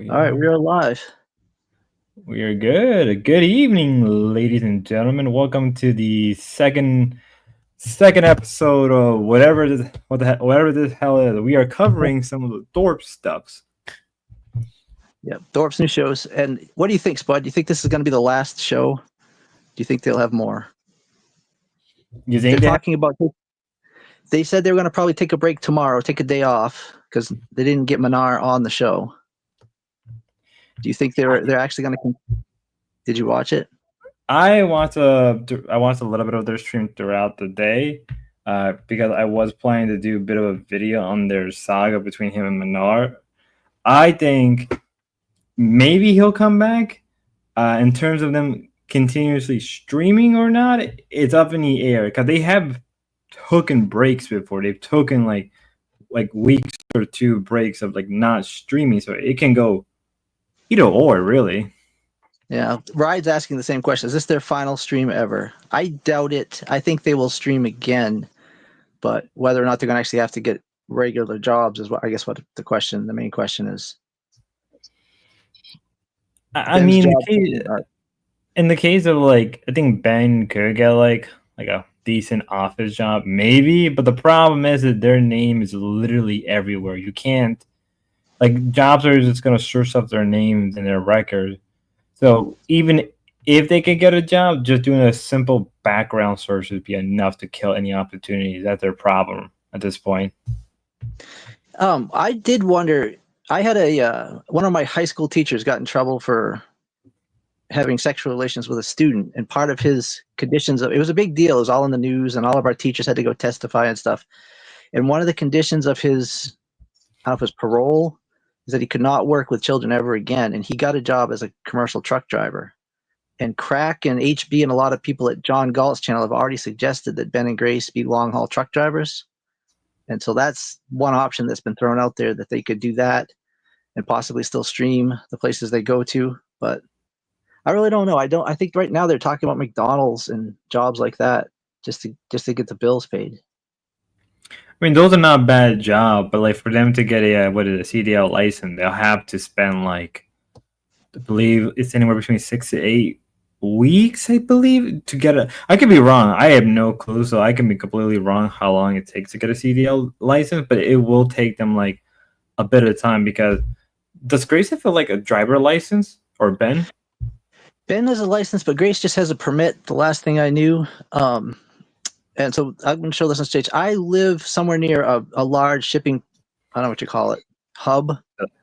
All right, we are live. We are good. Good evening, ladies and gentlemen. Welcome to the second episode of whatever this hell is. We are covering some of the Thorp stuffs. Yeah, Thorp's new shows. And what do you think, Spud? Do you think this is going to be the last show? Do you think they'll have more? You They're think they have? talking about. They said they were going to probably take a break tomorrow, take a day off because they didn't get Manar on the show. Do you think they're actually going to? Did you watch it? I watched a little bit of their stream throughout the day, because I was planning to do a bit of a video on their saga between him and Manar. I think maybe he'll come back. In terms of them continuously streaming or not, it's up in the air because they have taken breaks before. They've taken like weeks or two breaks of like not streaming, so it can go either or really. Yeah, Ride's asking the same question. Is this their final stream ever? I doubt it. I think they will stream again, but whether or not they're going to actually have to get regular jobs is what I guess what the main question is. I mean, in the case of like, I think Ben could get like a decent office job, maybe. But the problem is that their name is literally everywhere. You can't like jobs are just gonna search up their names and their records. So even if they could get a job, just doing a simple background search would be enough to kill any opportunities. That's their problem at this point. I did wonder. I had one of my high school teachers got in trouble for having sexual relations with a student, and part of his conditions it was a big deal. It was all in the news, and all of our teachers had to go testify and stuff. And one of the conditions of his, I don't know if it was parole, is that he could not work with children ever again. And he got a job as a commercial truck driver. And Crack and HB and a lot of people at John Galt's channel have already suggested that Ben and Grace be long haul truck drivers. And so that's one option that's been thrown out there, that they could do that and possibly still stream the places they go to. But I really don't know. I think right now they're talking about McDonald's and jobs like that just to get the bills paid. I mean, those are not bad jobs, but like for them to get a CDL license, they'll have to spend like, I believe it's anywhere between 6 to 8 weeks, I believe, to get a. I could be wrong. I have no clue, so I can be completely wrong how long it takes to get a CDL license, but it will take them like a bit of time because does Grace have like a driver license or Ben? Ben has a license, but Grace just has a permit. The last thing I knew. And so I'm going to show this on stage. I live somewhere near a large shipping, I don't know what you call it, hub.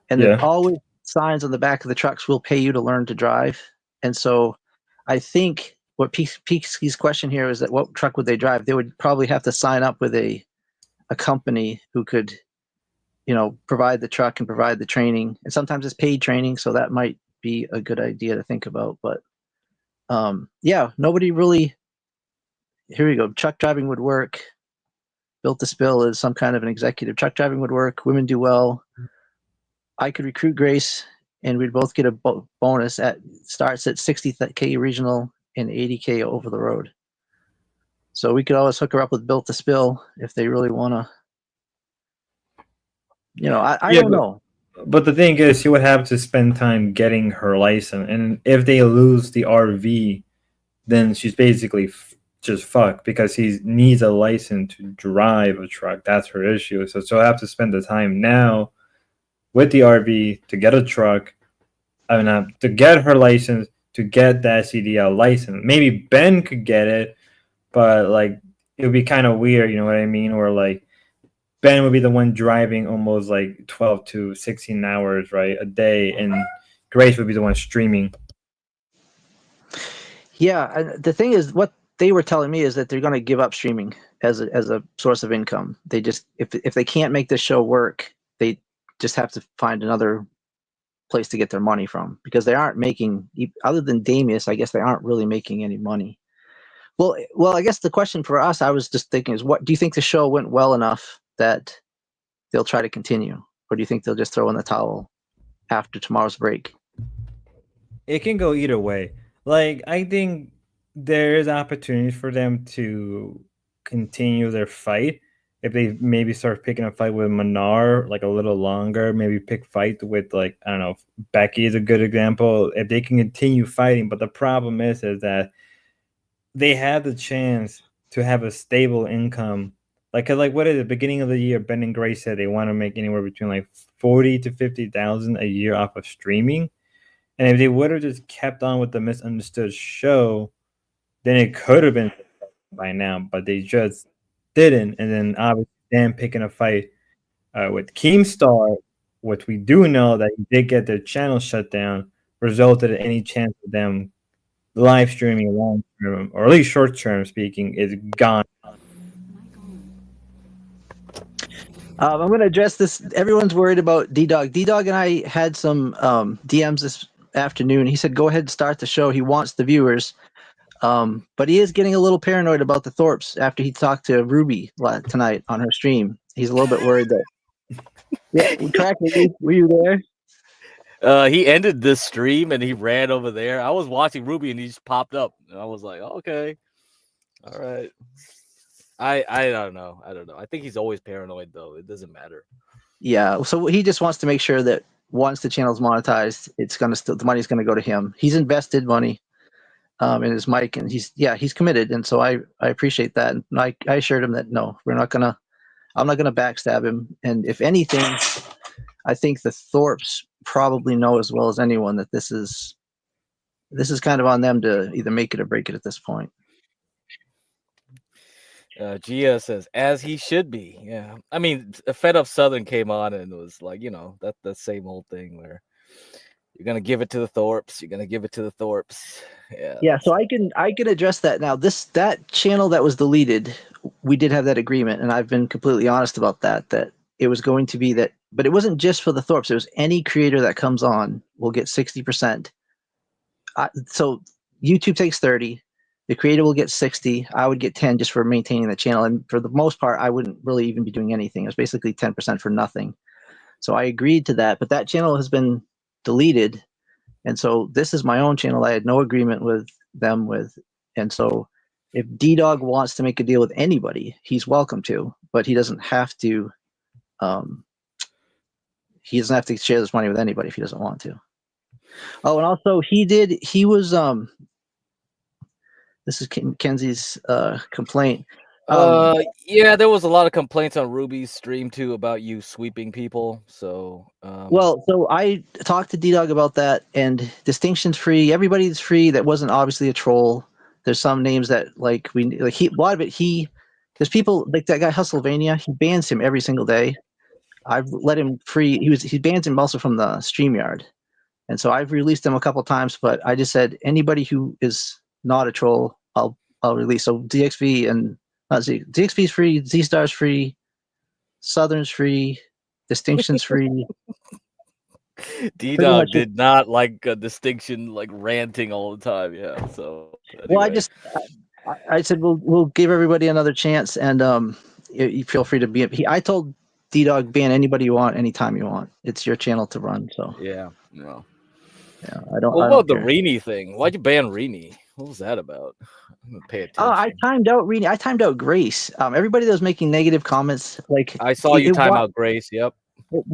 And there's always signs on the back of the trucks, will pay you to learn to drive. And so I think what Peaksky's question here is that what truck would they drive? They would probably have to sign up with a company who could, provide the truck and provide the training. And sometimes it's paid training, so that might be a good idea to think about. But yeah, nobody really. Here we go. Truck driving would work. Built to Spill is some kind of an executive. Truck driving would work. Women do well. I could recruit Grace, and we'd both get a bonus. Starts at 60K regional and 80K over the road. So we could always hook her up with Built to Spill if they really want to. I don't know. But the thing is, she would have to spend time getting her license, and if they lose the RV, then she's basically just fucked because he needs a license to drive a truck. That's her issue. So she'll have to spend the time now with the RV to get a truck, to get her license, to get that CDL license. Maybe Ben could get it, but like it would be kind of weird, you know what I mean? Or like Ben would be the one driving almost like 12 to 16 hours, right, a day, and Grace would be the one streaming. Yeah, the thing is, what they were telling me is that they're going to give up streaming as a source of income. They just, if they can't make this show work, they just have to find another place to get their money from, because they aren't making, other than Damius, I guess they aren't really making any money. Well, I guess the question for us, I was just thinking, is what do you think the show went well enough that they'll try to continue, or do you think they'll just throw in the towel after tomorrow's break? It can go either way. Like, I think there is opportunities for them to continue their fight if they maybe start picking a fight with Manar like a little longer, maybe pick fight with like I don't know, Becky is a good example. If they can continue fighting, but the problem is that they had the chance to have a stable income. Like what at the beginning of the year, Ben and Grace said they want to make anywhere between like 40 to 50,000 a year off of streaming. And if they would have just kept on with the Misunderstood show, then it could have been by now, but they just didn't. And then obviously Dan picking a fight with Keemstar, which we do know that he did get their channel shut down, resulted in any chance of them live streaming long term, or at least short term speaking, is gone. I'm going to address this. Everyone's worried about D-Dog. D-Dog and I had some DMs this afternoon. He said, go ahead and start the show. He wants the viewers. But he is getting a little paranoid about the Thorps after he talked to Ruby tonight on her stream. He's a little bit worried that. Yeah, Crack, were you there? He ended this stream and he ran over there. I was watching Ruby and he just popped up. And I was like, oh, okay. All right. I don't know. I think he's always paranoid though. It doesn't matter. Yeah. So he just wants to make sure that once the channel's monetized, the money's gonna go to him. He's invested money in his mic, and he's committed, and so I appreciate that. And I assured him that no, I'm not gonna backstab him. And if anything, I think the Thorps probably know as well as anyone that this is kind of on them to either make it or break it at this point. Gia says, as he should be. Yeah. I mean, Fed Up Southern came on and it was like, that same old thing where you're going to give it to the Thorps. You're going to give it to the Thorps. Yeah. Yeah. So I can address that now. That channel that was deleted, we did have that agreement, and I've been completely honest about that it was going to be that, but it wasn't just for the Thorps. It was any creator that comes on will get 60%. So YouTube takes 30. The creator will get 60. I would get 10 just for maintaining the channel. And for the most part, I wouldn't really even be doing anything. It was basically 10% for nothing. So I agreed to that, but that channel has been deleted. And so this is my own channel. I had no agreement with them with. And so if D-Dog wants to make a deal with anybody, he's welcome to, but he doesn't have to. He doesn't have to share this money with anybody if he doesn't want to. Oh, and also he was this is Kenzie's complaint. Yeah, there was a lot of complaints on Ruby's stream too about you sweeping people. So so I talked to D-Dog about that, and distinction's free. Everybody's free. That wasn't obviously a troll. There's some names that a lot of it there's people like that guy Hustlevania. He bans him every single day. I've let him free. He bans him also from the StreamYard. And so I've released them a couple times, but I just said anybody who is not a troll, I'll release. So DXV and DXV is free, Z-Star's free, Southern's free, Distinction's free. D-Dog did not like a Distinction like ranting all the time. Yeah. So anyway. Well, I said we'll give everybody another chance, and you feel free to be. I told D-Dog ban anybody you want, anytime you want. It's your channel to run. So yeah, no. Yeah, I don't. What about the Reenie thing? Why'd you ban Reenie? What was that about? I'm gonna pay attention. Oh, I timed out Reenie. I timed out Grace. Everybody that was making negative comments, like I saw you time out Grace. Yep. It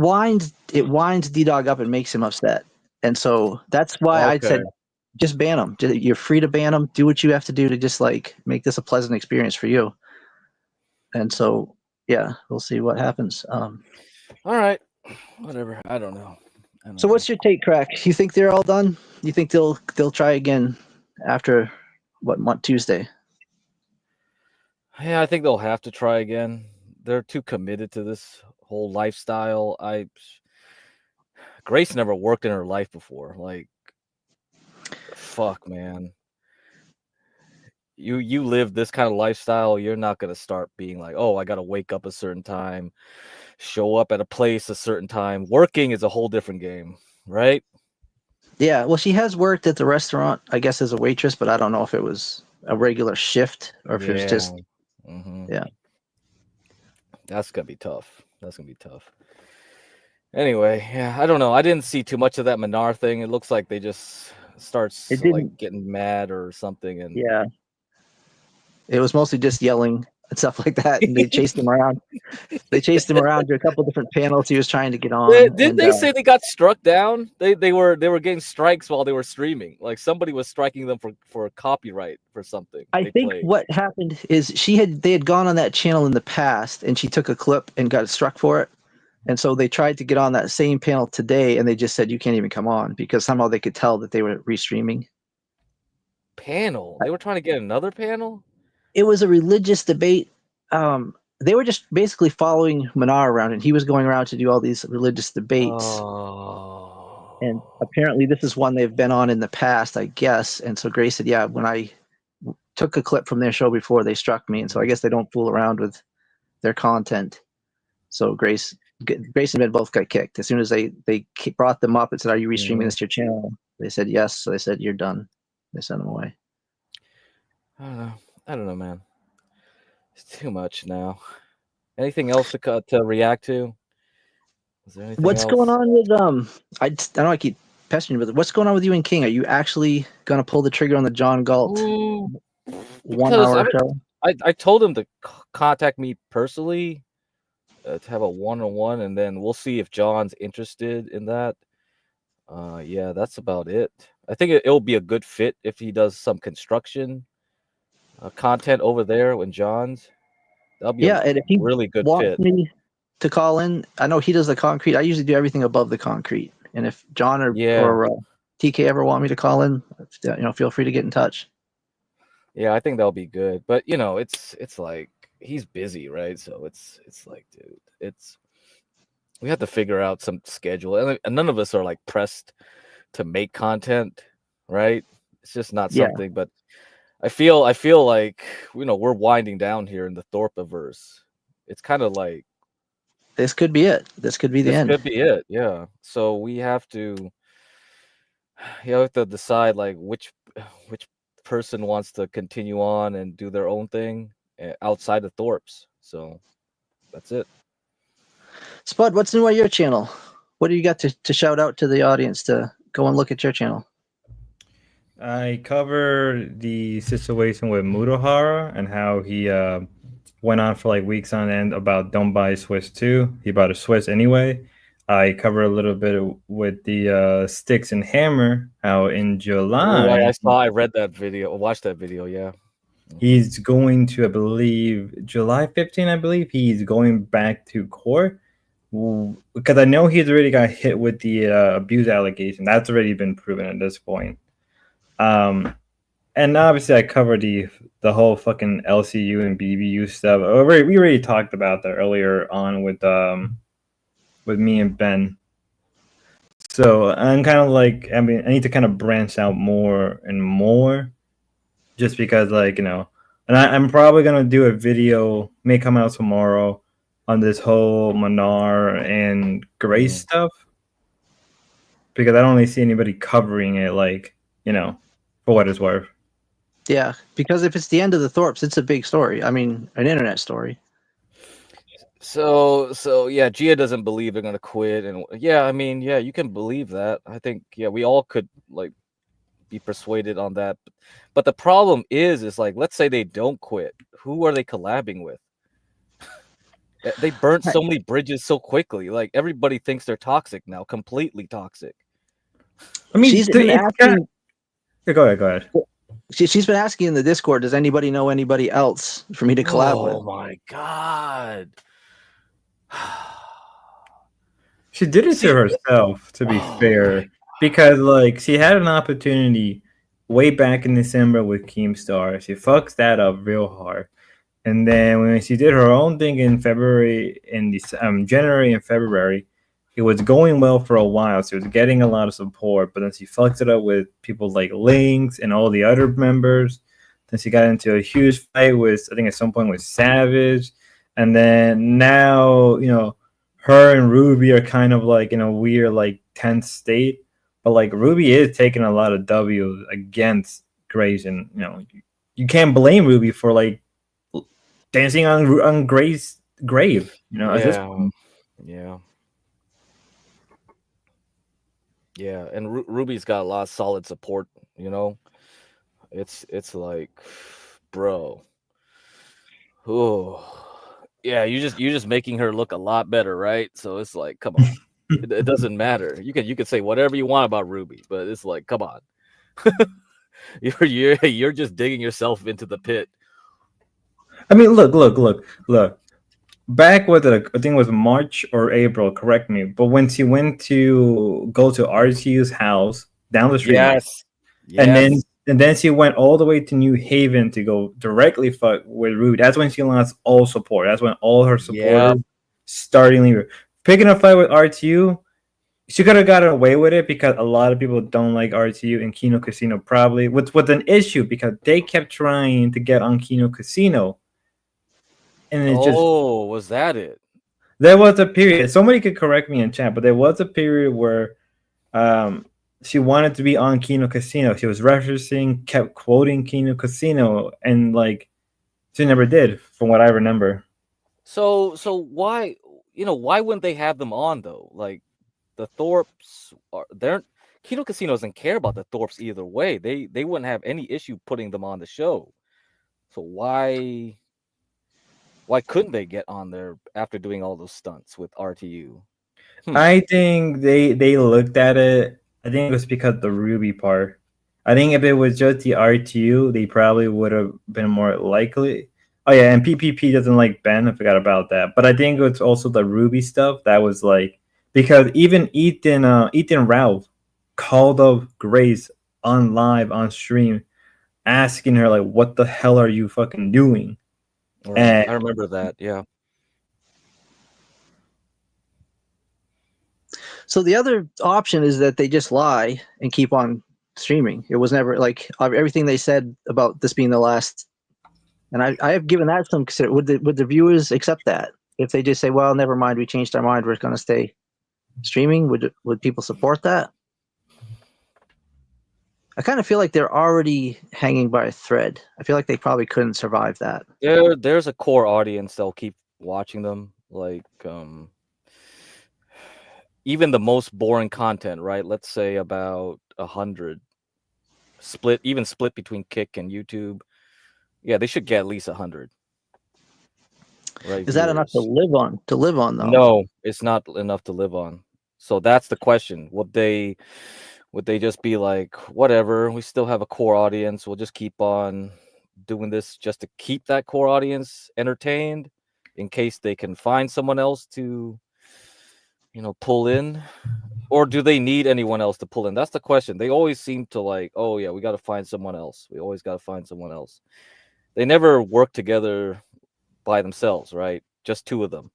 winds D-Dog up and makes him upset, and so that's why I said, just ban him. You're free to ban him. Do what you have to do to just like make this a pleasant experience for you. And so, yeah, we'll see what happens. All right, whatever. I don't know. So what's your take, Crack? You think they're all done? You think they'll try again after Tuesday? Yeah, I think they'll have to try again. They're too committed to this whole lifestyle. Grace never worked in her life before. Like, fuck, man. You live this kind of lifestyle, you're not gonna start being like, oh, I gotta wake up a certain time, show up at a place a certain time. Working is a whole different game, right? Yeah, well, she has worked at the restaurant, I guess, as a waitress, but I don't know if it was a regular shift or if it was just yeah. That's gonna be tough. Anyway, yeah, I don't know. I didn't see too much of that Manar thing. It looks like they just like getting mad or something, and yeah, it was mostly just yelling. and stuff like that, and they chased him around. They chased him around to a couple different panels he was trying to get on. Didn't they say they got struck down? They were getting strikes while they were streaming. Like somebody was striking them for copyright for something. I they think played. what happened is they had gone on that channel in the past, and she took a clip and got struck for it. And so they tried to get on that same panel today, and they just said you can't even come on because somehow they could tell that they were restreaming. Panel? They were trying to get another panel? It was a religious debate. They were just basically following Manar around, and he was going around to do all these religious debates. Oh. And apparently this is one they've been on in the past, I guess. And so Grace said, yeah, when I took a clip from their show before, they struck me. And so I guess they don't fool around with their content. So Grace and Ben both got kicked. As soon as they brought them up and said, are you restreaming this to your channel? They said yes. So they said, you're done. They sent them away. I don't know, man. It's too much now. Anything else to react to? Is there anything What's else? going on with I know I keep pestering you, but what's going on with you and King? Are you actually gonna pull the trigger on the John Galt 1 hour show? I told him to contact me personally to have a one-on-one, and then we'll see if John's interested in that. Yeah, that's about it. I think it'll be a good fit if he does some construction content over there when John's. That'll be And if he really good wants fit. me to call in, I know he does the concrete. I usually do everything above the concrete. And if John or TK ever want me to call in, feel free to get in touch. Yeah, I think that'll be good. But it's like he's busy, right? So it's like, dude, we have to figure out some schedule, and none of us are like pressed to make content, right? It's just not something. But I feel like we're winding down here in the Thorpaverse. It's kind of like this could be it. This could be the end. This could be it. Yeah. So we have to decide like which person wants to continue on and do their own thing outside of Thorps. So that's it. Spud, what's new on your channel? What do you got to shout out to the audience to go and look at your channel? I cover the situation with Mutohara and how he went on for like weeks on end about don't buy Swiss 2. He bought a Swiss anyway. I cover a little bit with the Sticks and Hammer, how in July... I read that video, watched that video, yeah. He's going to, I believe, July 15, I believe, he's going back to court. Because I know he's already got hit with the abuse allegation. That's already been proven at this point. And obviously I covered the whole fucking LCU and BBU stuff. We already talked about that earlier on with me and Ben. So I'm kind of like, I need to kind of branch out more and more, just because, like, and I'm probably gonna do a video, may come out tomorrow, on this whole Manar and Grace stuff, because I don't really see anybody covering it, like, for what it's worth. Yeah, because if it's the end of the Thorps, it's a big story. I mean, an internet story. So yeah, Gia doesn't believe they're gonna quit, and you can believe that. I think we all could like be persuaded on that, but the problem is like, let's say they don't quit, who are they collabing with? They burnt so many bridges so quickly. Like everybody thinks they're toxic now, completely toxic. I mean, she's been asking. Go ahead. She's been asking in the Discord, does anybody know anybody else for me to collab with? Oh my god. She did it to herself, to be fair, because like she had an opportunity way back in December with Keemstar. She fucks that up real hard. And then when she did her own thing in January and February, it was going well for a while. She was getting a lot of support, but then she fucked it up with people like Lynx and all the other members. Then she got into a huge fight with, I think at some point, with Savage. And then now, her and Ruby are kind of like in a weird, like, tense state. But like Ruby is taking a lot of W's against Grace, and you can't blame Ruby for like dancing on Grace's grave. Yeah, and Ruby's got a lot of solid support. It's like, bro, Oh, yeah. You're just making her look a lot better, right? So it's like, come on. It doesn't matter. You can say whatever you want about Ruby, but it's like, come on. You're just digging yourself into the pit. I mean, look. Back with it, I think it was March or April. Correct me. But when she went to go to RTU's house down the street, Yes. and Yes. then she went all the way to New Haven to go directly fuck with Ruby. That's when she lost all support. That's when all her supporters Yep. starting leaving. Picking a fight with RTU, she could have gotten away with it because a lot of people don't like RTU and Kino Casino probably with an issue because they kept trying to get on Kino Casino, and it just Oh, was that it? there was a period. Somebody could correct me in chat, but there was a period where um, she wanted to be on Kino Casino. She was referencing, kept quoting Kino Casino, and like she never did, from what I remember. So why why wouldn't they have them on though? Like the Thorps are they're Kino Casino doesn't care about the Thorps either way. They wouldn't have any issue putting them on the show. So why couldn't they get on there after doing all those stunts with RTU? I think they looked at it. I think it was because the Ruby part. I think if it was just the RTU, they probably would have been more likely. Oh yeah, and PPP doesn't like Ben. I forgot about that. But I think it's also the Ruby stuff that was like because even Ethan Ralph called up Grace on live on stream, asking her like, "What the hell are you fucking doing?" Right. And I remember that. Yeah. So the other option is that they just lie and keep on streaming. It was never like everything they said about this being the last. And I have given that some consider. Would the viewers accept that if they just say, "Well, never mind, we changed our mind, we're going to stay streaming"? Would people support that? I kind of feel like they're already hanging by a thread. I feel like they probably couldn't survive that. There's a core audience that'll keep watching them. Like even the most boring content, right? Let's say about 100 split between Kick and YouTube. Yeah, they should get at least 100. Right, Is that enough to viewers. live on? To live on, though. No, it's not enough to live on. So that's the question. Would they just be like, whatever, we still have a core audience, we'll just keep on doing this just to keep that core audience entertained in case they can find someone else to pull in? Or do they need anyone else to pull in? That's the question. They always seem to like, oh yeah, we got to find someone else. We always got to find someone else. They never work together by themselves, right? Just two of them.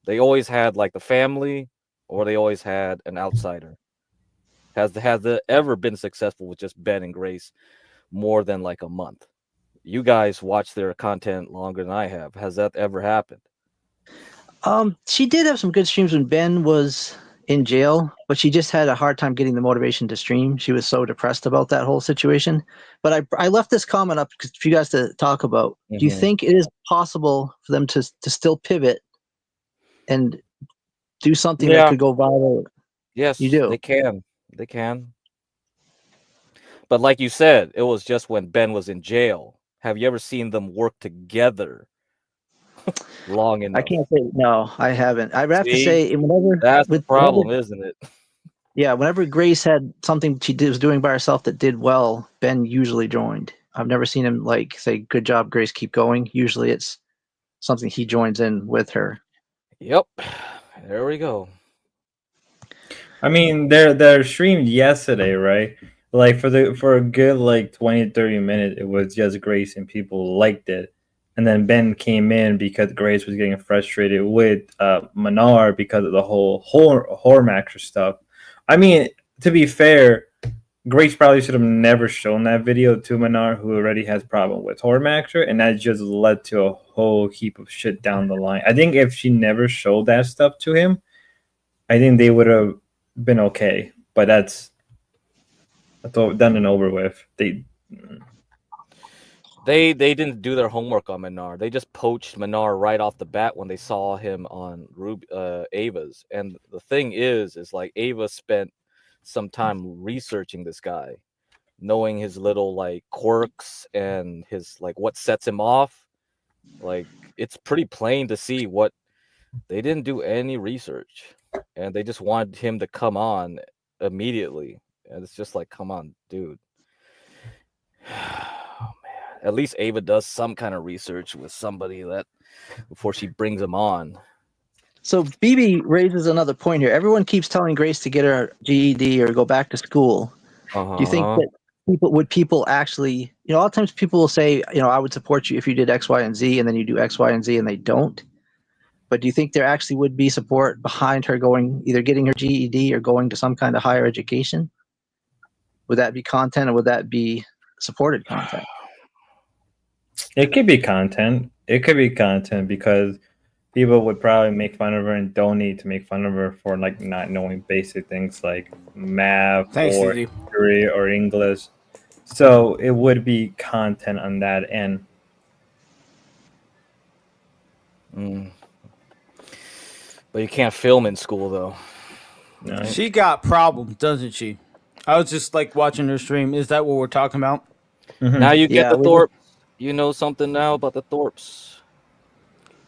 They always had like the family, or they always had an outsider. Has it ever been successful with just Ben and Grace more than like a month? You guys watch their content longer than I have. Has that ever happened? She did have some good streams when Ben was in jail, but she just had a hard time getting the motivation to stream. She was so depressed about that whole situation. But I left this comment up for you guys to talk about. Do you Mhm. think it is possible for them to still pivot and do something that Yeah. could go viral? Yes, You do. they can. They can. But like you said, it was just when Ben was in jail. Have you ever seen them work together long I enough? can't say no. I haven't. I would have to See, say whenever that's the whenever problem, isn't it? whenever Grace had something was doing by herself that did well, Ben usually joined. I've never seen him like say, "Good job, Grace, keep going." Usually, it's something he joins in with her. Yep. There we go. I mean, they're streamed yesterday, right? Like for a good like 20, 30 minutes, it was just Grace and people liked it. And then Ben came in because Grace was getting frustrated with Manar because of the whole Hormaxer stuff. I mean, to be fair, Grace probably should have never shown that video to Manar, who already has problem with Hormaxer, and that just led to a whole heap of shit down the line. I think if she never showed that stuff to him, I think they would have been okay. But that's done and over with. They didn't do their homework on Manar. They just poached Manar right off the bat when they saw him on Ava's. And the thing is like Ava spent some time researching this guy, knowing his little like quirks and his like what sets him off. Like it's pretty plain to see what they didn't do any research, and they just wanted him to come on immediately. And it's just like, come on, dude. Oh, man. At least Ava does some kind of research with somebody that before she brings him on. So BB raises another point here. Everyone keeps telling Grace to get her GED or go back to school. Do you think that people actually, a lot of times people will say, I would support you if you did X, Y, and Z, and then you do X, Y, and Z, and they don't. But do you think there actually would be support behind her either getting her GED or going to some kind of higher education? Would that be content, or would that be supported content? It could be content. It could be content because people would probably make fun of her and don't need to make fun of her for like not knowing basic things like math or history or English. So it would be content on that end. But you can't film in school though. No. She got problems, doesn't she? I was just like watching her stream. Is that what we're talking about? Mm-hmm. Now you get the Thorp. You know something now about the Thorps.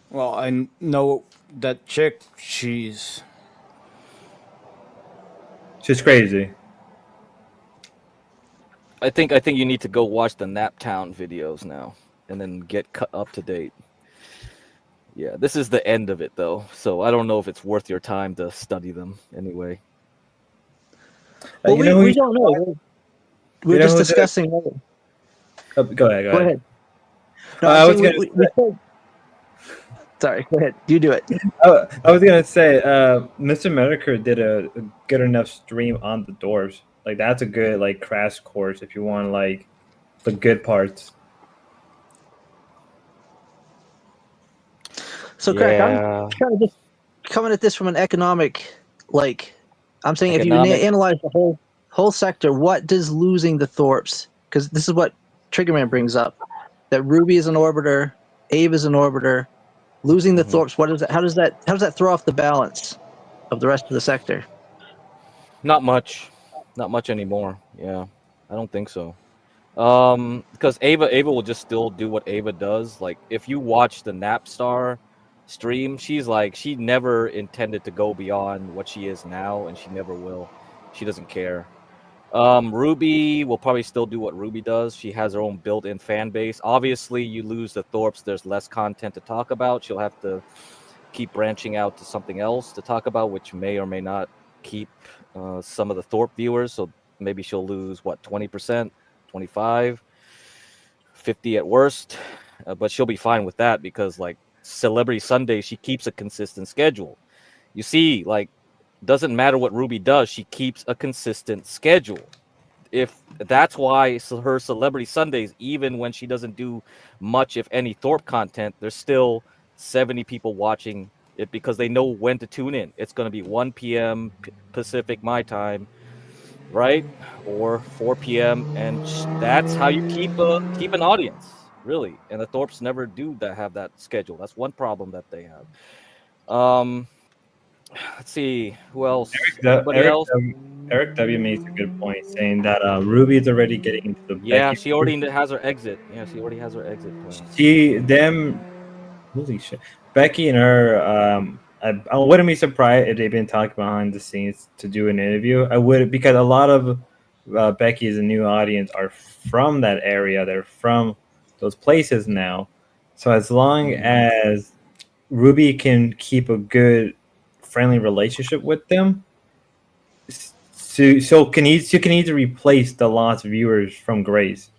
Well, I know that chick. She's crazy. I think you need to go watch the Naptown videos now, and then get up to date. Yeah, this is the end of it though, so I don't know if it's worth your time to study them anyway. Well, we don't know. We're just discussing. Go ahead. No, I was gonna sorry, go ahead. You do it. I was gonna say, Mr. Medicare did a good enough stream on the Thorps. Like that's a good like crash course if you want like the good parts. So, Craig, I'm kind of just coming at this from an economic, I'm saying if you analyze the whole sector, what does losing the Thorps? Because this is what Triggerman brings up, that Ruby is an orbiter, Ave is an orbiter. Losing the Thorps, what is that? How does that throw off the balance of the rest of the sector? Not much anymore. Yeah, I don't think so. Because Ava will just still do what Ava does. Like if you watch the Napstar stream, she's like she never intended to go beyond what she is now, and she never will. She doesn't care. Ruby will probably still do what Ruby does. She has her own built-in fan base. Obviously, you lose the Thorps, there's less content to talk about. She'll have to keep branching out to something else to talk about, which may or may not keep some of the Thorp viewers. So maybe she'll lose 20%, 25, 50 at worst. But she'll be fine with that because like Celebrity Sunday, she keeps a consistent schedule. You see, like, doesn't matter what Ruby does, she keeps a consistent schedule. If that's why her Celebrity Sundays, even when she doesn't do much, if any, Thorp content, there's still 70 people watching it because they know when to tune in. It's going to be 1 p.m. Pacific my time, right? Or 4 p.m. And that's how you keep an audience, really. And the Thorps never do have that schedule. That's one problem that they have. Let's see who else. Eric W makes a good point, saying that Ruby is already getting into the. Yeah, she already has her exit. Yeah, she already has her exit plan. Holy shit, Becky and her. I wouldn't be surprised if they've been talking behind the scenes to do an interview. I would, because a lot of Becky's new audience are from that area. They're from those places now. So as long as Ruby can keep a good, friendly relationship with them, so can either replace the lost viewers from Grace.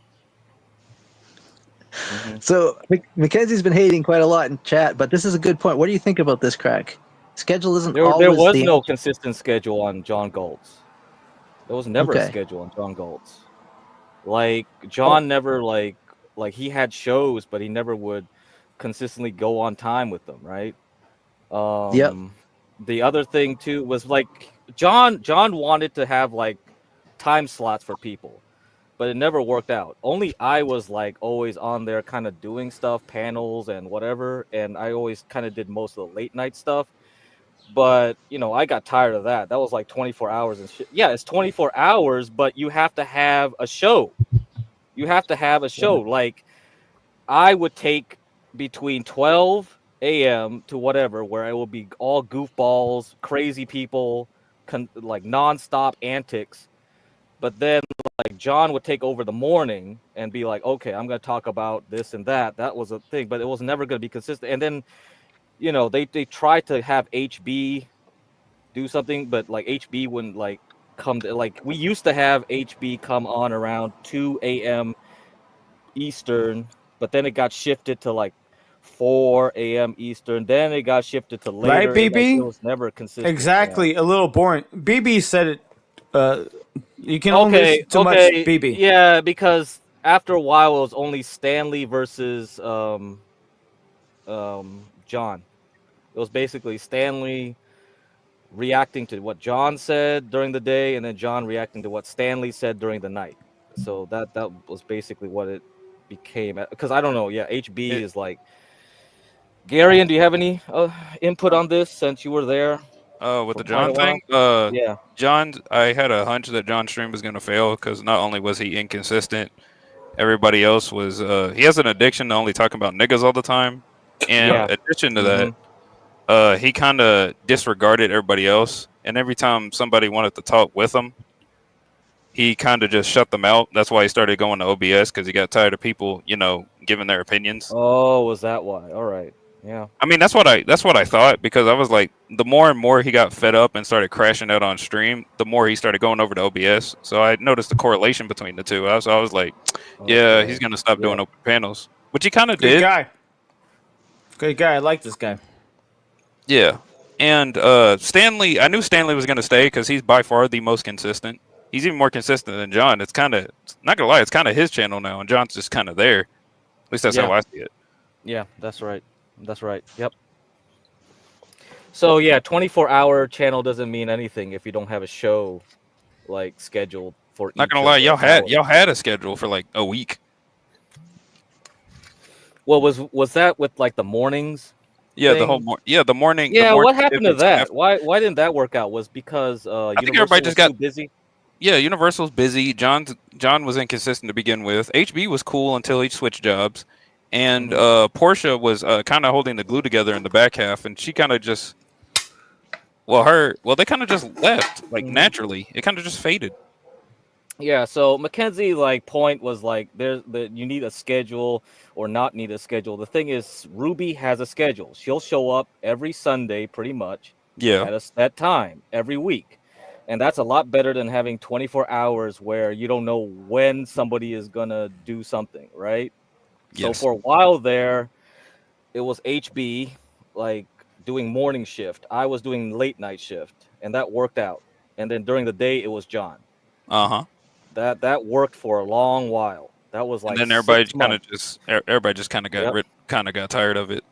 So Mackenzie's been hating quite a lot in chat, but this is a good point. What do you think about this, Crack? Schedule isn't always there was no consistent schedule on John Galt's. There was never a schedule on John Galt's. Like John never like he had shows, but he never would consistently go on time with them, right? Yep. The other thing too was like John wanted to have like time slots for people, but it never worked out. Only I was like always on there kind of doing stuff, panels and whatever, and I always kind of did most of the late night stuff. But I got tired of that. That was like 24 hours and shit. Yeah, it's 24 hours, but you have to have a show. Like I would take between 12 a.m. to whatever, where it will be all goofballs, crazy people, like nonstop antics. But then, like John would take over the morning and be like, "Okay, I'm going to talk about this and that." That was a thing, but it was never going to be consistent. And then, they tried to have HB do something, but like HB wouldn't like come to, like we used to have HB come on around 2 a.m. Eastern, but then it got shifted to like 4 a.m. Eastern. Then it got shifted to Right, later. Like, it BB? was never consistent. Exactly. A little boring. BB said it. You can Yeah. only Okay. listen to much BB. Yeah, because after a while it was only Stanley versus John. It was basically Stanley reacting to what John said during the day, and then John reacting to what Stanley said during the night. So that was basically what it became. Because I don't know. Yeah, HB is like. Garion, do you have any input on this since you were there? With For the quite a John thing, while? Yeah. John, I had a hunch that John's stream was gonna fail because not only was he inconsistent, everybody else was. He has an addiction to only talking about niggas all the time, and Yeah. in addition to that, he kind of disregarded everybody else, and every time somebody wanted to talk with him, he kind of just shut them out. That's why he started going to OBS because he got tired of people, giving their opinions. Oh, was that why? All right. Yeah. I mean, that's what I thought because I was like, the more and more he got fed up and started crashing out on stream, the more he started going over to OBS. So I noticed the correlation between the two. So I was like, yeah, Okay. he's gonna stop doing Yeah. open panels, which he kind of Good did. guy. Good guy. I like this guy. Yeah, and Stanley, I knew Stanley was gonna stay because he's by far the most consistent. He's even more consistent than John. It's kind of, not gonna lie, it's kind of his channel now, and John's just kind of there. At least that's how I see it. Yeah, that's right. That's right. Yep. So yeah, 24-hour channel doesn't mean anything if you don't have a show like scheduled for Not each gonna of lie, the y'all hours. had a schedule for like a week. Well, was that with like the mornings? Yeah, thing? the morning. Yeah, the morning what happened to shifts that? after- Why didn't that work out? Was because I think Universal everybody was just got too busy? Yeah, Universal's busy. John was inconsistent to begin with. HB was cool until he switched jobs, and Portia was kind of holding the glue together in the back half, and she kind of just they kind of just left like naturally. It kind of just faded. Yeah, so Mackenzie point was like you need a schedule or not need a schedule. The thing is Ruby has a schedule. She'll show up every Sunday pretty much Yeah, at a set time every week. And that's a lot better than having 24 hours where you don't know when somebody is going to do something, right? So yes, for a while there, it was HB doing morning shift. I was doing late night shift, and that worked out. And then during the day it was John. uh-huh. That worked for a long while. That was And like then 6 months. everybody just kind of Yep. got tired of it.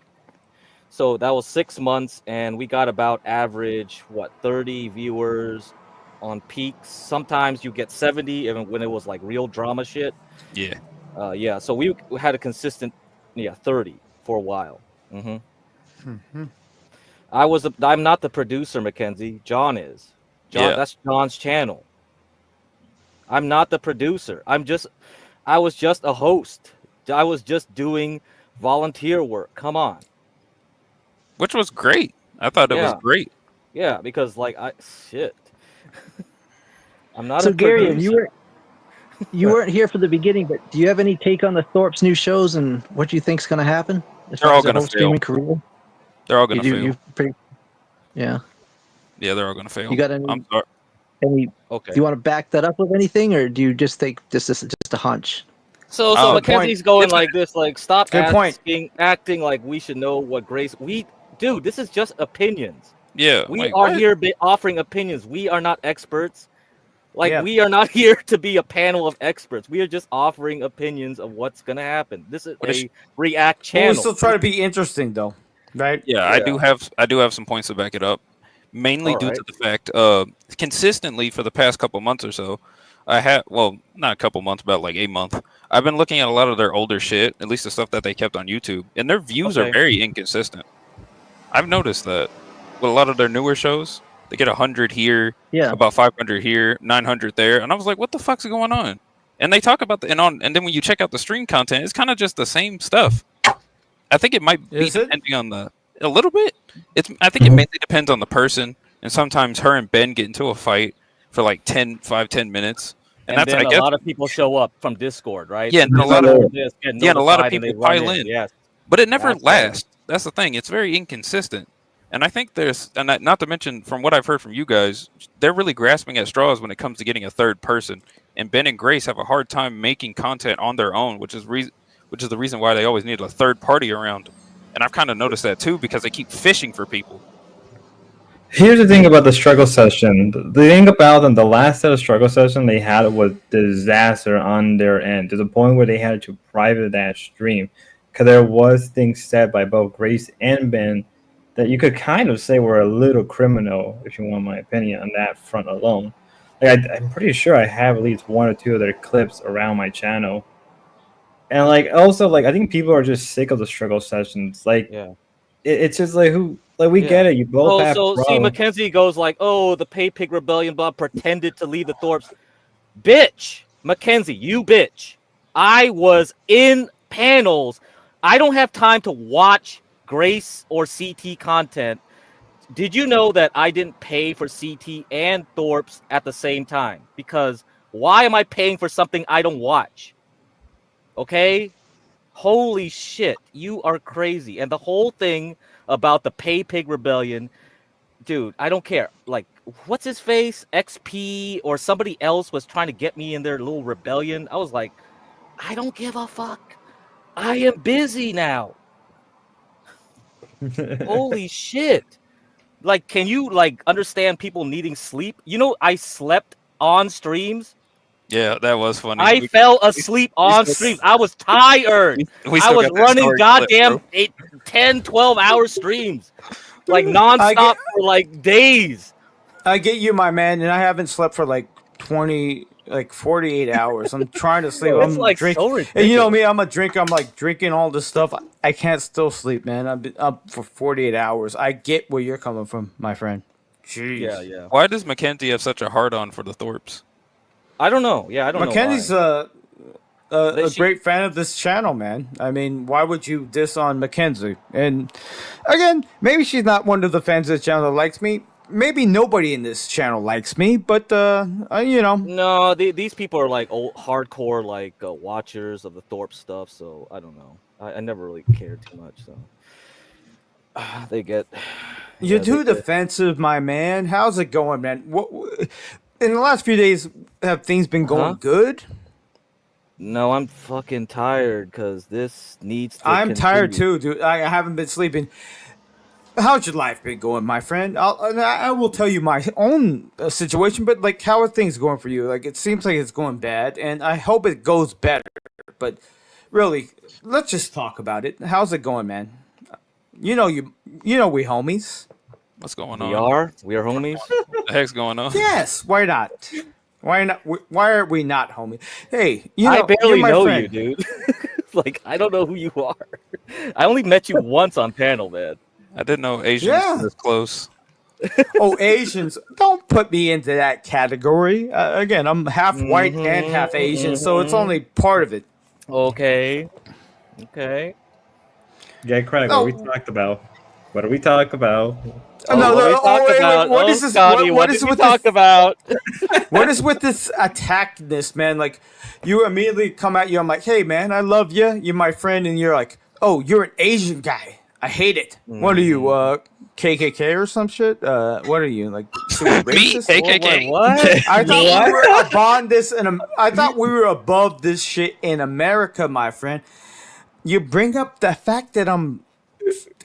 So that was 6 months, and we got about average 30 viewers on peaks. Sometimes you get 70, even when it was like real drama shit. Yeah, Yeah. So we had a consistent 30 for a while. I'm not the producer, Mackenzie. John is. Yeah. That's John's channel. I'm not the producer. I was just a host. I was just doing volunteer work. Come on. which was great. I thought it was Yeah. great. Yeah, because shit. I'm not So a Gary, producer. you weren't here for the beginning, but do you have any take on the Thorps new shows and what you think's going to happen as They're far all as their gonna whole fail. streaming career? They're all gonna fail. Yeah. Yeah, they're all gonna fail. You got any? I'm sorry. Okay. Do you want to back that up with anything, or do you just think this is just a hunch? So Good Mackenzie's going like this, stop Good point. acting like we should know what Grace. Dude, this is just opinions. Yeah, We like, are what? here offering opinions. We are not experts. Yeah. We are not here to be a panel of experts. We are just offering opinions of what's gonna happen. This is a react Well, channel. we still try to be interesting, though, right? Yeah, I do have some points to back it up. Mainly All due right. to the fact consistently for the past couple months or so, not a couple months, about like a month. I've been looking at a lot of their older shit, at least the stuff that they kept on YouTube, and their views are Okay. very inconsistent. I've noticed that with a lot of their newer shows, they get 100 here, Yeah. about 500 here, 900 there, and I was like, what the fuck's going on? And they talk about and then when you check out the stream content, it's kind of just the same stuff. I think it might be Is it? depending on a little bit. I think it mainly depends on the person, and sometimes her and Ben get into a fight for like 10 minutes, and that's then I a guess lot of people show up from Discord, right? yeah, So and a lot of get yeah, and a lot of notified and they people run pile in. Yes, But it never that's right. lasts. That's the thing. It's very inconsistent. And I think not to mention from what I've heard from you guys, they're really grasping at straws when it comes to getting a third person. And Ben and Grace have a hard time making content on their own, which is the reason why they always need a third party around. And I've kind of noticed that too because they keep fishing for people. Here's the thing about the struggle session. The thing about them, the last set of struggle session they had was disaster on their end, to the point where they had to private that stream, because there was things said by both Grace and Ben that you could kind of say were a little criminal, if you want my opinion, on that front alone. Like I'm pretty sure I have at least one or two of their clips around my channel, and like also like I think people are just sick of the struggle sessions. Like Yeah. it's just like we Yeah. get it. You both have So see, pro. Mackenzie goes like, "Oh, the Pay Pig Rebellion blah pretended to leave the Thorps." Bitch, Mackenzie, you bitch. I was in panels. I don't have time to watch Grace or CT content. Did you know that I didn't pay for CT and Thorps at the same time? Because why am I paying for something I don't watch? Okay? Holy shit, you are crazy. And the whole thing about the Pay Pig Rebellion, dude, I don't care. Like, what's his face? XP or somebody else was trying to get me in their little rebellion. I was like, I don't give a fuck. I am busy now. Holy shit. Like, can you like understand people needing sleep? You know, I slept on streams. Yeah, that was funny. I fell asleep on streams. I was tired. We I still was got that running story goddamn clip, 10, 12-hour streams. Like nonstop for like days. I get you, my man, and I haven't slept for like 48 hours. I'm trying to sleep. It's I'm like drinking. so ridiculous. And you know me, I'm a drinker. I'm like drinking all this stuff. I can't still sleep, man. I've been up for 48 hours. I get where you're coming from, my friend. Jeez. Yeah. Why does Mackenzie have such a hard-on for the Thorps? I don't know. Yeah, I don't Mackenzie's know why. a great fan of this channel, man. I mean, why would you diss on Mackenzie? And again, maybe she's not one of the fans of the channel that likes me. Maybe nobody in this channel likes me, but you know. No, these people are like old, hardcore like watchers of the Thorpe stuff. So I don't know. I never really cared too much. So they get. You're yeah, too they get- defensive, my man. How's it going, man? What in the last few days have things been going good? No, I'm fucking tired because this needs to I'm tired continue. too, dude. I haven't been sleeping. How's your life been going, my friend? I will tell you my own situation, but like, how are things going for you? Like, it seems like it's going bad, and I hope it goes better. But really, let's just talk about it. How's it going, man? You know we homies. What's going We on? are homies. What the heck's going on? Yes, why not? Why not? Why are we not homies? Hey, you know, I barely you're my know friend. you, dude. Like, I don't know who you are. I only met you once on panel, man. I didn't know Asians Yeah. were this close. Oh, Asians! Don't put me into that category. Again, I'm half white and half Asian, so it's only part of it. Okay. Yeah, Craig, No. what we talked about? What do we talk about? What is this? Scotty, What did is we with talk this? about? What is with this attackness, man? Like, you immediately come at you. I'm like, hey, man, I love you. You're my friend, and you're like, oh, you're an Asian guy. I hate it. What are you, KKK or some shit? What are you, like, super Me, racist? KKK. What? I thought we were above this, I thought we were above this shit in America, my friend. You bring up the fact that I'm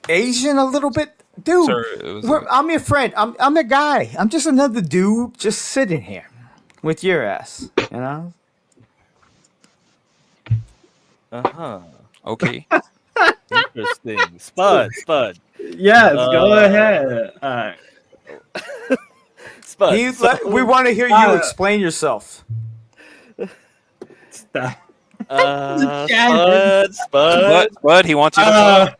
Asian a little bit, dude. Sir, it was I'm your friend. I'm the guy. I'm just another dude, just sitting here with your ass. You know. okay. Interesting. Spud. Yes, go ahead. Spud. We want to hear you explain yourself. Stop. Spud. He wants you to talk.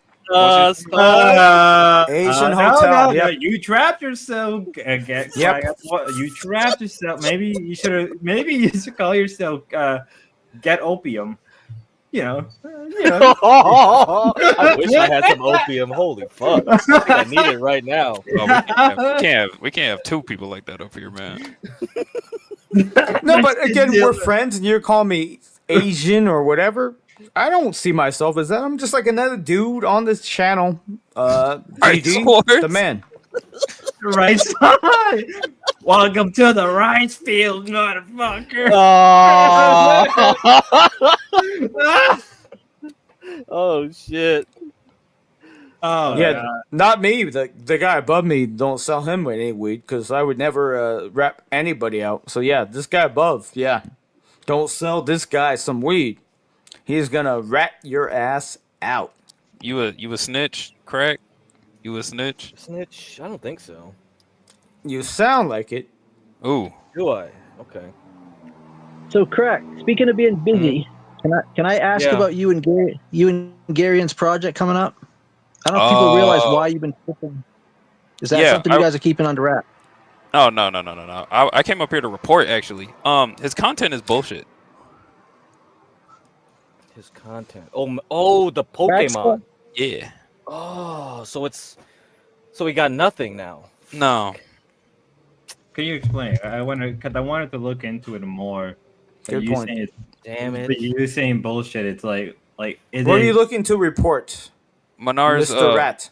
Spud. Asian No, hotel. no, Yep. you trapped yourself. Yep. You trapped yourself. Maybe you should call yourself Get Opium. I wish I had some opium. Holy fuck! I think I need it right now. Oh, we can't have two people like that up here, man. No, but again, we're friends, and you're calling me Asian or whatever. I don't see myself as that. I'm just like another dude on this channel. GD, Thorps. the man. Right side. Welcome to the rice field, motherfucker. Oh shit! Oh Yeah, God. not me. The guy above me, don't sell him any weed because I would never rap anybody out. So yeah, this guy above, yeah, don't sell this guy some weed. He's gonna rat your ass out. You a snitch, crack? You a snitch? Snitch? I don't think so. You sound like it. Ooh. Do I? Okay. So, correct. Speaking of being busy, can I ask Yeah. about you and Garian's project coming up? I don't know if people realize why you've been flipping. Is that something you guys are keeping under wrap? Oh no. I came up here to report actually. His content is bullshit. His content. Oh, the Pokemon. Yeah. Oh, so we got nothing now. No. Can you explain? I wanted to look into it more. Good you point. saying Damn it. But you saying bullshit. It's like is What are it- you looking to report, Manar's Mr. Rat?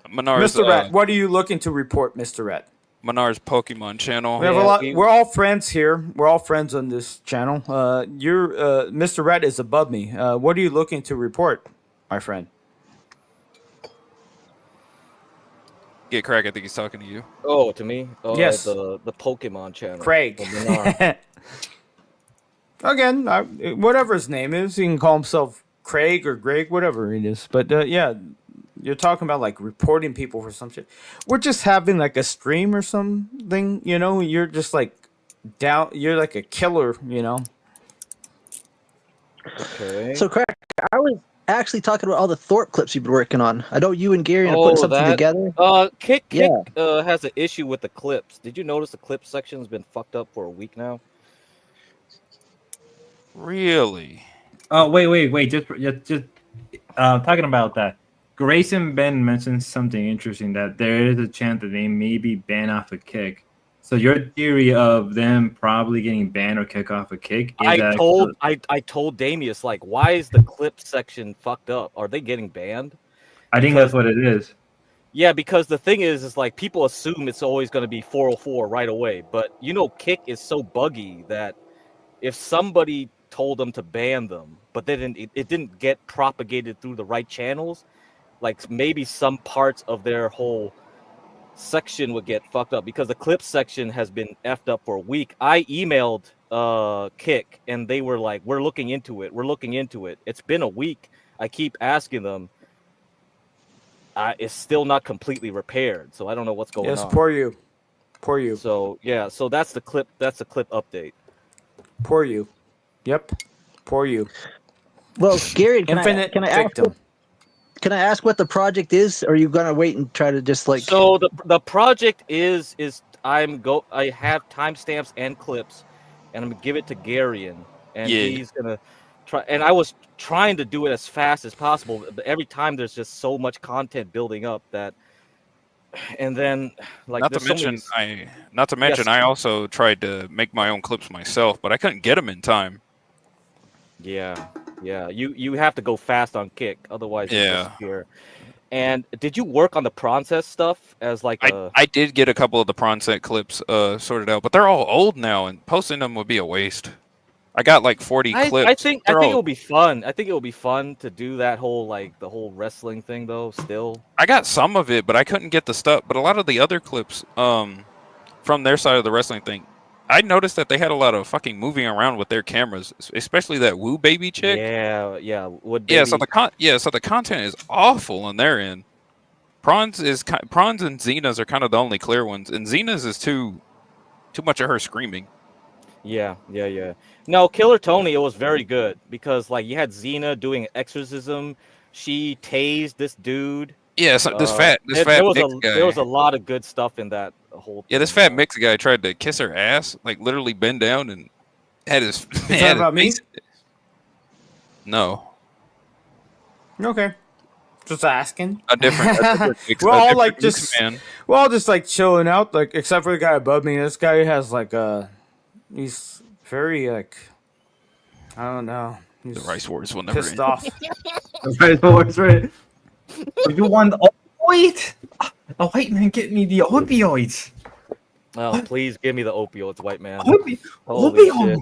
Manar's Mr. Rat, what are you looking to report, Mr. Rat? Manar's Pokemon channel. We have a Yeah, lot. we- We're all friends here. We're all friends on this channel. You're Mr. Rat is above me. What are you looking to report, my friend? Get crack. I think he's talking to you. Oh, to me? Oh, Yes. The Pokemon channel. Craig. The Manar. Again, whatever his name is, he can call himself Craig or Greg, whatever it is. But yeah, you're talking about like reporting people for some shit. We're just having like a stream or something, you know. You're just like down. You're like a killer, you know. Okay. So, correct. I was actually talking about all the Thorp clips you've been working on. I know you and Gary are putting something together. Kick Yeah. has an issue with the clips. Did you notice the clip section's been fucked up for a week now? Really? Oh wait! Just talking about that. Grace and Ben mentioned something interesting that there is a chance that they may be banned off a kick. So your theory of them probably getting banned or kick off a kick is I told Damius, like, why is the clip section fucked up? Are they getting banned? I think that's what it is. Yeah, because the thing is like people assume it's always going to be 404 right away, but you know, kick is so buggy that if somebody told them to ban them, but then it didn't get propagated through the right channels, like maybe some parts of their whole section would get fucked up because the clip section has been effed up for a week. I emailed Kick and they were like, we're looking into it. It's been a week. I keep asking them. It's still not completely repaired, so I don't know what's going on. Yes, poor you. So yeah, so that's the clip update. Poor you. Yep, poor you. Well, Gary, can Infinite I victim. can I ask what the project is? Or are you gonna wait and try to just like? So the project is I have timestamps and clips, and I'm gonna give it to Garian, and he's gonna try. And I was trying to do it as fast as possible, but every time there's just so much content building up that, and then like not to mention, I also tried to make my own clips myself, but I couldn't get them in time. Yeah. You have to go fast on Kick, otherwise you disappear. And did you work on the Process stuff as like I did get a couple of the Process clips sorted out, but they're all old now, and posting them would be a waste. I got like 40 clips. I think it will be fun. I think it will be fun to do that whole like the whole wrestling thing though. Still, I got some of it, but I couldn't get the stuff. But a lot of the other clips, from their side of the wrestling thing, I noticed that they had a lot of fucking moving around with their cameras, especially that Woo Baby chick. Yeah. So the content is awful on their end. Prawns and Xena's are kind of the only clear ones, and Xena's is too much of her screaming. Yeah. No, Killer Tony, it was very good because like you had Xena doing an exorcism. She tased this dude. Yeah, so this fat mixed guy. There was a lot of good stuff in that whole thing. Yeah, this fat mixed guy tried to kiss her ass, like literally bend down and had his. Is that about me? No. Okay. Just asking. A different We're all different like mix, just man. we're all just like chilling out, like except for the guy above me. This guy has like he's very like I don't know. He's The rice wars will never pissed end. off. Right, always right. You want opioid? A white man, get me the opioids. Oh, please give me the opioids, white man. Holy Holy shit.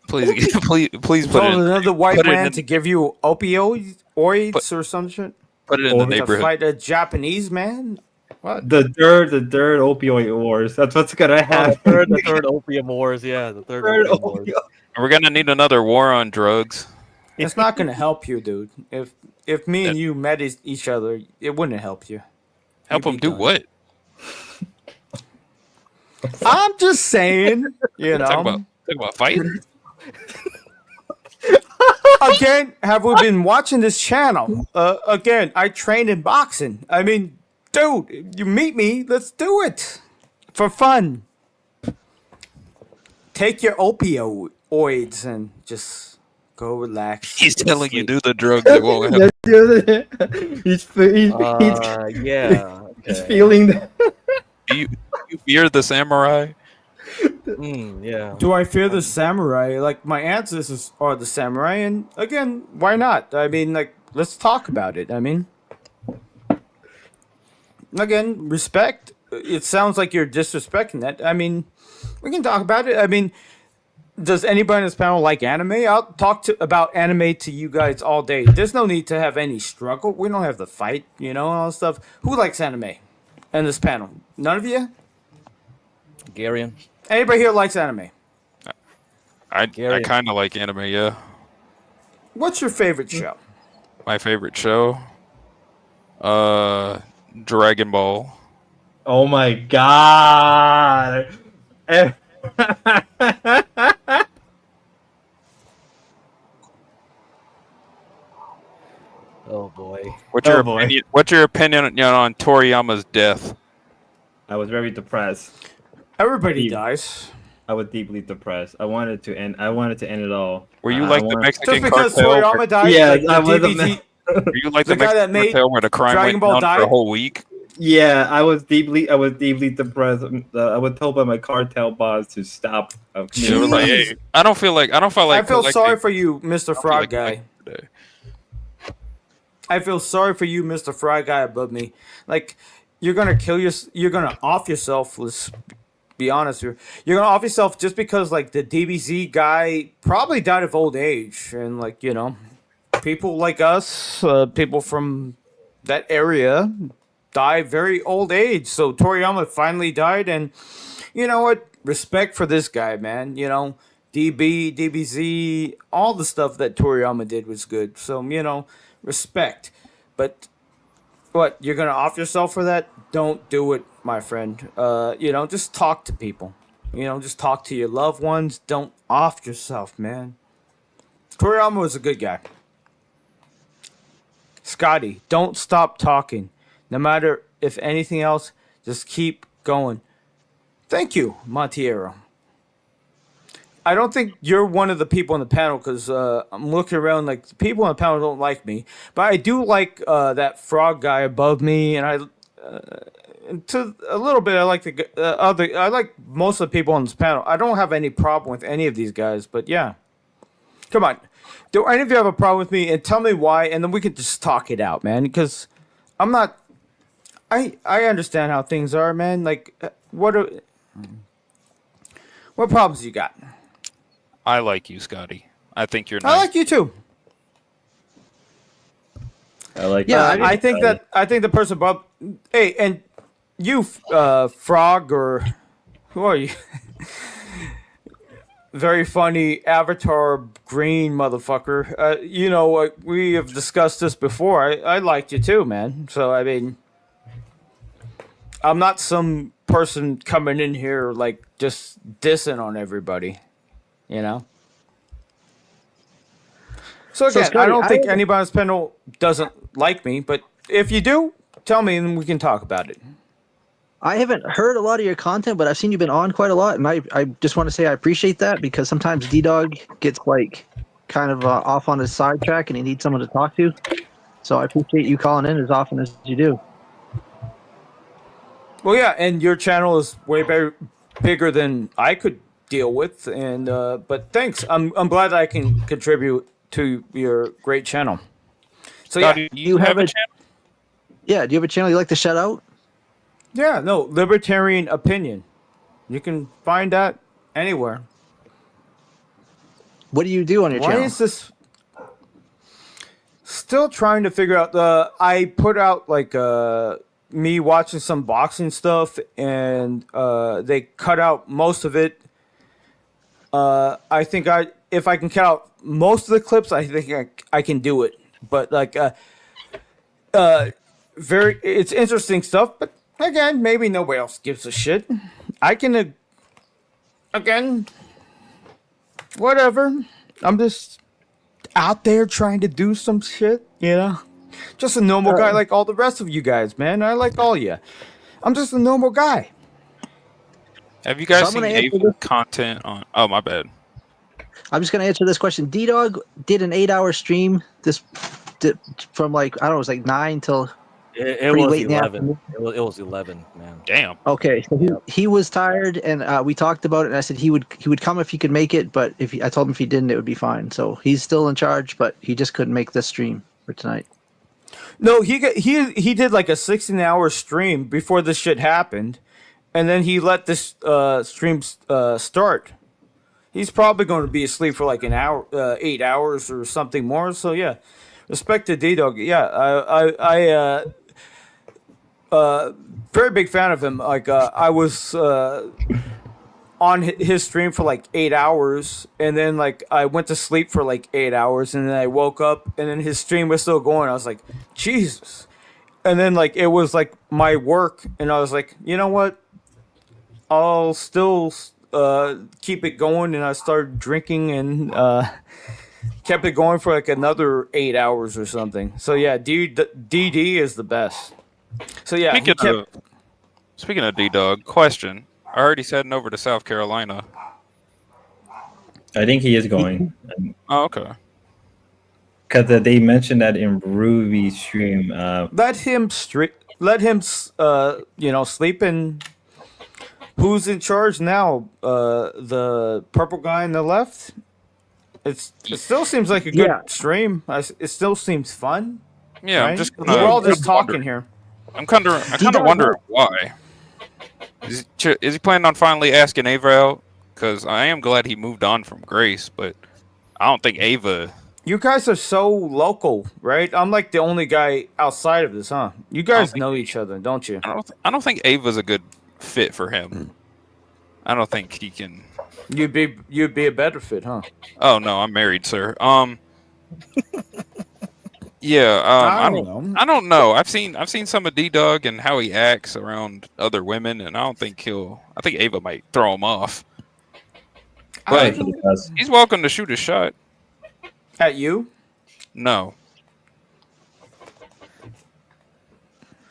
Please, please put Told it in. another white put it man in- to give you opioids or some shit Put it in the To to neighborhood. fight a Japanese man. What? the third opioid wars. That's what's gonna happen. The third opium wars, yeah, the third Third opium wars. opioid- We're gonna need another war on drugs. It's not gonna help you, dude. If me and you met each other, it wouldn't help you. Help You'd them be do done. what? I'm just saying, you Talk know. about fighting. Again, have we been watching this channel? Again, I train in boxing. I mean, dude, you meet me, let's do it for fun. Take your opioids and just go relax. He's go telling you sleep. do the drugs. It won't help. Yeah. he's Okay. feeling that. Do you fear the samurai? Yeah. Do I fear the samurai? Like, my ancestors are the samurai, and again, why not? I mean, like, let's talk about it. I mean, again, respect. It sounds like you're disrespecting that. I mean, we can talk about it. I mean, does anybody in this panel like anime? I'll talk about anime to you guys all day. There's no need to have any struggle. We don't have to fight, you know, and all that stuff. Who likes anime in this panel? None of you? Garion. Anybody here likes anime? I Gary. kind of like anime. Yeah, What's your favorite show? my favorite show. Dragon Ball. Oh my god. Oh boy. What's your Oh, boy. opinion? What's your opinion on Toriyama's death? I was very depressed. Everybody Steve. dies. I was deeply depressed. I wanted to end it all. Were you I like the wanted- Mexican Just because cartel? Toriyama died, Yeah, like the I was a DBZ, Were you like the the guy that Mexican made cartel where the crime Dragon went Ball down for a died? whole week? Yeah, I was deeply depressed. I was told by my cartel boss to stop. They were like, Jeez. hey, I don't feel like I feel collecting- sorry for you, Mr. I don't feel Frog like guy. collecting today. I feel sorry for you, Mr. Frog guy above me. Like, you're gonna you're gonna off yourself. Let's be honest here. You're gonna off yourself just because, like, the DBZ guy probably died of old age, and like, you know, people like us, people from that area, die very old age. So Toriyama finally died, and you know what? Respect for this guy, man. You know, DBZ, all the stuff that Toriyama did was good. So, you know, respect. But what, you're gonna off yourself for that? Don't do it, my friend. You know, just talk to people. You know, just talk to your loved ones. Don't off yourself, man. Toriyama was a good guy. Scotty, don't stop talking. No matter if anything else, just keep going. Thank you, Montiero. I don't think you're one of the people on the panel because I'm looking around like the people on the panel don't like me, but I do like that frog guy above me, and I to a little bit I like the other. I like most of the people on this panel. I don't have any problem with any of these guys, but yeah, come on. Do any of you have a problem with me? And tell me why, and then we can just talk it out, man. Because I'm not. I understand how things are, man. Like, what problems you got? I like you, Scotty. I think you're nice. I like you too. I like. Yeah, that. I think the person above. Hey, and you, Frog, or who are you? Very funny Avatar green motherfucker. You know, we have discussed this before. I liked you too, man. So I mean, I'm not some person coming in here like just dissing on everybody. You know. So again, Scotty, I don't think I- anybody on this panel doesn't like me, but if you do, tell me and we can talk about it. I haven't heard a lot of your content, but I've seen you've been on quite a lot, and I just want to say I appreciate that because sometimes D-Dog gets like kind of off on his sidetrack and he needs someone to talk to. So I appreciate you calling in as often as you do. Well, yeah, and your channel is way bigger than I could deal with, and but thanks. I'm glad I can contribute to your great channel. So yeah, Scotty, you have a channel? Yeah, do you have a channel you like to shout out? yeah, no, libertarian opinion. You can find that anywhere. What do you do on your Why channel? is this? Still trying to figure out. I put out like me watching some boxing stuff, and they cut out most of it. I think if I can cut out most of the clips, I think I can do it. But like, it's interesting stuff. But again, maybe nobody else gives a shit. I can, again, whatever. I'm just out there trying to do some shit, you know? Just a normal guy like all the rest of you guys, man. I like all you. I'm just a normal guy. Have you guys So I'm seen gonna answer Ava content on? Oh, my bad. I'm just going to answer this question. D-Dog did an 8-hour stream from like, I don't know, it was like 9 till It pretty was late in the 11. afternoon. It was 11, man. Damn. Okay, so he was tired, and we talked about it. And I said he would come if he could make it, but I told him if he didn't, it would be fine. So he's still in charge, but he just couldn't make this stream for tonight. No, he did like a 16-hour stream before this shit happened, and then he let this stream start. He's probably going to be asleep for like an hour, 8 hours or something more. So yeah, respect to D-Dog. Yeah, I very big fan of him. Like I was on his stream for like 8 hours, and then like I went to sleep for like 8 hours, and then I woke up, and then his stream was still going. I was like, Jesus. And then like it was like my work, and I was like, you know what? I'll still keep it going, and I started drinking and kept it going for like another 8 hours or something. So yeah, DD is the best. So yeah, Speaking of D-Dog, question. I heard he's heading over to South Carolina. I think he is going. Oh, okay. Because they mentioned that in Ruby's stream. let him sleep in. Who's in charge now? The purple guy on the left. It still seems like a good stream. It still seems fun. Yeah, right? I'm just. We're all just talking here. I'm kind of wondering why. Is he planning on finally asking Ava out? Because I am glad he moved on from Grace, but I don't think Ava. You guys are so local, right? I'm like the only guy outside of this, huh? You guys know each other, don't you? I don't think Ava's a good fit for him. I don't think he can. You'd be a better fit, huh? Oh no, I'm married, sir. Yeah. I don't know. I've seen some of D-Dog and how he acts around other women, and I don't think I think Ava might throw him off. But he's welcome to shoot a shot. At you? No.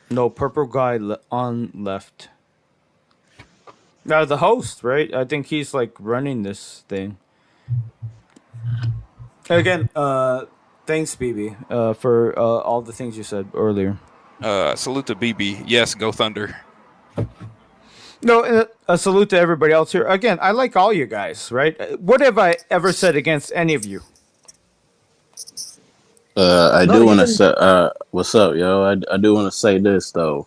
No, purple guy on left. Now the host, right? I think he's like running this thing. Again, thanks, BB, for all the things you said earlier. Salute to BB. Yes, go Thunder. No, a salute to everybody else here. Again, I like all you guys, right? What have I ever said against any of you? I do want to say, what's up, yo? I do want to say this though.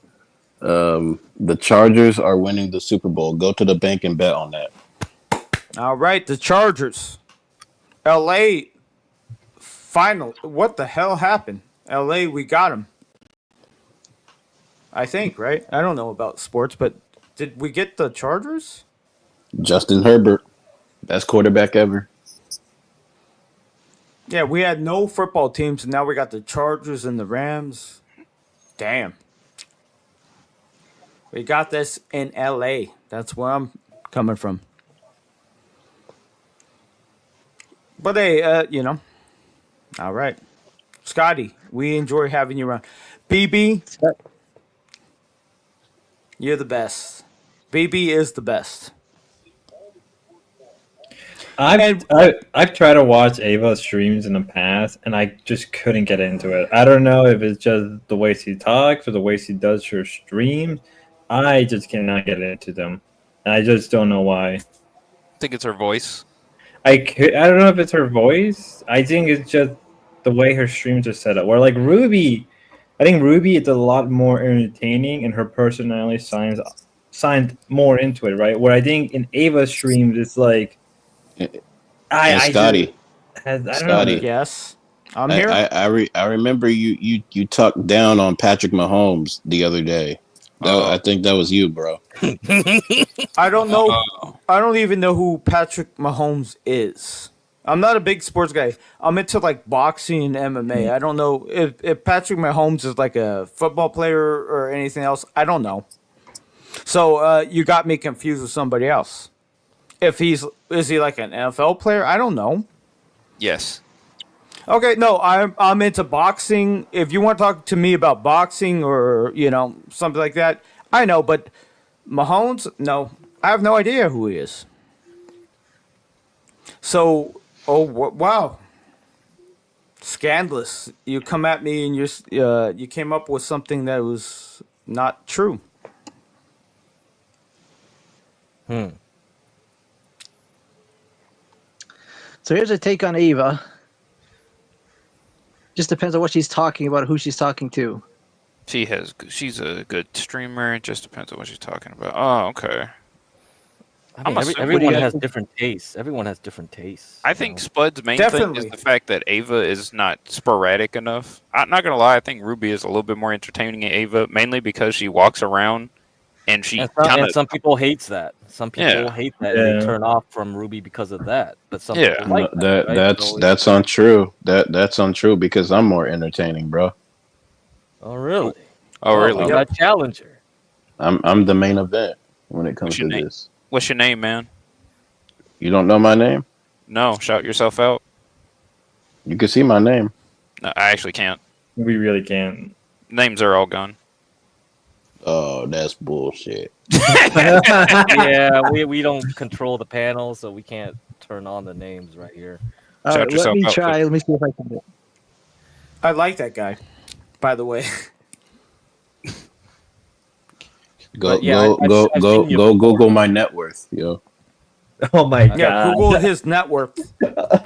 The Chargers are winning the Super Bowl. Go to the bank and bet on that. All right, the Chargers. LA, final. What the hell happened? LA, we got him. I think, right? I don't know about sports, but did we get the Chargers? Justin Herbert, best quarterback ever. Yeah, we had no football teams, and now we got the Chargers and the Rams. Damn. We got this in LA. That's where I'm coming from. But hey, all right. Scotty, we enjoy having you around. BB, you're the best. BB is the best. I've tried to watch Ava streams in the past, and I just couldn't get into it. I don't know if it's just the way she talks or the way she does her streams. I just cannot get into them, and I just don't know why. I think it's her voice. I don't know if it's her voice. I think it's just the way her streams are set up. Where like Ruby, I think Ruby is a lot more entertaining, and her personality signs more into it, right? Where I think in Ava's streams, it's like. Scotty. I don't Scotty. know. Yes, I'm here. I remember you talked down on Patrick Mahomes the other day. I think that was you, bro. I don't know. I don't even know who Patrick Mahomes is. I'm not a big sports guy. I'm into like boxing and MMA. I don't know if Patrick Mahomes is like a football player or anything else. I don't know. So you got me confused with somebody else. Is he like an NFL player? I don't know. Yes. Okay, no, I'm into boxing. If you want to talk to me about boxing or something like that, I know. But Mahomes, no, I have no idea who he is. So, wow, scandalous! You come at me and you came up with something that was not true. So here's a take on Ava. Just depends on what she's talking about, who she's talking to. She's a good streamer. It just depends on what she's talking about. Oh, okay. I mean, everyone has different tastes. Everyone has different tastes. I think Spud's main thing is the fact that Ava is not sporadic enough. I'm not gonna lie. I think Ruby is a little bit more entertaining than Ava, mainly because she walks around and some people hates that. Some people hate that and they turn off from Ruby because of that. But some people like that. Right? That's untrue. That's untrue because I'm more entertaining, bro. Oh really? Oh really? You got Challenger. I'm the main event when it comes to this. What's your name, man? You don't know my name? No, shout yourself out. You can see my name. No, I actually can't. We really can't. Names are all gone. Oh, that's bullshit. Yeah, we don't control the panel, so we can't turn on the names right here. All right, let me try. Let me see if I can do it. I like that guy, by the way. Go Google my net worth, yo. Oh my god. Yeah, Google his net worth.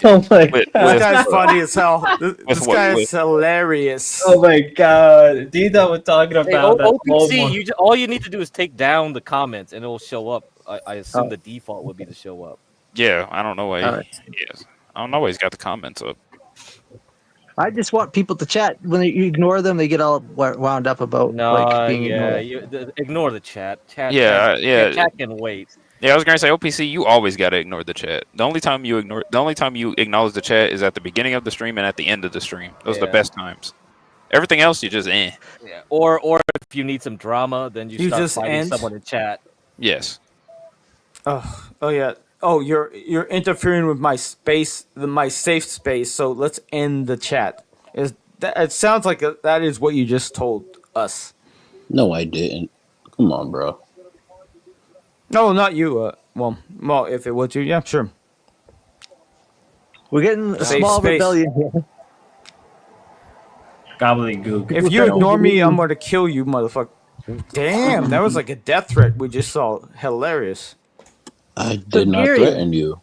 Oh my god. This guy's funny as hell. This guy is hilarious. Oh my god. Dita was talking about that. OPC, all you need to do is take down the comments and it will show up. I assume the default would be to show up. Yeah, I don't know why. I don't know why he's got the comments up. I just want people to chat. When you ignore them, they get all wound up about being ignored. Ignore the chat. Chat can wait. Yeah, I was gonna say OPC. You always gotta ignore the chat. The only time you acknowledge the chat is at the beginning of the stream and at the end of the stream. Those are the best times. Everything else, you just Yeah. Or if you need some drama, then you start just fighting someone in chat. Yes. Oh yeah. Oh, you're interfering with my space, my safe space. So let's end the chat. It sounds like that is what you just told us. No, I didn't. Come on, bro. No, not you. Well, if it was you, yeah, sure. We're getting a small rebellion here. Gobbledygook. If you ignore me, I'm going to kill you, motherfucker. Damn, that was like a death threat we just saw. Hilarious. I did not threaten you.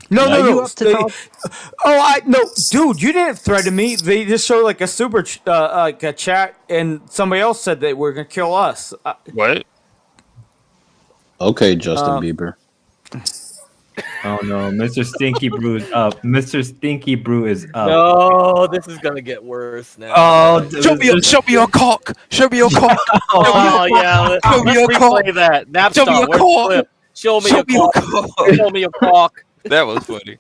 No. No, dude, you didn't threaten me. They just showed like a like a chat, and somebody else said that we're gonna kill us. What? Okay, Justin Bieber. Oh no, Mr. Stinky Brew is up. Mr. Stinky Brew is up. No, this is gonna get worse now. Oh, show me your cock. Show me your cock. Oh yeah, let's replay that. Show me your cock. Show me your cock. Show me your cock. That was funny.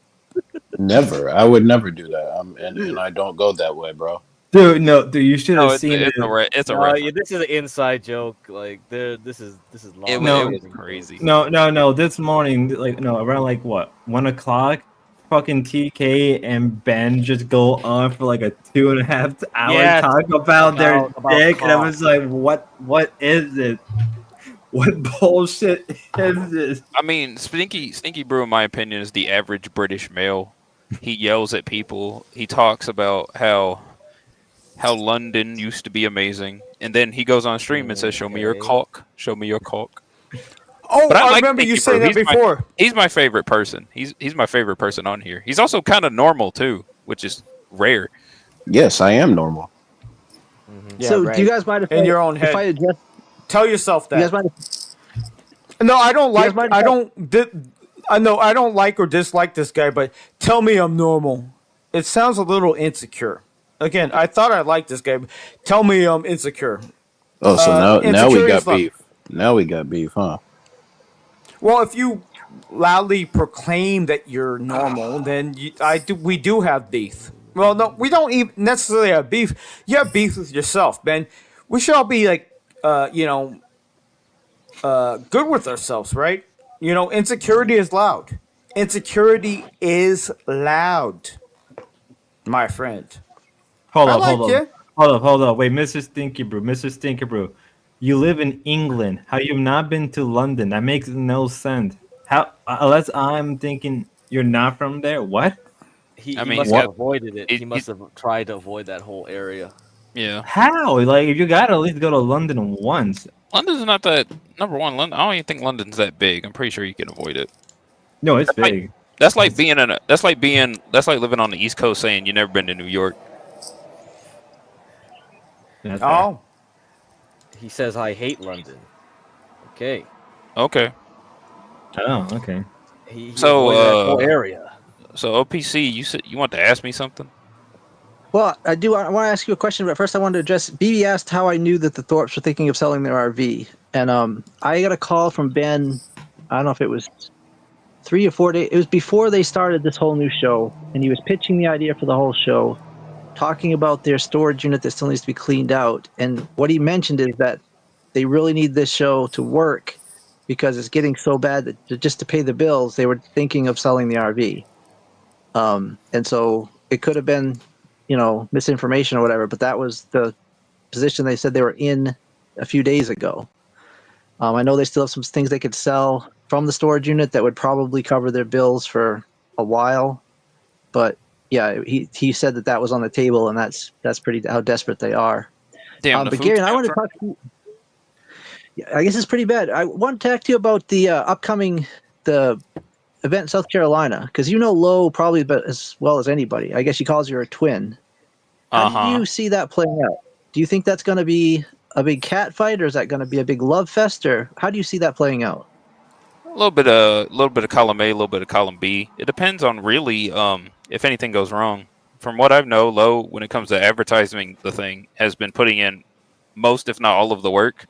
Never. I would never do that. And I don't go that way, bro. Dude, you should have seen it. It's a reference. Yeah, this is an inside joke. Like, this is long. It was crazy. No. This morning, around 1 o'clock, fucking TK and Ben just go on for like a 2.5 hour talk about their dick, and I was like, what is it? What bullshit is this? I mean, Stinky Brew, in my opinion, is the average British male. He yells at people. He talks about how London used to be amazing, and then he goes on stream and says, "Show me your Okay. cock. Show me your cock." Oh, But I I like remember you Stinky Brew. saying that before. He's my favorite person. He's my favorite person on here. He's also kind of normal too, which is rare. Yes, I am normal. Yeah, So right. do you guys mind if In I, your own if I head. address? Tell yourself You guys that. mind? No, I don't You guys like. mind if I don't. I know I don't like or dislike this guy, but tell me I'm normal. It sounds a little insecure. Again, I thought I liked this guy. But tell me I'm insecure. Oh, so now we insecurity is got beef. Now we got beef, huh? Well, if you loudly proclaim that you're normal, then we do have beef. Well, no, we don't even necessarily have beef. You have beef with yourself, man. We should all be like, good with ourselves, right? You know, insecurity is loud. Insecurity is loud, my friend. Hold I up, like hold you. up. Hold up. Wait, Mr. Stinky Brew. You live in England. How you've not been to London? That makes no sense. How, unless I'm thinking you're not from there. What? He I mean, must he's have got- avoided it. he- He must have tried to avoid that whole area. Yeah, How? Like, you gotta at least go to London once. London's not that number one. London. I don't even think London's that big. I'm pretty sure you can avoid it. No, it's big. That's like being in a. That's like living on the East Coast saying you've never been to New York. That's fair. Oh, He says, "I hate London." Okay. Okay, Oh, okay. He So, avoided that whole area. so OPC, you said you want to ask me something? Well, I do. I want to ask you a question, but first I wanted to address. BB asked how I knew that the Thorps were thinking of selling their RV, and I got a call from Ben. I don't know if it was 3 or 4 days. It was before they started this whole new show, and he was pitching the idea for the whole show, talking about their storage unit that still needs to be cleaned out. And what he mentioned is that they really need this show to work because it's getting so bad that just to pay the bills, they were thinking of selling the RV. And so it could have been, misinformation or whatever, but that was the position they said they were in a few days ago. I know they still have some things they could sell from the storage unit that would probably cover their bills for a while, but yeah, he said that was on the table, and that's pretty how desperate they are. Damn, the But food Gary, I want stamps to are- talk to you. Yeah, I guess it's pretty bad. I want to talk to you about the upcoming event in South Carolina, because you know Lo probably about as well as anybody. I guess she calls you her twin. How do you see that playing out? Do you think that's going to be a big cat fight, or is that going to be a big love fest, or how do you see that playing out? A little bit of column A, a little bit of column B. It depends on really if anything goes wrong. From what I know, Lo, when it comes to advertising the thing, has been putting in most, if not all, of the work,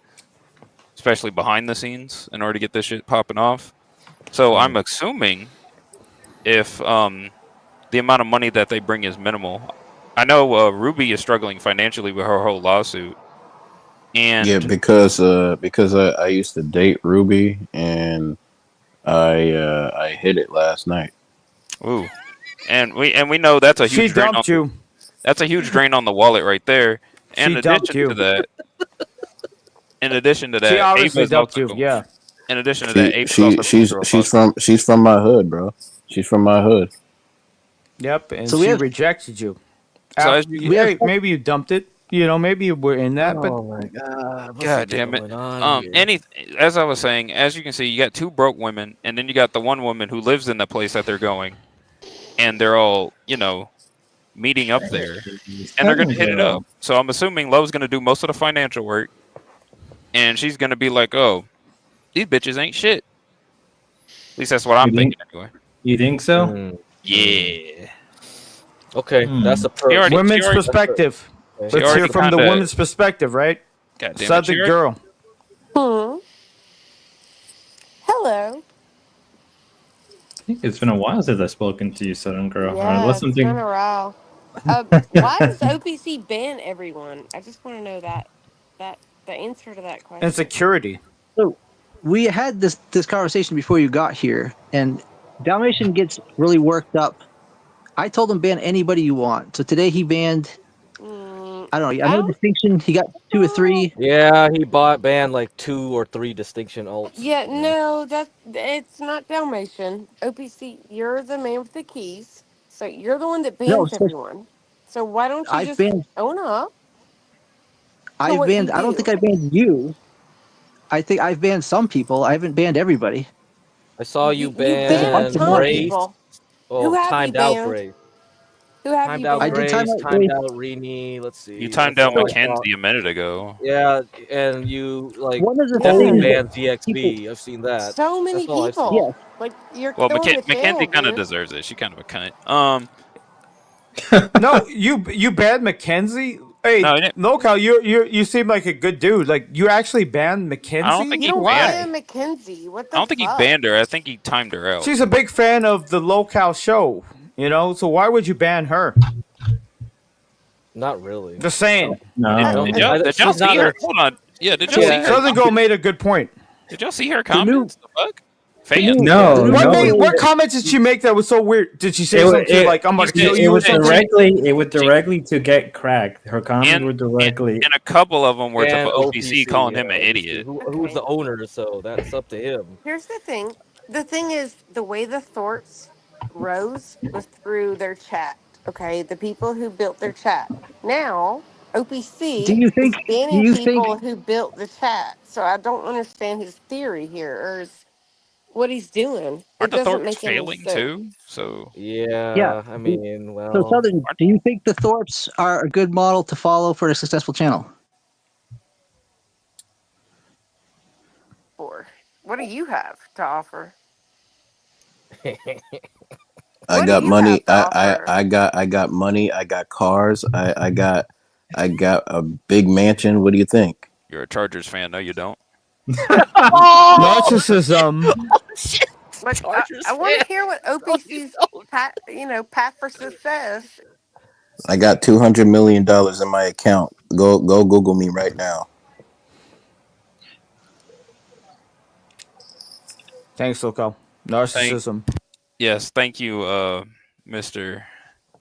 especially behind the scenes, in order to get this shit popping off. So I'm assuming if the amount of money that they bring is minimal. I know Ruby is struggling financially with her whole lawsuit, and Yeah, because I used to date Ruby and I hit it last night. ooh, and we know that's a she huge drain on dumped you. that's a huge drain on the wallet right there. And She dumped you. in addition to that, She obviously Ava's dumped also you. Yeah. In addition to that, Ava's She also going through a bust. she's from my hood, bro. She's from my hood. Yep. And So we she have- rejected you. So as Hey, maybe you dumped it. Maybe you were in that, but my God! God damn it. As I was saying, as you can see, you got two broke women, and then you got the one woman who lives in the place that they're going, and they're all, meeting up there, and they're gonna hit it up. So I'm assuming Love's gonna do most of the financial work, and she's gonna be like, "Oh, these bitches ain't shit." At least that's what I'm thinking anyway. You think so? Yeah. Okay, that's a pro. already- women's already- perspective. She Let's hear already from the kinda- women's perspective, right? God damn it, she Southern already- girl. Hello. I think it's been a while since I've spoken to you, Southern Girl. Yeah, Unless it's something. been a while. Why does OPC ban everyone? I just want to know that the answer to that question. Insecurity. So we had this conversation before you got here, and Dalmatian gets really worked up. I told him ban anybody you want. So today he banned I don't know. I I know don't. distinction. He got 2 or 3. Yeah, he banned like 2 or 3 distinction ults. Yeah, no, it's not Dalmatian. OPC, you're the man with the keys, so you're the one that No, bans so everyone. So why don't you I've just banned. own up to I've what you banned. I don't think do? I banned you. I think I've banned some people. I haven't banned everybody. I saw you You There's a banned a bunch of ban ton of mods. Grace. people. Who Oh, have you timed out banned? Grace. Who have you Timed out I did banned? time Grace, out. timed out Rini. Let's see. You timed That's out all I saw. Mackenzie a minute ago. Yeah, and you like One of the definitely things Yeah, that banned people. ZXB. I've seen that. so That's many all I've seen. people. Yes. Like you're Well, killing the Mackenzie channel, kind of dude. deserves it. She kind of a cunt. No, you banned Mackenzie. Hey, No, he didn't. Local, you seem like a good dude. Like you actually banned I don't think Mackenzie? You he don't banned. ban Why? Mackenzie. What I the don't think he fuck? banned her. I think he timed her out. She's a big fan of the Local show, so why would you ban her? Not really. Just saying. No, Don't Did think y'all? Did y'all she's not see her? a. Hold on. Yeah. Did y'all Who see Yeah, her? Southern Girl made a good point. Did y'all see her The new. comments? The fuck? The Fans. new. No, The new What no. rule what is. comments did she make that was so weird? Did she say something like "I'm He gonna said- kill It you" or was something? directly to get cracked. Her comments And, were directly. and a couple of them were to and OPC calling him an OPC, idiot. who's Okay. the owner, so that's up to him. Here's the thing. The thing is, the way the Thorps rose was through their chat. Okay, the people who built their chat. Now, Do OPC you think? is Do banning you think? people who built the chat. So I don't understand his theory here, or what he's doing. Aren't It the doesn't Thorps make any failing sense. too? So Yeah. Yeah, I mean, So well, Southern. aren't, Do you think the Thorps are a good model to follow for a successful channel? For what do you have to offer? I What do got you have money. to offer? I got money. I got cars. I got a big mansion. What do you think? you're a Chargers fan? No, you don't. Narcissism. shit, Like Chargers I want fan. to hear what No, you OPC's don't. path for success. I got $200 million in my account. Go Google me right now. Thanks, Local. Narcissism. Yes, thank you, Mister.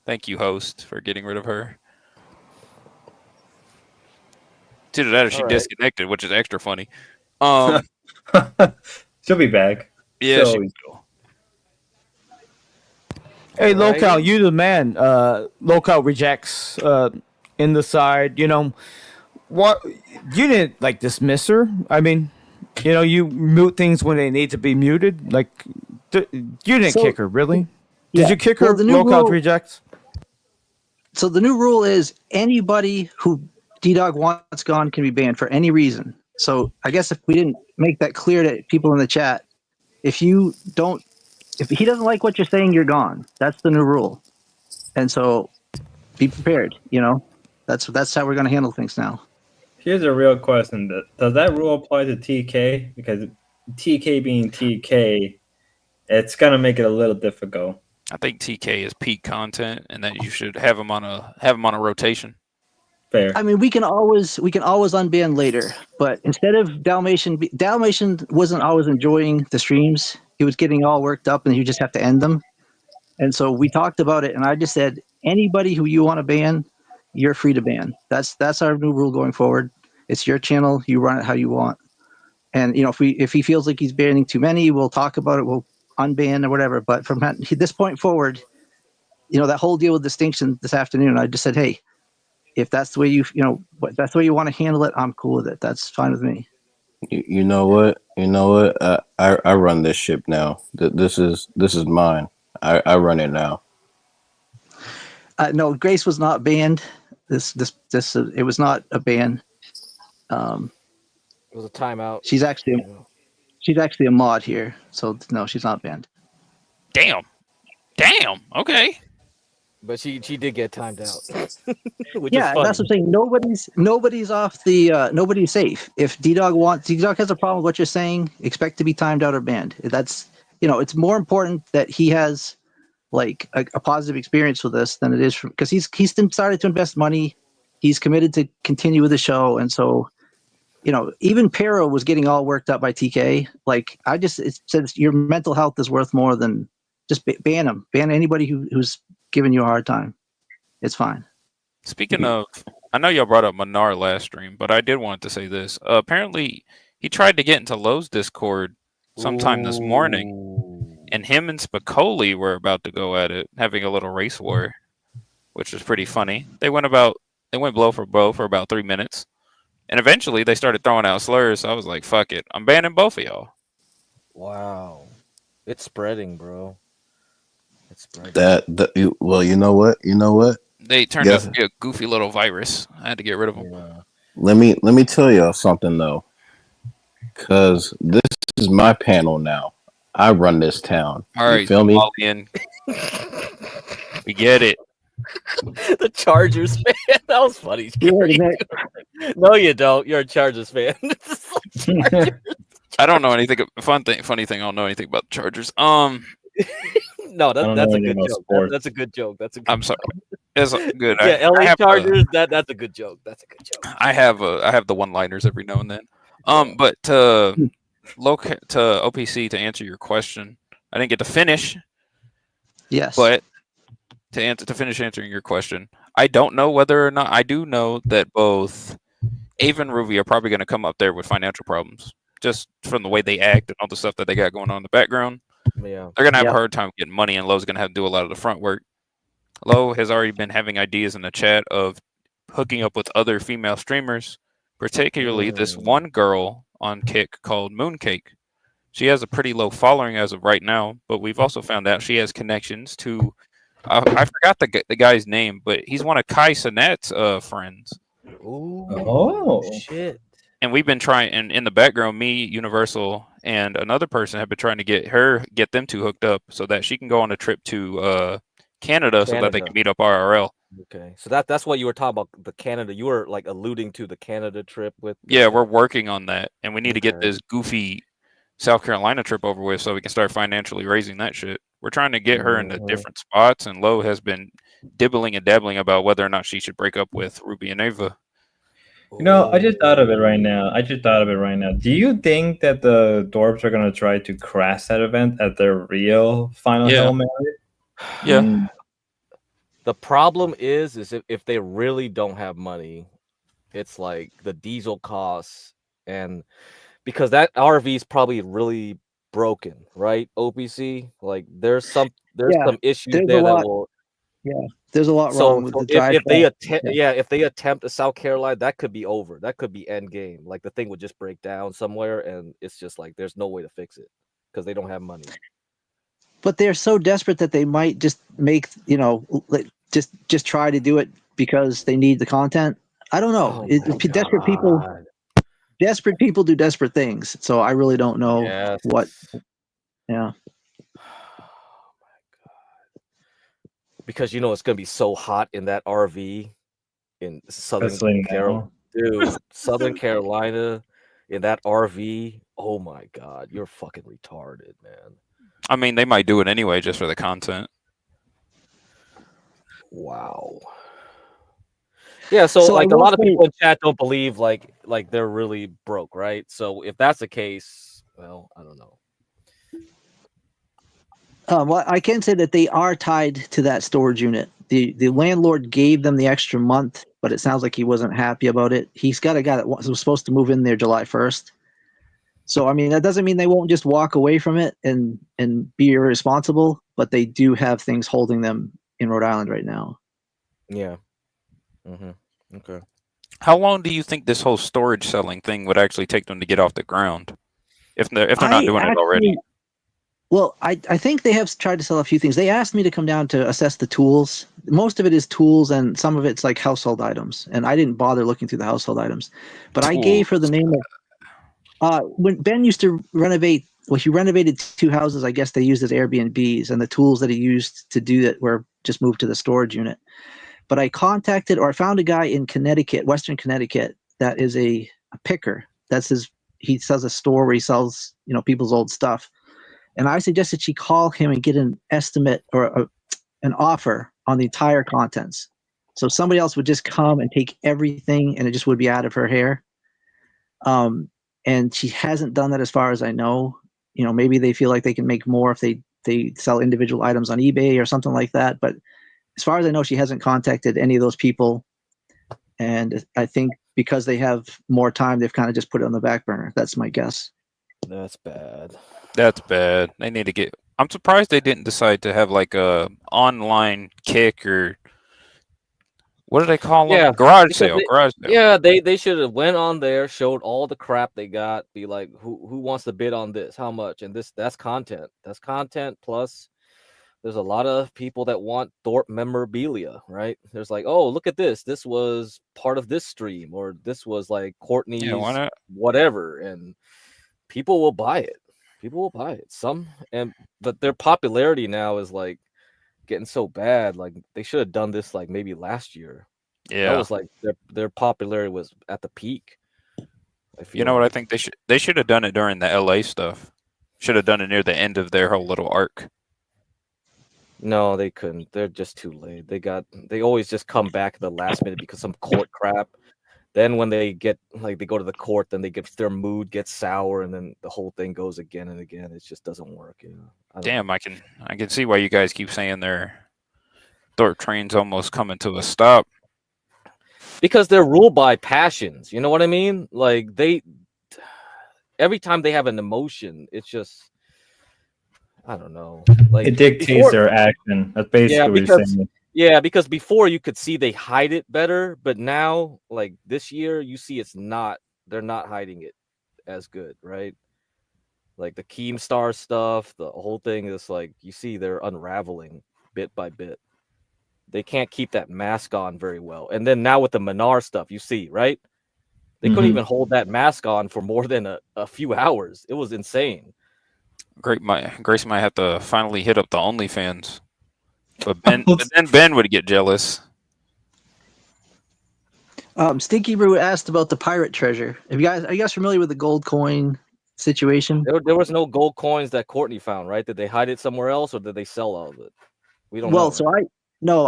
Thank you, host, for getting rid of her. To that, she All right. disconnected, which is extra funny. Um, She'll be back. yeah, she So- will. Hey, Alrighty. Local, you the man. Local rejects in the side. What? You didn't like dismiss her. I mean, you mute things when they need to be muted. Like, you didn't So- kick her, really? Yeah. Did you kick Well, her? the new Local rule- rejects. So the new rule is anybody who D-Dog wants gone can be banned for any reason. So I guess if we didn't make that clear to people in the chat, if he doesn't like what you're saying, you're gone. That's the new rule. And so be prepared, That's how we're going to handle things now. Here's a real question: does that rule apply to TK? Because TK being TK, it's gonna make it a little difficult. I think TK is peak content, and that you should have him on a rotation. Fair. I mean, we can always unban later, but instead of Dalmatian wasn't always enjoying the streams. He was getting all worked up, and you just have to end them. And so we talked about it, and I just said, anybody who you want to ban, you're free to ban. That's our new rule going forward. It's your channel. You run it how you want. And if he feels like he's banning too many, we'll talk about it. We'll unban or whatever. But from this point forward, that whole deal with distinction this afternoon, I just said, hey, if that's the way that's the way you want to handle it, I'm cool with it. That's fine with me. You know what? I run this ship now. This is mine. I run it now. No, Grace was not banned. It was not a ban. It was a timeout. She's actually a mod here, so no, she's not banned. Damn. Okay. But she did get timed out. Which Yeah, is funny. that's what I'm saying. Nobody's off the nobody's safe. If D-Dog has a problem with what you're saying, expect to be timed out or banned. That's it's more important that he has like a positive experience with this than it is because he's started to invest money. He's committed to continue with the show, and so even Pero was getting all worked up by TK. Like it says your mental health is worth more than just ban him. Ban anybody who's giving you a hard time. It's fine. Speaking of I know y'all brought up Manar last stream, but I did want to say this. Apparently, he tried to get into Lowe's Discord sometime this morning, Ooh. and him and Spicoli were about to go at it, having a little race war, which was pretty funny. They went blow for blow for about 3 minutes, and eventually they started throwing out slurs. So I was like, "Fuck it, I'm banning both of y'all." Wow. It's spreading, bro. It's spreading. Well, you know what? They turned Yes. out to be a goofy little virus. I had to get rid of them. Yeah. Let me tell y'all something though, because this is my panel now. I run this town. All right, you feel me? Somalian. We get it. The Chargers fan. That was funny. You already Gary. No, you don't. You're a Chargers fan. Chargers. I don't know anything. Funny thing. I don't know anything about the Chargers. No, I don't that's know a anything good about joke. sports. That's a good joke. That's a good I'm sorry. It's good. Yeah, I LA have Chargers. That's a good joke. That's a good joke. I have the one-liners every now and then. But to OPC, to answer your question, I didn't get to finish. Yes. But to finish answering your question, I don't know whether or not I do know that both Ava and Ruby are probably going to come up there with financial problems, just from the way they act and all the stuff that they got going on in the background. Yeah. They're going to have Yep. a hard time getting money, and Lowe's going to have to do a lot of the front work. Lowe has already been having ideas in the chat of hooking up with other female streamers, particularly this one girl on Kick called Mooncake. She has a pretty low following as of right now, but we've also found out she has connections to I forgot the guy's name, but he's one of Kai Sinet's friends. Ooh. Oh. Shit. And we've been trying, and in the background, me, Universal, and another person have been trying to get them two hooked up so that she can go on a trip to Canada so that they Canada. can meet up IRL. Okay, so that's what you were talking about, the Canada. You were like alluding to the Canada trip with. Yeah, we're working on that, and we need to get Okay. this goofy South Carolina trip over with so we can start financially raising that shit. We're trying to get her into different spots, and Lowe has been dibbling and dabbling about whether or not she should break up with Ruby and Ava. You know, I just thought of it right now. Do you think that the Thorps are going to try to crash that event at their real final Yeah. Hail Mary? Yeah. The problem is if they really don't have money, it's like the diesel costs, and because that RV is probably really broken, right? OPC, like there's some issues there's a there that lot. will. There's a lot So wrong with the drive. if they attempt a South Carolina, that could be over. That could be end game. Like the thing would just break down somewhere, and it's just like there's no way to fix it because they don't have money. But they're so desperate that they might just make, just try to do it because they need the content. I don't know. Desperate people do desperate things. So I really don't know what. Yeah. Because it's gonna be so hot in that RV in Especially Carolina, dude. Southern Carolina in that RV. Oh my God, you're fucking retarded, man. I mean, they might do it anyway just for the content. Wow. Yeah, so like a lot of people in chat don't believe like they're really broke, right? So if that's the case, well, I don't know. Well, I can say that they are tied to that storage unit. The landlord gave them the extra month, but it sounds like he wasn't happy about it. He's got a guy that was supposed to move in there July 1st. So, I mean, that doesn't mean they won't just walk away from it and be irresponsible, but they do have things holding them in Rhode Island right now. Yeah. Mm-hmm. Okay. How long do you think this whole storage selling thing would actually take them to get off the ground? If they're not doing it already? Well, I think they have tried to sell a few things. They asked me to come down to assess the tools. Most of it is tools, and some of it's like household items. And I didn't bother looking through the household items. But I gave her the name of when Ben used to renovate. Well, he renovated 2 houses. I guess they used as Airbnbs, and the tools that he used to do that were just moved to the storage unit. But I found a guy in Connecticut, Western Connecticut, that is a picker. He sells a store where he sells, people's old stuff. And I suggested she call him and get an estimate or an offer on the entire contents. So somebody else would just come and take everything, and it just would be out of her hair. And she hasn't done that as far as I know. Maybe they feel like they can make more if they sell individual items on eBay or something like that. But as far as I know, she hasn't contacted any of those people. and I think because they have more time, they've kind of just put it on the back burner. That's my guess. That's bad. That's bad. They need to get. I'm surprised they didn't decide to have like a online kick or what do they call them? Yeah, Garage because sale. Garage sale. Yeah, they should have went on there, showed all the crap they got, be like, who wants to bid on this? How much? And that's content. That's content plus there's a lot of people that want Thorp memorabilia, right? There's like, oh, look at this. This was part of this stream, or this was like Courtney's Yeah, why not? whatever, and people will buy it. People will buy it. But their popularity now is like getting so bad. Like they should have done this like maybe last year. Yeah. That was like their popularity was at the peak. You know what I think they should have done it during the LA stuff. Should have done it near the end of their whole little arc. No, they couldn't. They're just too late. They always just come back at the last minute because some court crap. Then when they get like they go to the court, then their mood gets sour, and then the whole thing goes again and again. It just doesn't work, you know. Damn, I can see why you guys keep saying their Thorp train's almost coming to a stop. Because they're ruled by passions. You know what I mean? Like every time they have an emotion, it's just I don't know. Like It dictates their action. That's basically what you're saying. Yeah, because before you could see they hide it better, but now, like this year, you see they're not hiding it as good, right? Like the Keemstar stuff, the whole thing is like you see they're unraveling bit by bit. They can't keep that mask on very well. And then now with the Manar stuff, you see, right? They couldn't even hold that mask on for more than a few hours. It was insane. Grace might have to finally hit up the OnlyFans. But then Ben would get jealous. Stinky Brew asked about the pirate treasure. Are you guys familiar with the gold coin situation? There was no gold coins that Courtney found, right? Did they hide it somewhere else or did they sell all of it? We don't know. Well, so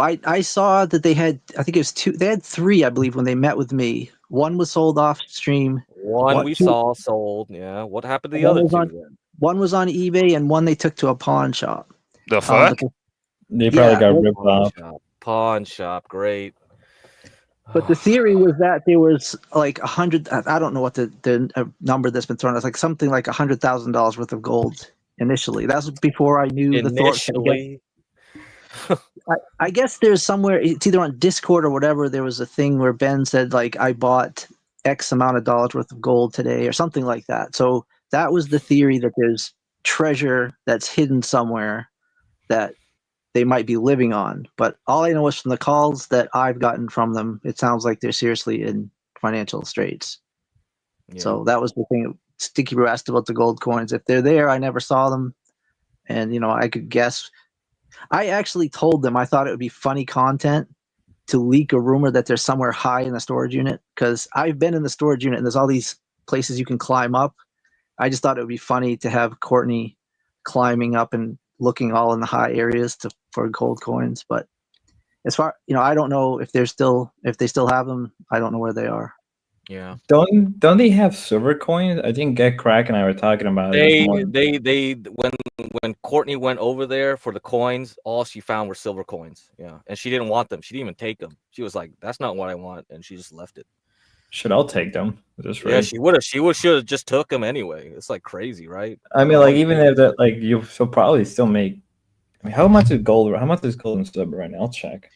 I saw that they had, I think it was they had 3, I believe, when they met with me. One was sold off stream. One we saw sold. Yeah. What happened to the other 2 then? One was on eBay and one they took to a pawn shop. The fuck? They probably got ripped off. Pawn shop, great. But the theory was that there was like 100. I don't know what the number that's been thrown out. It's like something like $100,000 worth of gold initially. That was before I knew the Thorps. I guess there's somewhere, it's either on Discord or whatever, there was a thing where Ben said like I bought X amount of dollars worth of gold today or something like that. So that was the theory, that there's treasure that's hidden somewhere that they might be living on. But all I know is from the calls that I've gotten from them, it sounds like they're seriously in financial straits. Yeah. So that was the thing. Stinky Brew asked about the gold coins. If they're there, I never saw them. And, I could guess. I actually told them I thought it would be funny content to leak a rumor that they're somewhere high in the storage unit, because I've been in the storage unit and there's all these places you can climb up. I just thought it would be funny to have Courtney climbing up and looking all in the high areas for gold coins. But as far, I don't know if they still have them. I don't know where they are. Yeah. Don't they have silver coins? I think Get Crack and I were talking about it. When Courtney went over there for the coins, all she found were silver coins. Yeah. And she didn't want them. She didn't even take them. She was like, that's not what I want. And she just left it. I'll take them. Yeah, she would have. She should have just took them anyway. It's like crazy, right? I mean, like even if that, like you will probably still make. I mean, how much is gold? How much is gold in silver right now? I'll check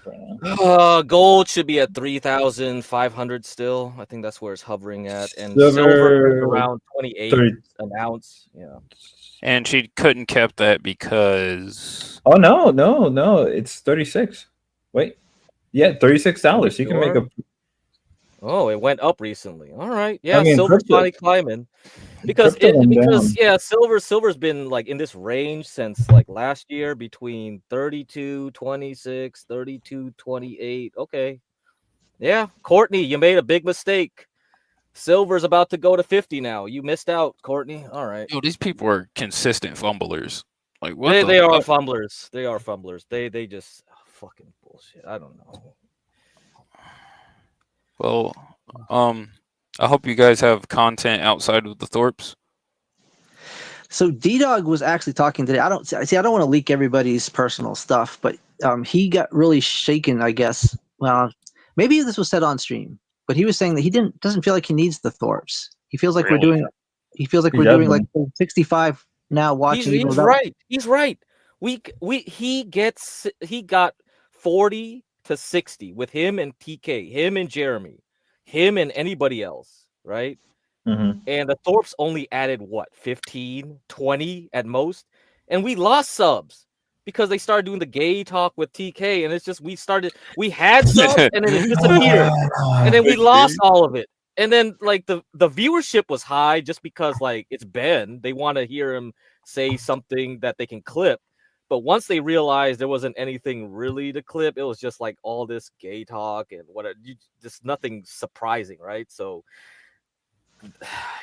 right now. Gold should be at 3,500 still. I think that's where it's hovering at, and silver is around 28 an ounce. Yeah. And she couldn't kept that because. Oh no! It's 36. Wait, yeah, $36. You can make a. Oh, it went up recently. All right, yeah, I mean, silver's finally climbing because silver's been like in this range since like last year between 32.26, 32.28. Okay, yeah, Courtney, you made a big mistake. Silver's about to go to 50 now. You missed out, Courtney. All right. Yo, these people are consistent fumblers. Like what? They are fumblers. They are fumblers. They just fucking bullshit. I don't know. Well, I hope you guys have content outside of the Thorps. So D-Dog was actually talking today. I don't want to leak everybody's personal stuff, but he got really shaken, I guess. Well, Maybe this was said on stream, but he was saying that he doesn't feel like he needs the Thorps. He feels like Really? he feels like He we're doing like doesn't. 65 now watching even He's without. right. He's right. He got 40 to 60 with him and TK, him and Jeremy, him and anybody else, right? Mhm. And the Thorps only added what, 15, 20 at most, and we lost subs because they started doing the gay talk with TK, and it's just we had subs and then it disappeared, and then we lost all of it. And then like the viewership was high just because like it's Ben, they want to hear him say something that they can clip. But once they realized there wasn't anything really to clip, it was just like all this gay talk and just nothing surprising, right? So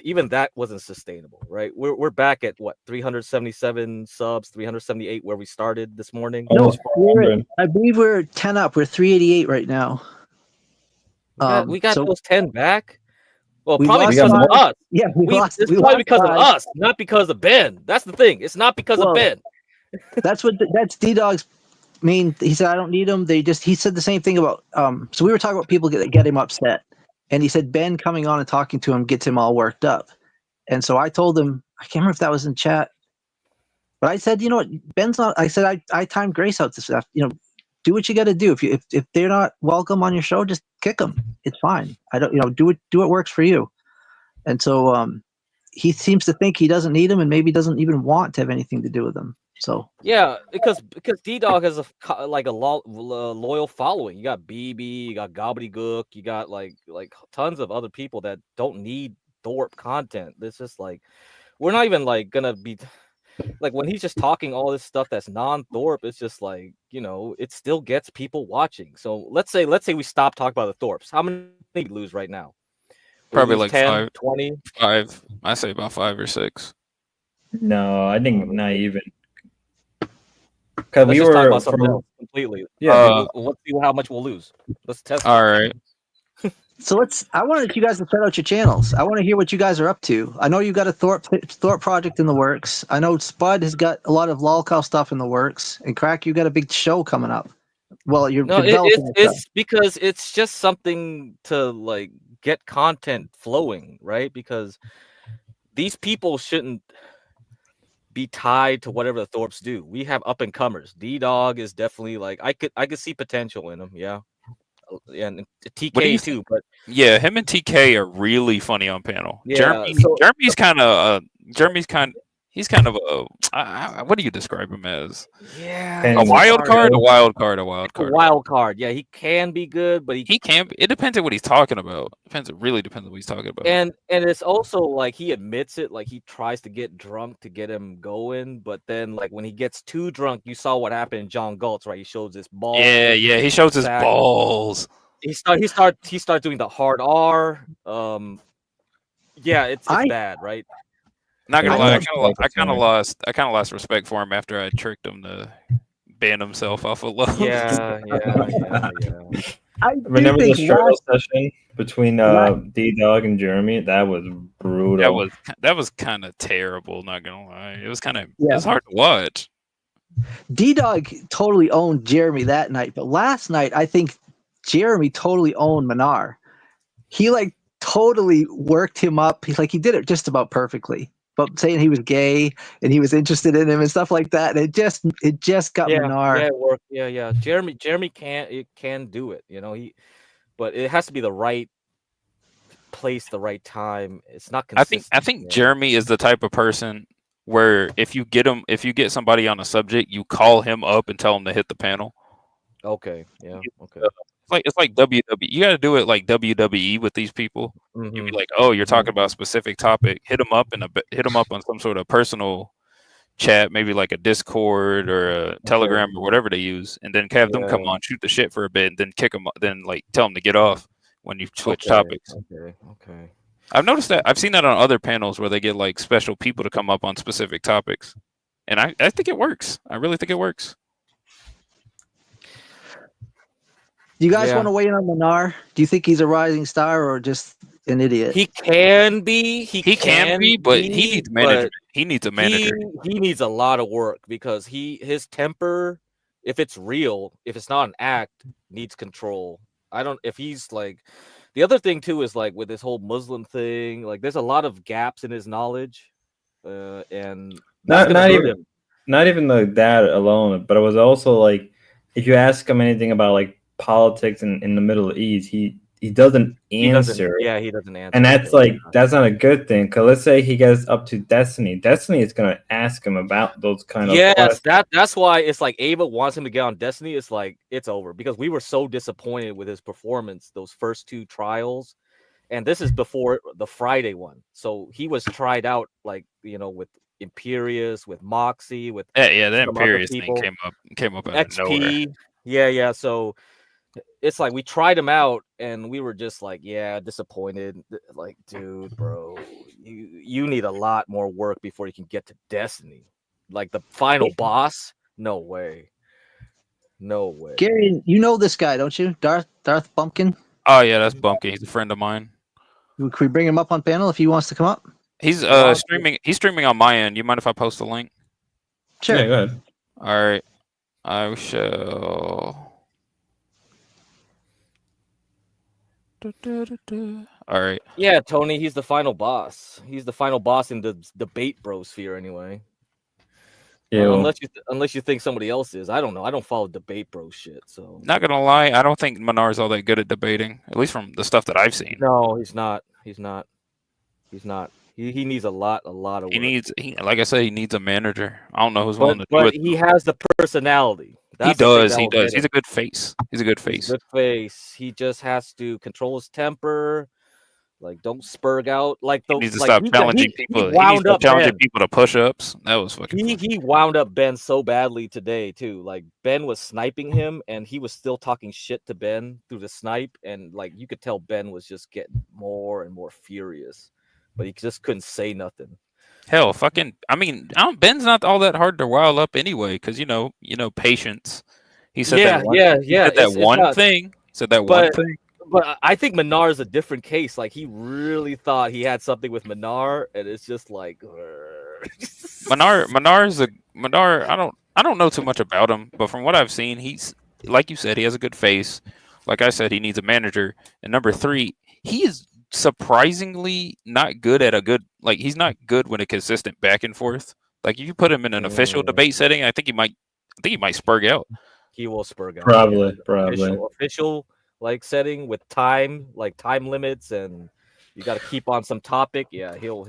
even that wasn't sustainable, right? We're back at what, 377 subs, 378 where we started this morning. No, Almost 400. I believe we're 10 up. We're 388 right now. We got So those 10 back. Well, we probably lost because of five. us. Yeah, It's we probably lost because of 5. us, not because of Ben. That's the thing. It's not because of Well, Ben. that's D-Dog's main. He said I don't need them. He said the same thing about so we were talking about people get him upset, and he said Ben coming on and talking to him gets him all worked up. And so I told him, I can't remember if that was in chat, but I said, you know what, Ben's not. I said I timed Grace out this stuff. You know, do what you got to do. If they're not welcome on your show, just kick them. It's fine. I don't, do what works for you. And so he seems to think he doesn't need them, and maybe doesn't even want to have anything to do with them. So Yeah, because D-Dog has a loyal following. You got BB, you got Gobbledygook, you got like tons of other people that don't need Thorp content. It's just like we're not even like gonna be like when he's just talking all this stuff that's non-Thorp. It's just like, it still gets people watching. So let's say we stop talking about the Thorps. How many do we lose right now? We Probably lose like 10, 20. 5. I say about 5 or 6. No, I think not even. Because Let's we just talk were about something else completely. Yeah. Let's see how much we'll lose. Let's test it. All right. So I wanted you guys to set out your channels. I want to hear what you guys are up to. I know you got a Thorp project in the works. I know Spud has got a lot of lolcow stuff in the works, and Crack, you got a big show coming up. Well, you're No, developing it's because it's just something to like get content flowing, right? Because these people shouldn't be tied to whatever the Thorps do. We have up and comers. D-Dog is definitely like I could see potential in him. Yeah, and TK too. But Yeah, him and TK are really funny on panel. yeah, Jeremy's kind of he's kind of a what do you describe him as? yeah, And A it's wild hard. card, a wild card, a It's wild a card. wild card. Yeah, he can be good, but He can be. It depends on what he's talking about. It really depends on what he's talking about. and it's also like he admits it, like he tries to get drunk to get him going, but then like when he gets too drunk, you saw what happened in John Galt's, right? He shows his balls. Yeah, he shows his sack. balls. He start doing the hard R. Yeah, it's bad, right? Not gonna lie, I I kind of lost respect for him after I tricked him to ban himself off of love. Yeah. I remember the think struggle session between D-Dog and Jeremy. That was brutal. That was kind of terrible. Not gonna lie, it was kind of it Yeah. was hard to watch. D-Dog totally owned Jeremy that night, but last night I think Jeremy totally owned Manar. He like totally worked him up. He did it just about perfectly. But saying he was gay and he was interested in him and stuff like that, and it just got Manar. Yeah, it worked. Yeah. Jeremy can do it, but it has to be the right place, the right time. It's not consistent. I think Jeremy is the type of person where if you get somebody on a subject, you call him up and tell him to hit the panel. Okay. Yeah. Okay. It's like WWE. You got to do it like WWE with these people. Mm-hmm. You be like, oh, you're talking about a specific topic. Hit them up on some sort of personal chat, maybe like a Discord or a Telegram or whatever they use, and then have them come on, shoot the shit for a bit, and then kick them. Then like tell them to get off when you switch topics. Okay. I've noticed that. I've seen that on other panels where they get like special people to come up on specific topics, and I think it works. I really think it works. Do you guys want to weigh in on Manar? Do you think he's a rising star or just an idiot? He can be. He can be, but he needs management. He needs a manager. He needs a lot of work because his temper, if it's real, if it's not an act, needs control. I don't if he's like the other thing too is like with this whole Muslim thing, like there's a lot of gaps in his knowledge, and that's gonna hurt him. Not even like that alone, but it was also like if you ask him anything about like politics in the Middle East, he doesn't answer. He doesn't answer. And that's like that's not a good thing. Cause let's say he gets up to Destiny. Destiny is gonna ask him about those kind of questions. That's why it's like Ava wants him to get on Destiny. It's like it's over because we were so disappointed with his performance those first 2 trials. And this is before the Friday one. So he was tried out like with Imperius, with Moxie, with the some other Imperius thing people. came up out of nowhere. XP. Yeah. So it's like we tried him out and we were just like, disappointed. Like, dude, bro, you need a lot more work before you can get to Destiny. Like the final boss, no way. Gary, you know this guy, don't you? Darth Bumpkin. Oh yeah, that's Bumpkin. He's a friend of mine. Can we bring him up on panel if he wants to come up? He's streaming. He's streaming on my end. You mind if I post the link? Sure. Yeah, go ahead. All right, I shall. All right. Yeah, Tony, he's the final boss. He's the final boss in the debate bro sphere anyway. Yeah. Unless you think somebody else is. I don't know. I don't follow debate bro shit. So Not gonna lie, I don't think Manar's all that good at debating. At least from the stuff that I've seen. no, he's not. He's not. He needs a lot of work. Like I said, he needs a manager. I don't know who's willing to do But it. he has the personality. He does. He's a good face. He's a good face. Good face. He just has to control his temper. Like, don't spurg out. Like He needs to stop challenging people. He needs to stop challenging people to push-ups. That was fucking. He wound up Ben so badly today too. Like Ben was sniping him, and he was still talking shit to Ben through the snipe, and like you could tell Ben was just getting more and more furious, but he just couldn't say nothing. Hell, fucking. I mean, Ben's not all that hard to rile up anyway, because you know, patience. He said that one, He said that one thing. He said that one thing. But I think Manar is a different case. Like he really thought he had something with Manar, and it's just like Manar. I don't know too much about him, but from what I've seen, he's like you said, he has a good face. Like I said, he needs a manager. And number 3, he is surprisingly not good at he's not good when a consistent back and forth. Like if you put him in an official debate setting, I think he might spurg out. He will spurg out. Probably. Official like setting with time limits, and you got to keep on some topic. Yeah, he'll.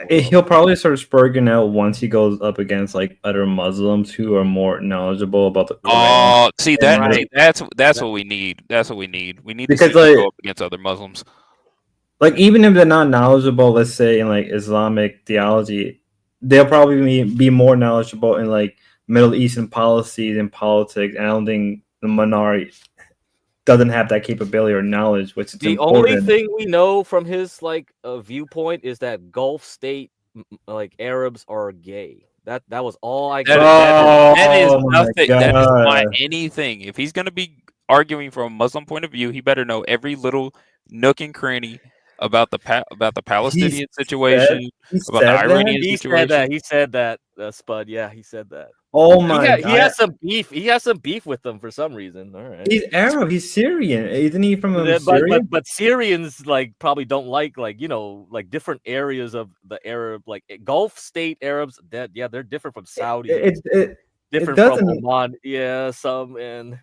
He'll probably start spurging out once he goes up against like other Muslims who are more knowledgeable about the Quran. Oh, see that's what we need. That's what we need. We need to go up against other Muslims. Like even if they're not knowledgeable, let's say in like Islamic theology, they'll probably be more knowledgeable in like Middle Eastern policies and politics. And I don't think the Manar doesn't have that capability or knowledge, which is the important. only thing we know from his like viewpoint is that Gulf state like Arabs are gay. That was all I got. That is nothing. That is not anything. If he's gonna be arguing from a Muslim point of view, he better know every little nook and cranny about the Palestinian situation, about the Iranian situation. He said that, Spud. Yeah, he said that. Oh my God. He has some beef. He has some beef with them for some reason. All right. He's Arab. He's Syrian. Isn't he from Syria? But Syrians like probably don't like different areas of the Arab Gulf state Arabs. They're different from Saudi. Different from Oman. Yeah, and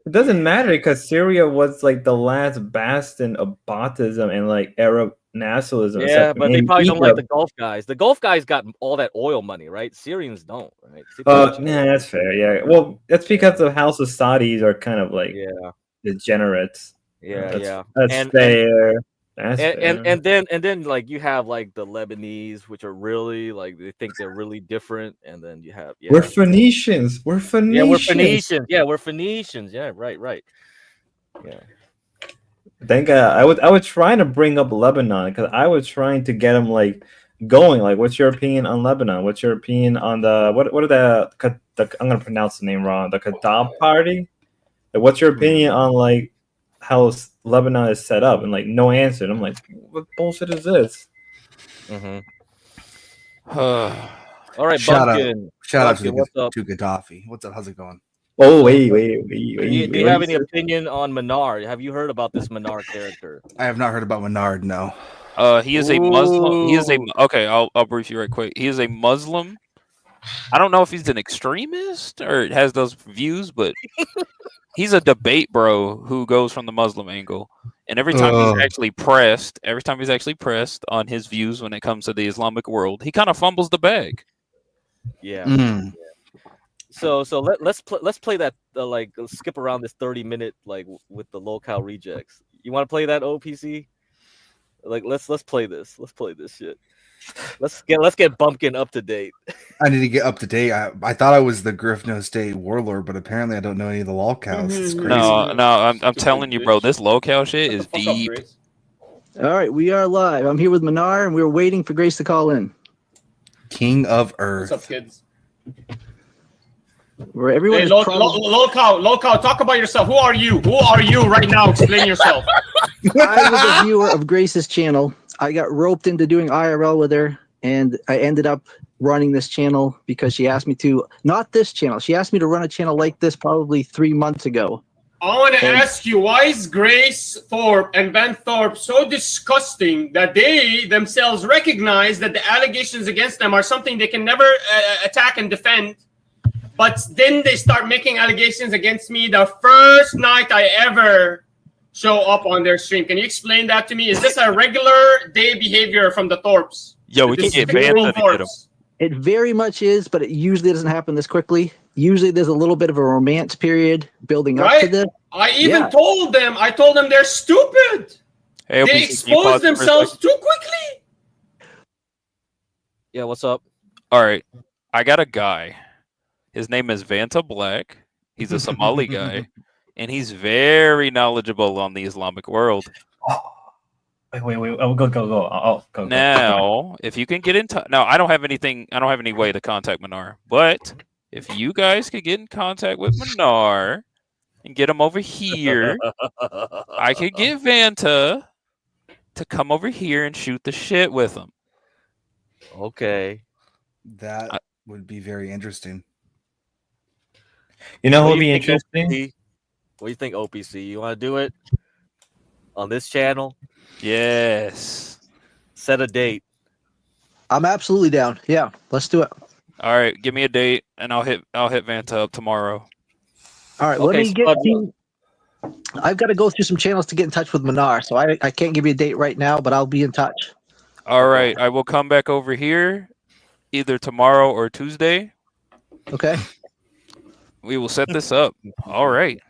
it doesn't matter because Syria was like the last bastion of Baatism and like Arab nationalism. Yeah, but they probably don't like the Gulf guys. The Gulf guys got all that oil money, right? Syrians don't, right? That's fair. Yeah, well, that's because the House of Saudis are kind of like degenerates. Yeah, that's fair. And then like you have like the Lebanese, which are really like they think they're really different, and then you have we're Phoenicians. Yeah, we're Phoenicians. Yeah, right. Yeah. Thank God. I was trying to bring up Lebanon because I was trying to get him like going. Like, what's your opinion on Lebanon? What's your opinion on the what are the I'm gonna pronounce the name wrong. The Qadab party. Like, what's your opinion on like how Lebanon is set up? And like no answer. And I'm like, what bullshit is this? All right, shout out to Gaddafi. What's up? How's it going? Oh, So, wait. do you, What do you you have any said? opinion on Manar? Have you heard about this Manar character? I have not heard about Menard. No. He is a Muslim. Ooh. Okay. I'll brief you right quick. He is a Muslim. I don't know if he's an extremist or has those views, but he's a debate bro who goes from the Muslim angle. And every time he's actually pressed on his views when it comes to the Islamic world, he kind of fumbles the bag. Yeah. Mm. So let's play that let's skip around this 30-minute with the locale rejects. You want to play that OPC? Like let's play this. Let's play this shit. Let's get Bumpkin up to date. I need to get up to date. I thought I was the Griffno State warlord, but apparently I don't know any of the lolcows. It's crazy. No, I'm telling you, bro, this locale shit is deep. All right, we are live. I'm here with Manar, and we're waiting for Grace to call in. King of Earth. What's up, kids? Where everyone Hey, is locale, talk about yourself. Who are you? Who are you right now? Explain yourself. I was a viewer of Grace's channel. I got roped into doing IRL with her, and I ended up running this channel because she asked me to. Not this channel. She asked me to run a channel like this probably 3 months ago. I want to ask you, why is Grace Thorp and Ben Thorp so disgusting that they themselves recognize that the allegations against them are something they can never attack and defend? But then they start making allegations against me the first night I ever show up on their stream. Can you explain that to me? Is this a regular day behavior from the Thorps? Yo, we can get Vanta to get him. It very much is, but it usually doesn't happen this quickly. Usually there's a little bit of a romance period building up to this. I even told them they're stupid. Hey, they expose themselves too quickly. Yeah, what's up? All right, I got a guy. His name is Vanta Black. He's a Somali guy, and he's very knowledgeable on the Islamic world. Wait. Oh, go. I'll go. Now, if you can get in touch. Now, I don't have any way to contact Manar, but if you guys could get in contact with Manar and get him over here, I could get Vanta to come over here and shoot the shit with him. Okay. That would be very interesting. You know what What would do be you think, interesting? OPC? What do you think, OPC? You want to do it on this channel? Yes. Set a date. I'm absolutely down. Yeah, let's do it. All right, give me a date, and I'll hit Vanta up tomorrow. All right, Okay, let me get you. I've got to go through some channels to get in touch with Manar, so I can't give you a date right now, but I'll be in touch. All right, I will come back over here either tomorrow or Tuesday. Okay. We will set this up. All right.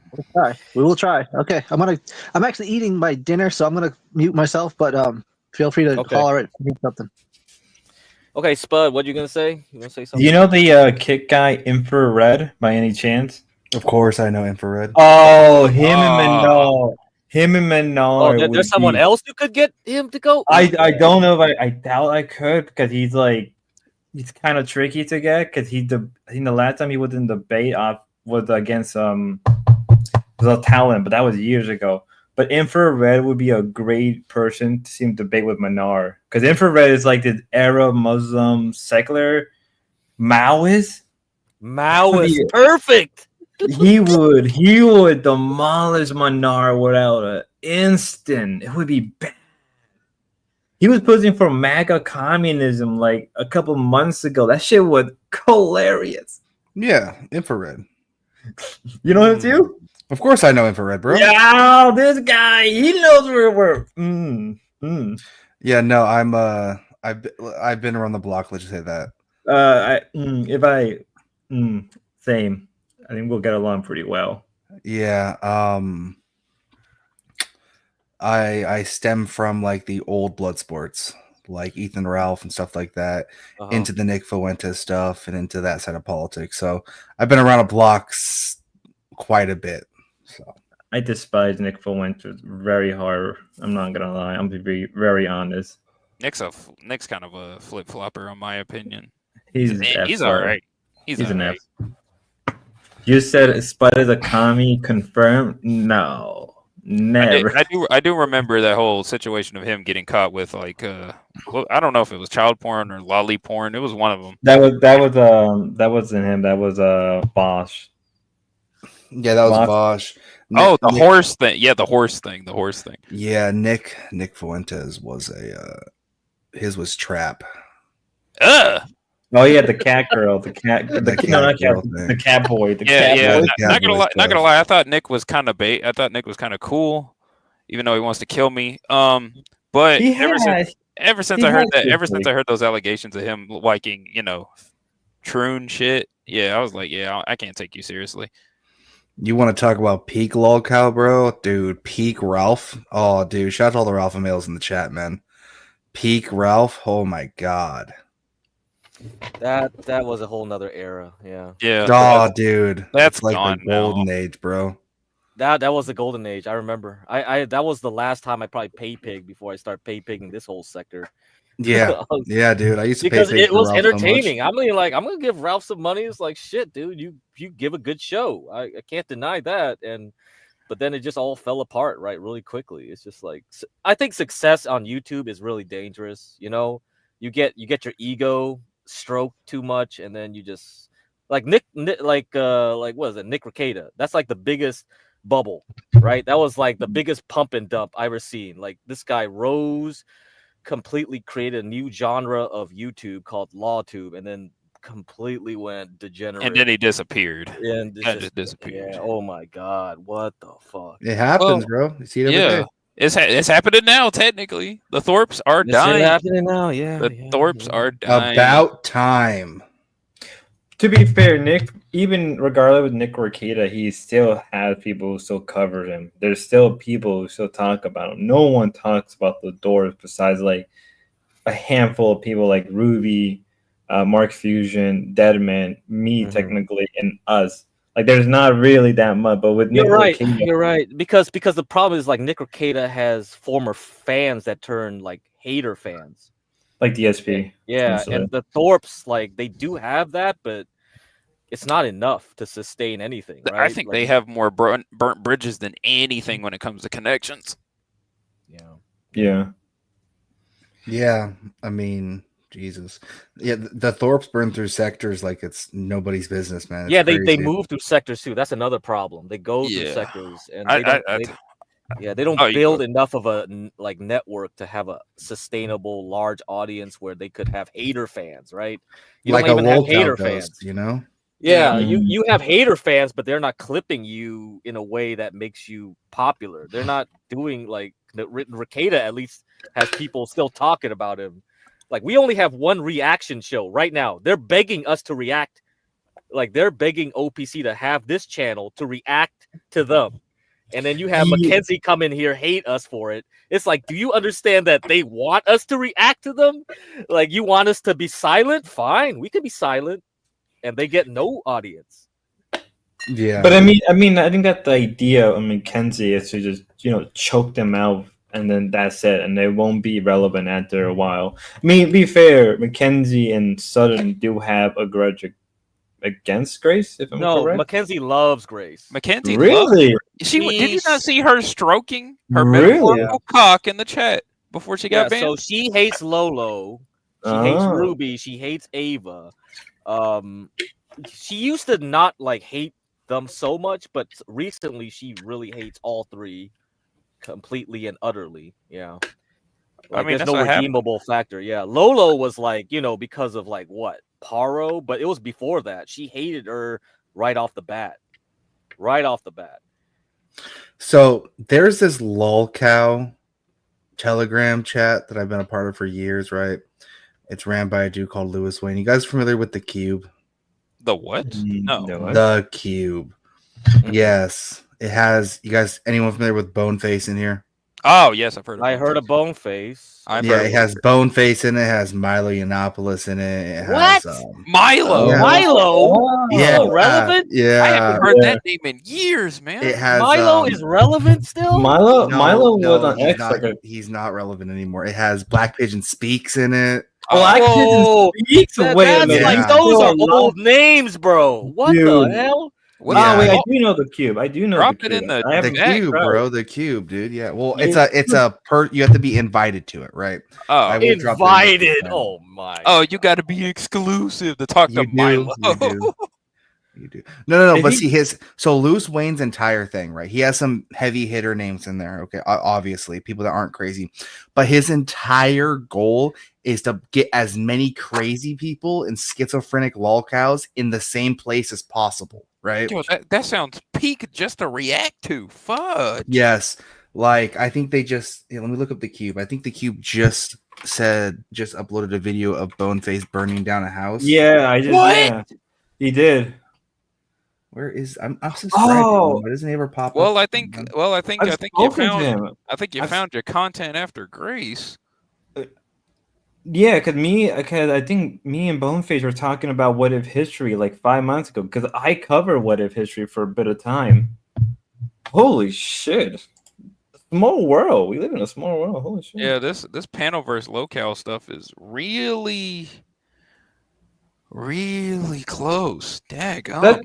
We will try. Okay. I'm actually eating my dinner, so I'm gonna mute myself, but feel free to holler at something. Okay, Spud, what you gonna say? You gonna say something? Do you know the kick guy Infrared by any chance? Of course, I know Infrared. Oh, him and Manar. Him and Manar. Oh, there's someone else you could get him to go? I don't know if I doubt I could because he's kind of tricky to get because the last time he was in debate was against was a talent, but that was years ago. But Infrared would be a great person to see him debate with Manar because Infrared is like this Arab Muslim secular Maoist. Perfect. He would demolish Manar without an instant. It would be bad. He was pushing for MAGA communism like a couple months ago. That shit was hilarious. Yeah, Infrared. You know him too? Of course I know Infrared, bro. Yeah, this guy, he knows where we're. Yeah, no, I've been around the block. Let's just say that. Same. I think we'll get along pretty well. Yeah. I stem from like the old blood sports, like Ethan Ralph and stuff like that, into the Nick Fuentes stuff and into that side of politics. So I've been around a block quite a bit. So I despise Nick Fuentes very hard. I'm not gonna lie. I'm gonna be very honest. Nick's kind of a flip flopper, in my opinion. He's all right. He's an right. F. You said Spud is a commie. Confirmed? No, never. I do remember that whole situation of him getting caught with I don't know if it was child porn or lolly porn. It was one of them. That wasn't him. That was Bosch. Yeah, that was Rock- Bosch. Oh, the Nick- horse thing. Yeah, the horse thing. The horse thing. Yeah, Nick Fuentes was his was trap. Ugh. Oh yeah, the cat girl, the cat, The no, cat not cat, girl the thing. cat boy, the Yeah, cat yeah. boy. the Not gonna lie. Cowboys Not gonna stuff. lie. I thought Nick was kind of bait. I thought Nick was kind of cool, even though he wants to kill me. But He ever since he I heard has that, good ever since take. I heard those allegations of him liking, troon shit. Yeah, I was like, yeah, I can't take you seriously. You want to talk about peak lolcow, bro? Dude, peak Ralph. Oh, dude, shout out to all the Ralph males in the chat, man. Peak Ralph. Oh my god. That was a whole nother era. Yeah. Yeah. Oh, dude, that's it's like gone the golden now. age, bro. That was the golden age. I remember. I that was the last time I probably pay pig before I start pay pigging this whole sector. Yeah, yeah, dude. I used to Because pay pig it for was Ralph so much. entertaining. I mean, like, I'm gonna give Ralph some money. It's like, shit, dude, you give a good show. I can't deny that. But then it just all fell apart, right, really quickly. It's just like, I think success on YouTube is really dangerous. You know, you get your ego stroked too much, and then you just like Nick like what is it, Nick Rekieta? That's like the biggest bubble, right? That was like the biggest pump and dump I ever seen. Like, this guy rose, completely created a new genre of YouTube called LawTube, and then completely went degenerate. And then he disappeared. And That just disappeared. Yeah, oh my god, what the fuck? It happens, bro. You see it every day. It's happening now. Technically, the Thorps are It's dying. happening now. Yeah, The Thorps are dying. About time. To be fair, Nick, even regardless with Nick Rekieta, he still has people who still cover him. There's still people who still talk about him. No one talks about the Doors besides like a handful of people like Ruby, Mark Fusion, Deadman, me technically, and us. Like, there's not really that much. But with Nick Rekieta, you're right. Because the problem is, like, Nick Rekieta has former fans that turn like hater fans. like DSP. Yeah, essentially. and the Thorps, like, they do have that, but it's not enough to sustain anything, right? I think they have more burnt bridges than anything when it comes to connections. Yeah. Yeah, I mean, Jesus. Yeah, the Thorps burn through sectors like it's nobody's business, man. It's Yeah, they crazy. move through sectors too. That's another problem. They go through Yeah. sectors, and I- they don't. I- they don't Oh, you build go. enough of a like network to have a sustainable large audience where they could have hater fans, right? You like don't a even have lolcow hater does, fans. you know? Yeah, Mhm. you have hater fans, but they're not clipping you in a way that makes you popular. They're not doing like Rekieta at least has people still talking about him. Like, we only have one reaction show right now. They're begging us to react. Like, they're begging OPC to have this channel to react to them. And then you have Mackenzie come in here, hate us for it. It's like, do you understand that they want us to react to them? Like, you want us to be silent? Fine, we can be silent. And they get no audience. Yeah. But I mean, I think that the idea of Mackenzie is to just, choke them out and then that's it, and they won't be relevant after a while. I mean, be fair, Mackenzie and Sutton do have a grudge against Grace, if I'm correct. Mackenzie loves Grace. Mackenzie Really? loves did you not see her stroking her Really? metaphorical cock in the chat before she got banned? So she hates Lolo. She hates Ruby. She hates Ava. She used to not like hate them so much, but recently she really hates all three completely and utterly. Yeah. Like, there's that's no what happened. redeemable factor. Yeah. Lolo was like, because of like what? Paro, but it was before that. She hated her right off the bat. Right off the bat. So there's this lolcow Telegram chat that I've been a part of for years, right? It's ran by a dude called Lewis Wayne. You guys familiar with the Cube? The what? No. The Cube. Yes. It has, you guys, anyone familiar with Boneface in here? Oh, yes, I've heard of I heard of Boneface. It has Boneface in it. It has Milo Yiannopoulos in it. It has, Milo. Yeah. Milo? Yeah. Still relevant? Yeah. I haven't heard that name in years, man. It has Milo is relevant still? Milo was on he's X. not, he's not relevant anymore. It has Black Pigeon Speaks in it. Black Pigeon Speaks? Wait a That's minute. like, those are old names, bro. What the hell? Wait, I do know the Cube. I do know Drop the it Cube. in the I have The a Cube, tried. bro. The Cube, dude. Yeah. Well, you have to be invited to it, right? Oh, I will drop it in the invited. chat. Oh my. Oh, you got to be exclusive to talk to You do, Milo. you do. You do. No. If But he- see Loose Wayne's entire thing, right? He has some heavy hitter names in there. Okay, obviously people that aren't crazy, but his entire goal is to get as many crazy people and schizophrenic lolcows in the same place as possible, right? Yo, that sounds peak just to react to. Fudge. Yes. Like I think they just let me look up the Cube. I think the Cube just uploaded a video of Boneface burning down a house. Yeah, What? yeah, he did. Where is I'm subscribed to him, but doesn't he ever pop up? Well, I think you him. found found your content after Grace. Yeah, because I think me and Boneface were talking about What If History like 5 months ago. Because I covered What If History for a bit of time. Holy shit! Small world. We live in a small world. Holy shit! Yeah, this Panelverse locale stuff is really, really close. Daggone.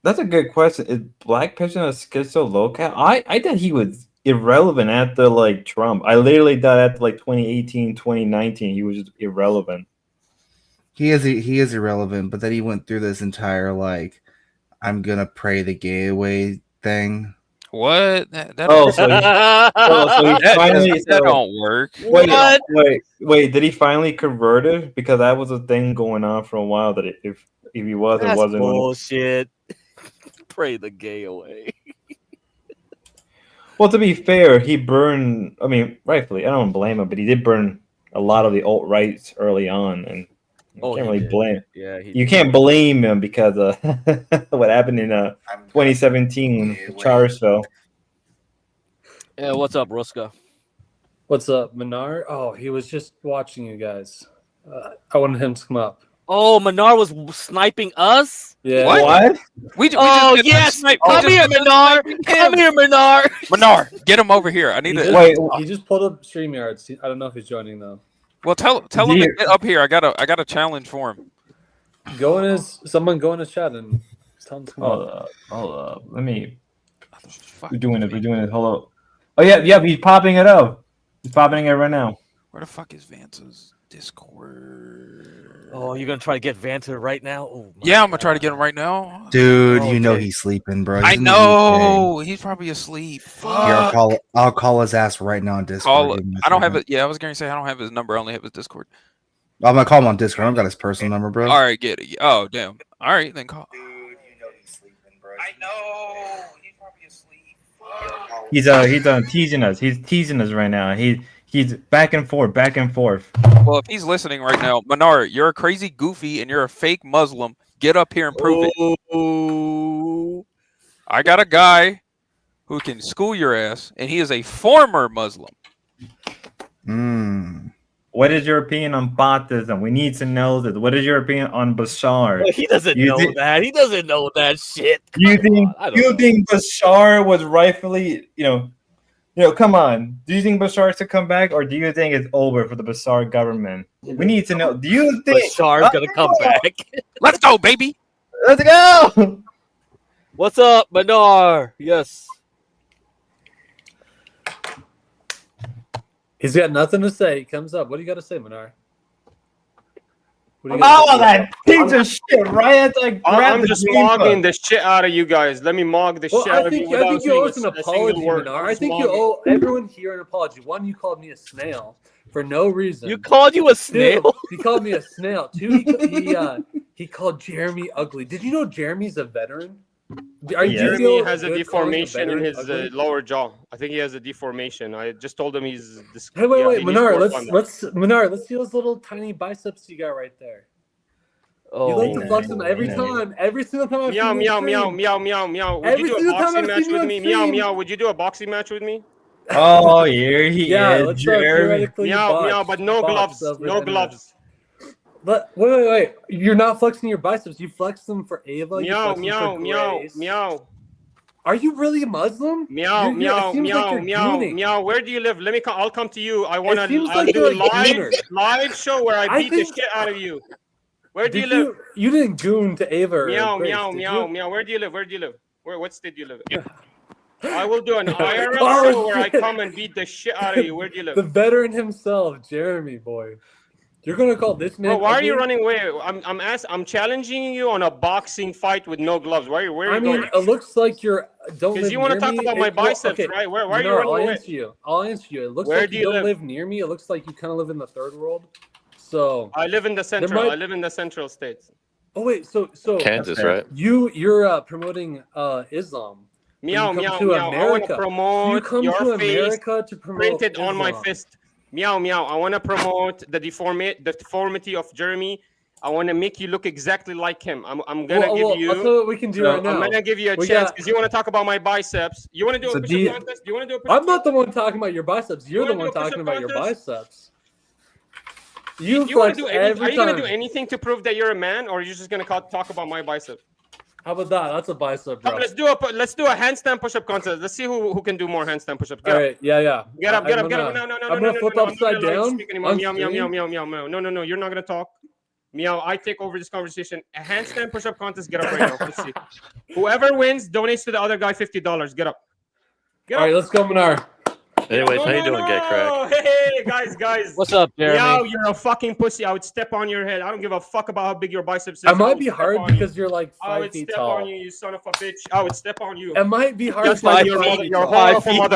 That's a good question. Is Black Pigeon a schizo locale? I thought he was irrelevant after like Trump. I literally thought after like 2018, 2019, he was just irrelevant. He is irrelevant, but then he went through this entire like I'm gonna pray the gay away thing. What? That don't work. Wait, did he finally convert it? Because that was a thing going on for a while. That if he was, it wasn't bullshit. Pray the gay away. Well, to be fair, he burned. I mean, rightfully, I don't blame him, but he did burn a lot of the alt rights early on, and you can't really blame. Yeah, you can't blame him because of what happened in 2017 when Charles fell. Yeah, what's up, Ruska? What's up, Manar? Oh, he was just watching you guys. I wanted him to come up. Oh, Manar was sniping us? Yeah. What? Oh, yes! Come here, Manar! Come here, Manar! Manar, get him over here. I need to wait. He just pulled up StreamYards. I don't know if he's joining though. Well, tell him to get up here. I got a challenge for him. Someone go in his chat and tell him to come up. Hold up. Let me. We're doing it. Hold up. Oh yeah. He's popping it up. He's popping it right now. Where the fuck is Vanta's Discord? Oh, you're gonna try to get Vanta right now? Oh, yeah, I'm gonna try to get him right now. Dude, you know he's sleeping, bro. I know he's probably asleep. Here, I'll call his ass right now on Discord. I don't have it. Yeah, I was gonna say I don't have his number. I only have his Discord. I'm gonna call him on Discord. I don't got his personal number, bro. All right, get it. Oh, damn. All right, then call. Dude, you know he's sleeping, bro. I know he's probably asleep. He's teasing us. He's teasing us right now. He's back and forth. Well, if he's listening right now, Manar, you're a crazy goofy and you're a fake Muslim. Get up here and prove it. I got a guy who can school your ass, and he is a former Muslim. What is your opinion on Baptism? We need to know this. What is your opinion on Bashar? He doesn't know that. He doesn't know that shit. You think Bashar was rightfully, come on. Do you think Bashar should come back, or do you think it's over for the Bashar government? We need to know. Do you think Bashar's gonna come back? Let's go, baby. Let's go. What's up, Manar? Yes. He's got nothing to say. He comes up. What do you got to say, Manar? That piece of shit right after I grabbed I'm just mogging the shit out of you guys. Let me mog the shit out of you. I think you owe us an apology, Manar. I think you owe everyone here an apology. One, you called me a snail for no reason. You called you a snail? Two, he called me a snail. Two, he called Jeremy ugly. Did you know Jeremy's a veteran? Jeremy has a deformation in his lower jaw. I think he has a deformation. I just told him he's. Hey, wait, Manar. Let's see those little tiny biceps you got right there. Oh, you like to flex them every time. Every single time. Meow. Would you do a boxing match with me? Meow. Would you do a boxing match with me? Oh, here he is, let's Jeremy. Meow, but no gloves. No gloves. But wait. You're not flexing your biceps. You flex them for Ava. Meow. Are you really Muslim? Meow. Where do you live? I'll come to you. I'll do a live show where I beat the shit out of you. Where do you live? You didn't goon to Ava. Meow. Where do you live? What state do you live in? I will do an IRL show where I come and beat the shit out of you. Where do you live? The veteran himself, Jeremy boy. You're gonna call this man? Bro, why are you ugly? running away? I'm challenging you on a boxing fight with no gloves. Where are you I mean, going? it looks like you're don't Because live you want to near talk me. about my Well, biceps, okay, right? Where are you Manar, running I'll away? answer you. I'll answer you. It looks Where like do you you don't live? live near me. It looks like you kind of live in the third world. So I live in the central. might- I live in the central states. oh wait, so Kansas, Okay. right? you're promoting Islam. But Meow, you come meow, to meow. I want to America. So promote you come your to face America to promote printed on my Islam. fist. Meow, meow. I want to promote the deformity of Jeremy. I want to make you look exactly like him. I'm gonna give you. I'll tell you what we can do right now. I'm gonna give you a We chance got- because you want to talk about my biceps. You want to do So a do push-up you- contest? Do you want to do a push-up I'm not the one talking about your biceps. You're You the wanna one do a talking push-up about your contest? biceps. You want flex to do every Are you gonna time. do anything to prove that you're a man, or are you just gonna talk about my bicep? How about that? That's a bicep, bro. Come, let's do a handstand push-up contest. Let's see who can do more handstand push-ups. All right, yeah. Get up. No. I'm gonna flip upside down Anymore. on Meow, meow, meow, stream. meow, meow, meow. No. You're not gonna talk. Meow. I take over this conversation. A handstand push-up contest. Get up right now. Let's see. Whoever wins donates to the other guy $50. Get up. All right, let's go, Manar. Anyways, how you doing, Get Crack? Hey, guys. What's up, Jeremy? Meow, you're a fucking pussy. I would step on your head. I don't give a fuck about how big your biceps is. It might would be step hard on you. because you're like I 5 would feet step tall. on you, you son of a bitch. I would step on you. It might be hard Just because like you're your 5 mother, feet your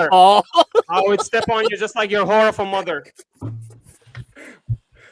tall. horrible mother. I would step on you just like your horrible mother.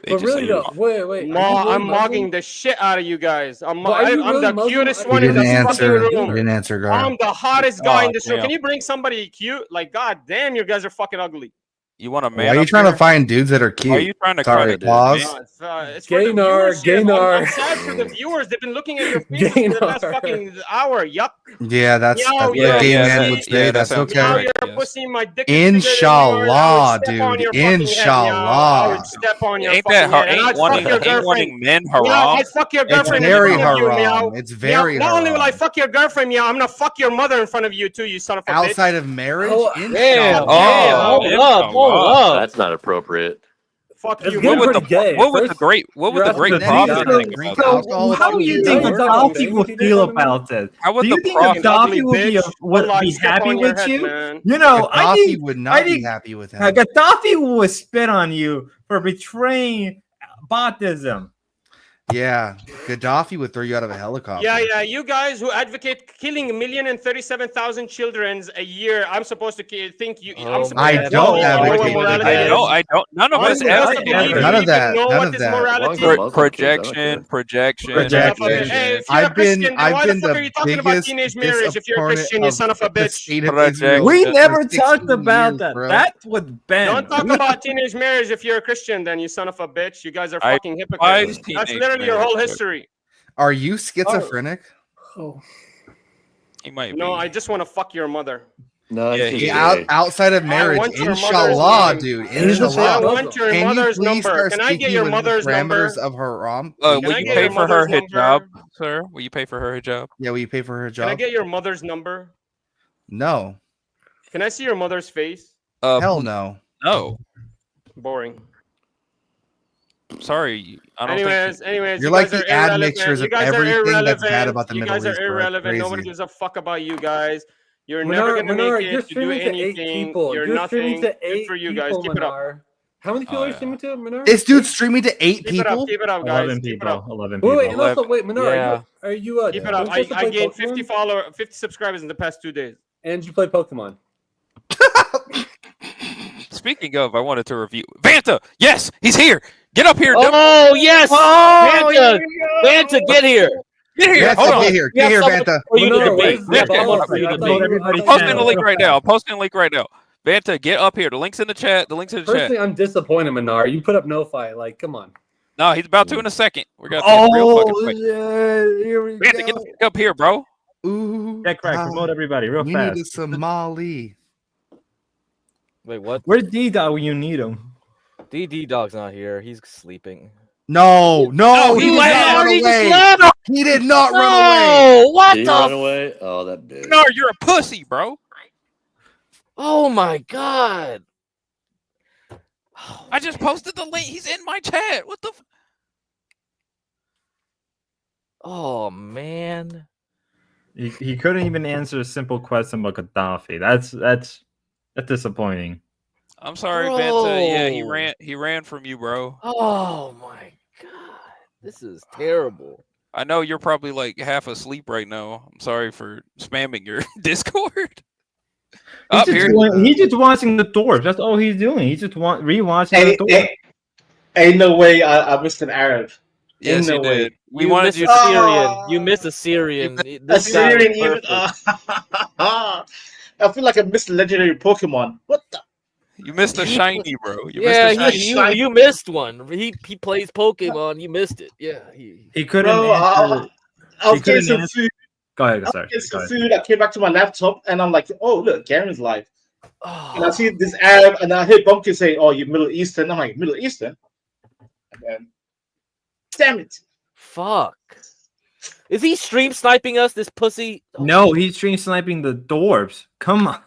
But really though, wait. I'm mogging the shit out of you guys. I'm the cutest You one in didn't the fucking answer. room. You didn't answer, Gar. I'm the hottest guy Oh, in this room. damn. Can you bring somebody cute? Like, god damn, you guys are fucking ugly. You want a man? Why are you up trying here? to find dudes that are cute? Why are you trying to Sorry, credit pause. It's for the Gaynar, viewership. I'm sad for the viewers. They've been looking at your faces for the past Gaynar. fucking hour. Yup. Yeah, that's Meow, what you're a a gay pussy. man would say. Yeah, that That's sounds okay. Meow, correct. you're a Yes. pussy. My dick is bigger than yours. Inshallah, I would step on dude. your fucking head, meow. I Inshallah. would step on your Ain't fucking that hard? head. And I'd Ain't fuck your girlfriend. wanting men Meow, haram? I'd fuck your It's girlfriend in very front of you, haram. meow. It's Meow. very Not only will I haram. fuck your girlfriend, meow, I'm gonna fuck your mother in front of you too, you son of a bitch. Outside of marriage, Oh, Damn. inshallah. Hold up. That's not appropriate. Fuck It's you, getting meow. pretty gay. What would the First, great you're asking great the prophet nigga think to about drink that? alcohol with How do you. you Now think you're talking Gaddafi bang will if you did feel something, man? about this? How would Do you the think prophet? Gaddafi will be Bitch. Wallah, be step happy on your with head, you? man. You know, I Gaddafi think would not be happy with him. Gaddafi will spit on you for betraying Baatism. Yeah, Gaddafi would throw you out of a helicopter. Yeah, you guys who advocate killing 1,037,000 children a year, I'm supposed to think you. I'm supposed I to don't believe you know what advocate morality that. is. I don't. None of I'm us supposed to advocate believe that. None you of that. even know None what of is that. morality. Projection. Projection. Hey, if you're a I've been, Christian, then I've why been the fuck are the you talking about biggest teenage marriage if you're a Christian, you son of a the bitch? state of Project. Israel We for never 16 talked about years, that. bro. That's what Ben. Don't talk about teenage marriage if you're a Christian, then you son of a bitch. You guys are I fucking hypocrites. despise That's teenage literally your whole marriage, history. Are you schizophrenic? Oh. He might No, be. I just want to fuck your mother. No, Yeah, he's he- gay. Outside of marriage, want your inshallah, mother's dude. name. Inshallah. I want your Can you mother's please number. start Can I get speaking your within the mother's number? parameters of haram? Will Can I you get pay your for her mother's hijab, number? sir? Will you pay for her hijab? Yeah, will you pay for her Can I job? get your mother's number? No. Can I see your mother's face? Hell no. No. Boring. Sorry, I don't Anyways, think. anyways, You're you like guys are the irrelevant. admixtures You of guys are everything that's bad irrelevant. about the You Middle guys are East, bro. It's irrelevant. Nobody crazy. gives a fuck about you guys. You're never gonna Manar, make you're it to do streaming to 8 anything. people. You're You're streaming nothing. to Good 8 for you people, guys. Keep it up. Manar. How many people are you streaming to, Manar? This dude's streaming to 8 Keep it up. people? Keep it up, guys. 11 Keep it people. up. 11 Wait, people. and also, wait, Manar, Yeah. are you Keep it are up. you supposed to I play gained Pokemon? 50 subscribers in the past 2 days. And you play Pokemon. Speaking of, I wanted to review Vanta. Yes, he's here. Get up here. Oh, yes. Oh, Vanta, Vanta, get here. Get here. Vanta, Hold on. get here. We have Get here, someone Vanta. for you to Manar, debate. where's the We have someone boss? for you I to thought debate. everybody I'm posting channel. the link right now. I'm posting the link right now. Vanta, get up here. The link's in the chat. The link's in the chat. Personally, I'm disappointed, Manar. You put up no fight. Like, come on. No, he's about to in a second. We're gonna take a real Oh, fucking fight. yeah. Here we Vanta, get go. the fuck up here, bro. Ooh. Get crack. Promote everybody real We fast. need a Somali. Wait, what? Where's D-Dog when you need him? DD Dog's not here. He's sleeping. No, No, he he did left. not run He just away. left. He did not run away. No, what Did he the? run away? Oh, that bitch. No, you're a pussy, bro. Oh my god. I just posted the link. He's in my chat. What the? Oh man. He couldn't even answer a simple question about Gaddafi. That's disappointing. I'm sorry, Bro. Vanta. Yeah, he ran from you, bro. Oh my god. This is terrible. I know you're probably like half asleep right now. I'm sorry for spamming your Discord. He's just watching the Thorps. That's all he's doing. He's just rewatching the Thorps. Ain't no way I missed an Arab. Yes, ain't no you way. did. We wanted you to Syrian. You missed a Syrian. This guy Syrian was even. perfect. I feel like I missed a legendary Pokemon. What the? You missed a shiny, bro. You missed one. He plays Pokemon. You missed it. Yeah. He couldn't Bro, answer. I was getting some food. Go ahead, I was getting some food. I came back to my laptop and I'm like, oh, look, Garen's live. And I see this Arab and I hear Bumpkin say, oh, you're Middle Eastern. I'm like, Middle Eastern? And then, damn it. Fuck. Is he stream sniping us, this pussy? No, he's stream sniping the Thorps. Come on.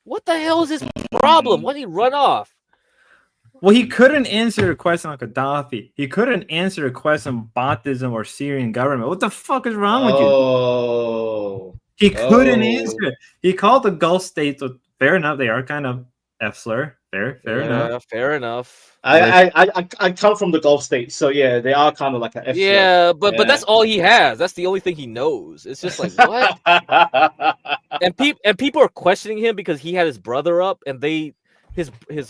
What the hell is his problem? Why did he run off? Well, he couldn't answer a question on Gaddafi. He couldn't answer a question on Baatism or Syrian government. What the fuck is wrong with you? He couldn't answer it. He called the Gulf states. So fair enough. They are kind of F-slur. Fair enough. Fair enough. I come from the Gulf states, so yeah, they are kind of like an F. Yeah, but that's all he has. That's the only thing he knows. It's just like what? and people are questioning him because he had his brother up, and his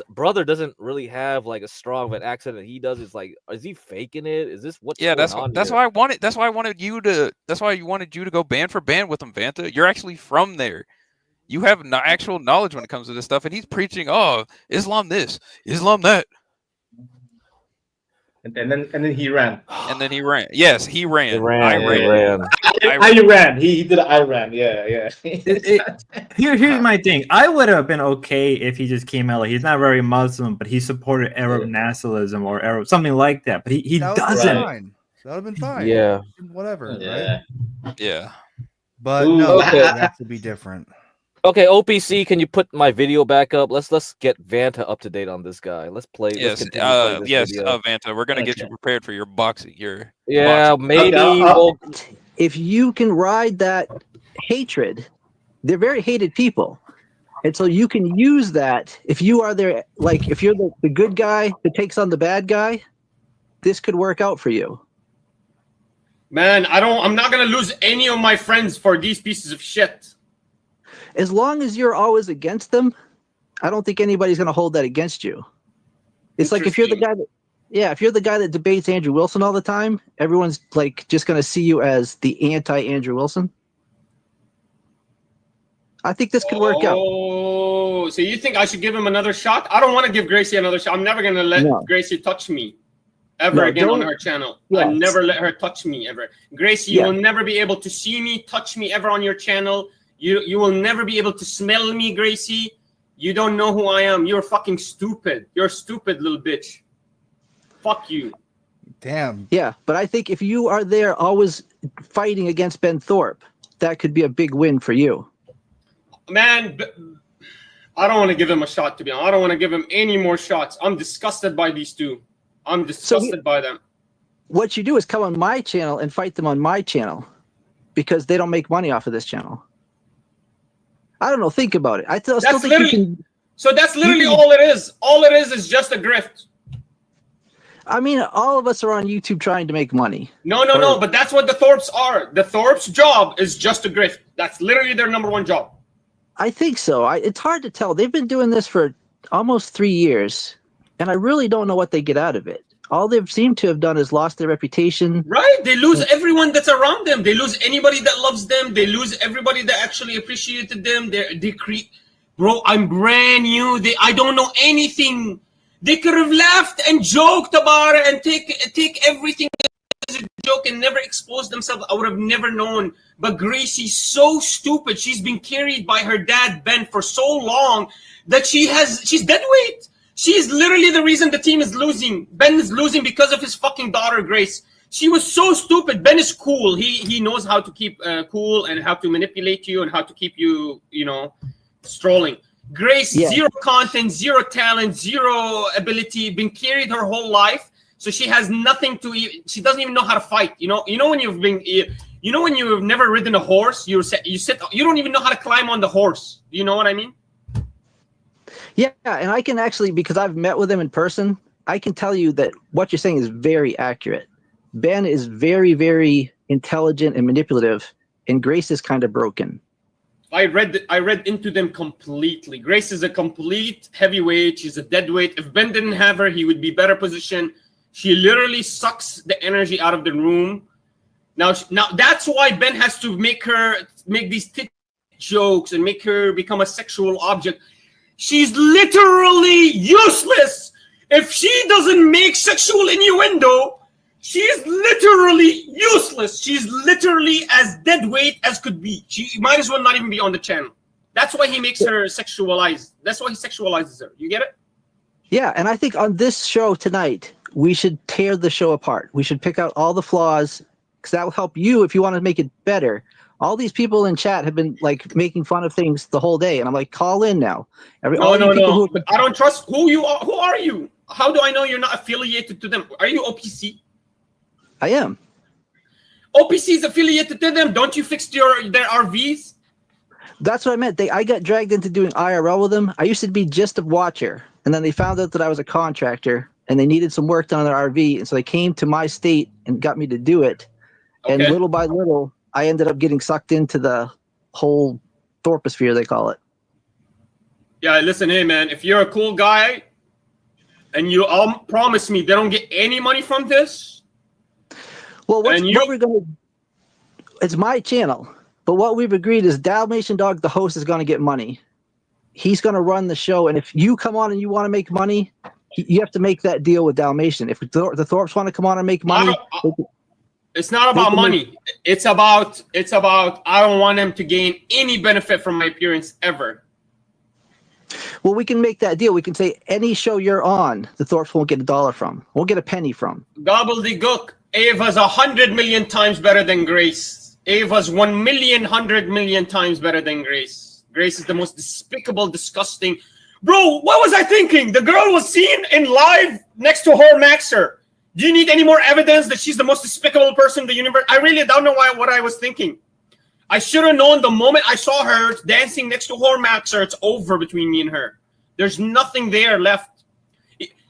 brother doesn't really have like a strong of an accent that he does. It's like, is he faking it? Is this what's going on? That's why I wanted you to go band for band with him, Vanta. You're actually from there. You have actual knowledge when it comes to this stuff, and he's preaching, oh, Islam this, Islam that. And then he ran. And then he ran. Yes, he ran. He ran. I ran. He did I ran. Yeah. Here's my thing. I would have been okay if he just came out like he's not very Muslim, but he supported Arab nationalism or Arab something like that. But he doesn't. That would have been fine. Yeah. Whatever. Yeah. Right? Yeah. But no, it has to be different. Okay, OPC, can you put my video back up? Let's get Vanta up to date on this guy. Let's play. Yes, let's video. Vanta, we're gonna get you prepared for your boxing. Maybe. If you can ride that hatred, they're very hated people, and so you can use that. If you are there, like if you're the good guy that takes on the bad guy, this could work out for you. Man, I'm not gonna lose any of my friends for these pieces of shit. As long as you're always against them, I don't think anybody's going to hold that against you. It's like if you're the guy that debates Andrew Wilson all the time, everyone's like just going to see you as the anti-Andrew Wilson. I think this could work out. Oh, so you think I should give him another shot? I don't want to give Gracie another shot. I'm never going to let Gracie touch me ever again on her channel. Yes. I never let her touch me ever. Gracie, you will never be able to see me, touch me ever on your channel. You will never be able to smell me, Gracie. You don't know who I am. You're fucking stupid. You're a stupid little bitch. Fuck you. Damn. Yeah, but I think if you are there always fighting against Ben Thorp, that could be a big win for you. Man, I don't want to give him a shot, to be honest. I don't want to give him any more shots. I'm disgusted by these two. I'm disgusted by them. What you do is come on my channel and fight them on my channel because they don't make money off of this channel. I don't know. Think about it. I still think you can. So that's literally all it is. All it is just a grift. I mean, all of us are on YouTube trying to make money. No. But that's what the Thorps are. The Thorps' job is just a grift. That's literally their number one job. I think so. It's hard to tell. They've been doing this for almost 3 years, and I really don't know what they get out of it. All they've seemed to have done is lost their reputation. Right. They lose everyone that's around them. They lose anybody that loves them. They lose everybody that actually appreciated them. Bro, I'm brand new. I don't know anything. They could have laughed and joked about it and take everything as a joke and never expose themselves. I would have never known. But Gracie's so stupid. She's been carried by her dad, Ben, for so long that she's dead weight. She's literally the reason the team is losing. Ben is losing because of his fucking daughter, Grace. She was so stupid. Ben is cool. He knows how to keep cool and how to manipulate you and how to keep you, strolling. Grace, zero content, zero talent, zero ability, been carried her whole life. So she has nothing to eat. She doesn't even know how to fight. You know when when you've never ridden a horse, you don't even know how to climb on the horse. Do you know what I mean? Yeah, and I can actually, because I've met with him in person, I can tell you that what you're saying is very accurate. Ben is very, very intelligent and manipulative, and Grace is kind of broken. I read into them completely. Grace is a complete heavyweight. She's a deadweight. If Ben didn't have her, he would be better positioned. She literally sucks the energy out of the room. Now that's why Ben has to make these tit jokes and make her become a sexual object. She's literally useless. If she doesn't make sexual innuendo, she's literally useless. She's literally as deadweight as could be. She might as well not even be on the channel. That's why he makes her sexualized. That's why he sexualizes her. You get it? Yeah, and I think on this show tonight, we should tear the show apart. We should pick out all the flaws, because that will help you if you want to make it better. All these people in chat have been like making fun of things the whole day, and I'm like, call in now. No. I don't trust who you are. Who are you? How do I know you're not affiliated to them? Are you OPC? I am. OPC is affiliated to them. Don't you fix their RVs? That's what I meant. I got dragged into doing IRL with them. I used to be just a watcher, and then they found out that I was a contractor, and they needed some work done on their RV, and so they came to my state and got me to do it. Okay. And little by little, I ended up getting sucked into the whole Thorpaverse, they call it. Yeah, listen, hey man, if you're a cool guy, and you all promise me they don't get any money from this. Well, what we're gonna, it's my channel, but what we've agreed is Dalmatian Dog, the host, is gonna get money. He's gonna run the show, and if you come on and you want to make money, you have to make that deal with Dalmatian. If the Thorps want to come on and make money, it's not about money. It's about I don't want them to gain any benefit from my appearance ever. Well, we can make that deal. We can say any show you're on, the Thorps won't get $1 from. Won't get a penny from. Gobbledygook. Ava's 100 million times better than Grace. Ava's 1 million times better than Grace. Grace is the most despicable, disgusting. Bro, what was I thinking? The girl was seen in live next to her Maxer. Do you need any more evidence that she's the most despicable person in the universe? I really don't know what I was thinking. I should have known the moment I saw her dancing next to her Maxer, it's over between me and her. There's nothing there left.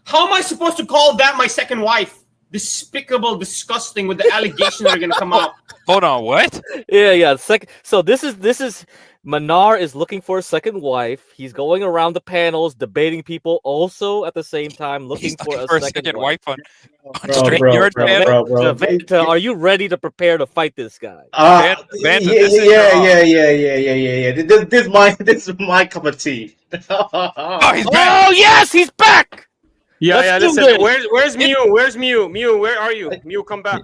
How am I supposed to call that my second wife? Despicable, disgusting, with the allegations that are going to come out. Hold on, what? Yeah. So this is Manar is looking for a second wife. He's going around the panels, debating people, also at the same time looking for a second wife. On Vanta, are you ready to prepare to fight this guy? Vanta, yeah. This is my cup of tea. Oh yes, he's back. Yeah. Listen, where's Mew? Where's Mew? Mew, where are you? Mew, come back.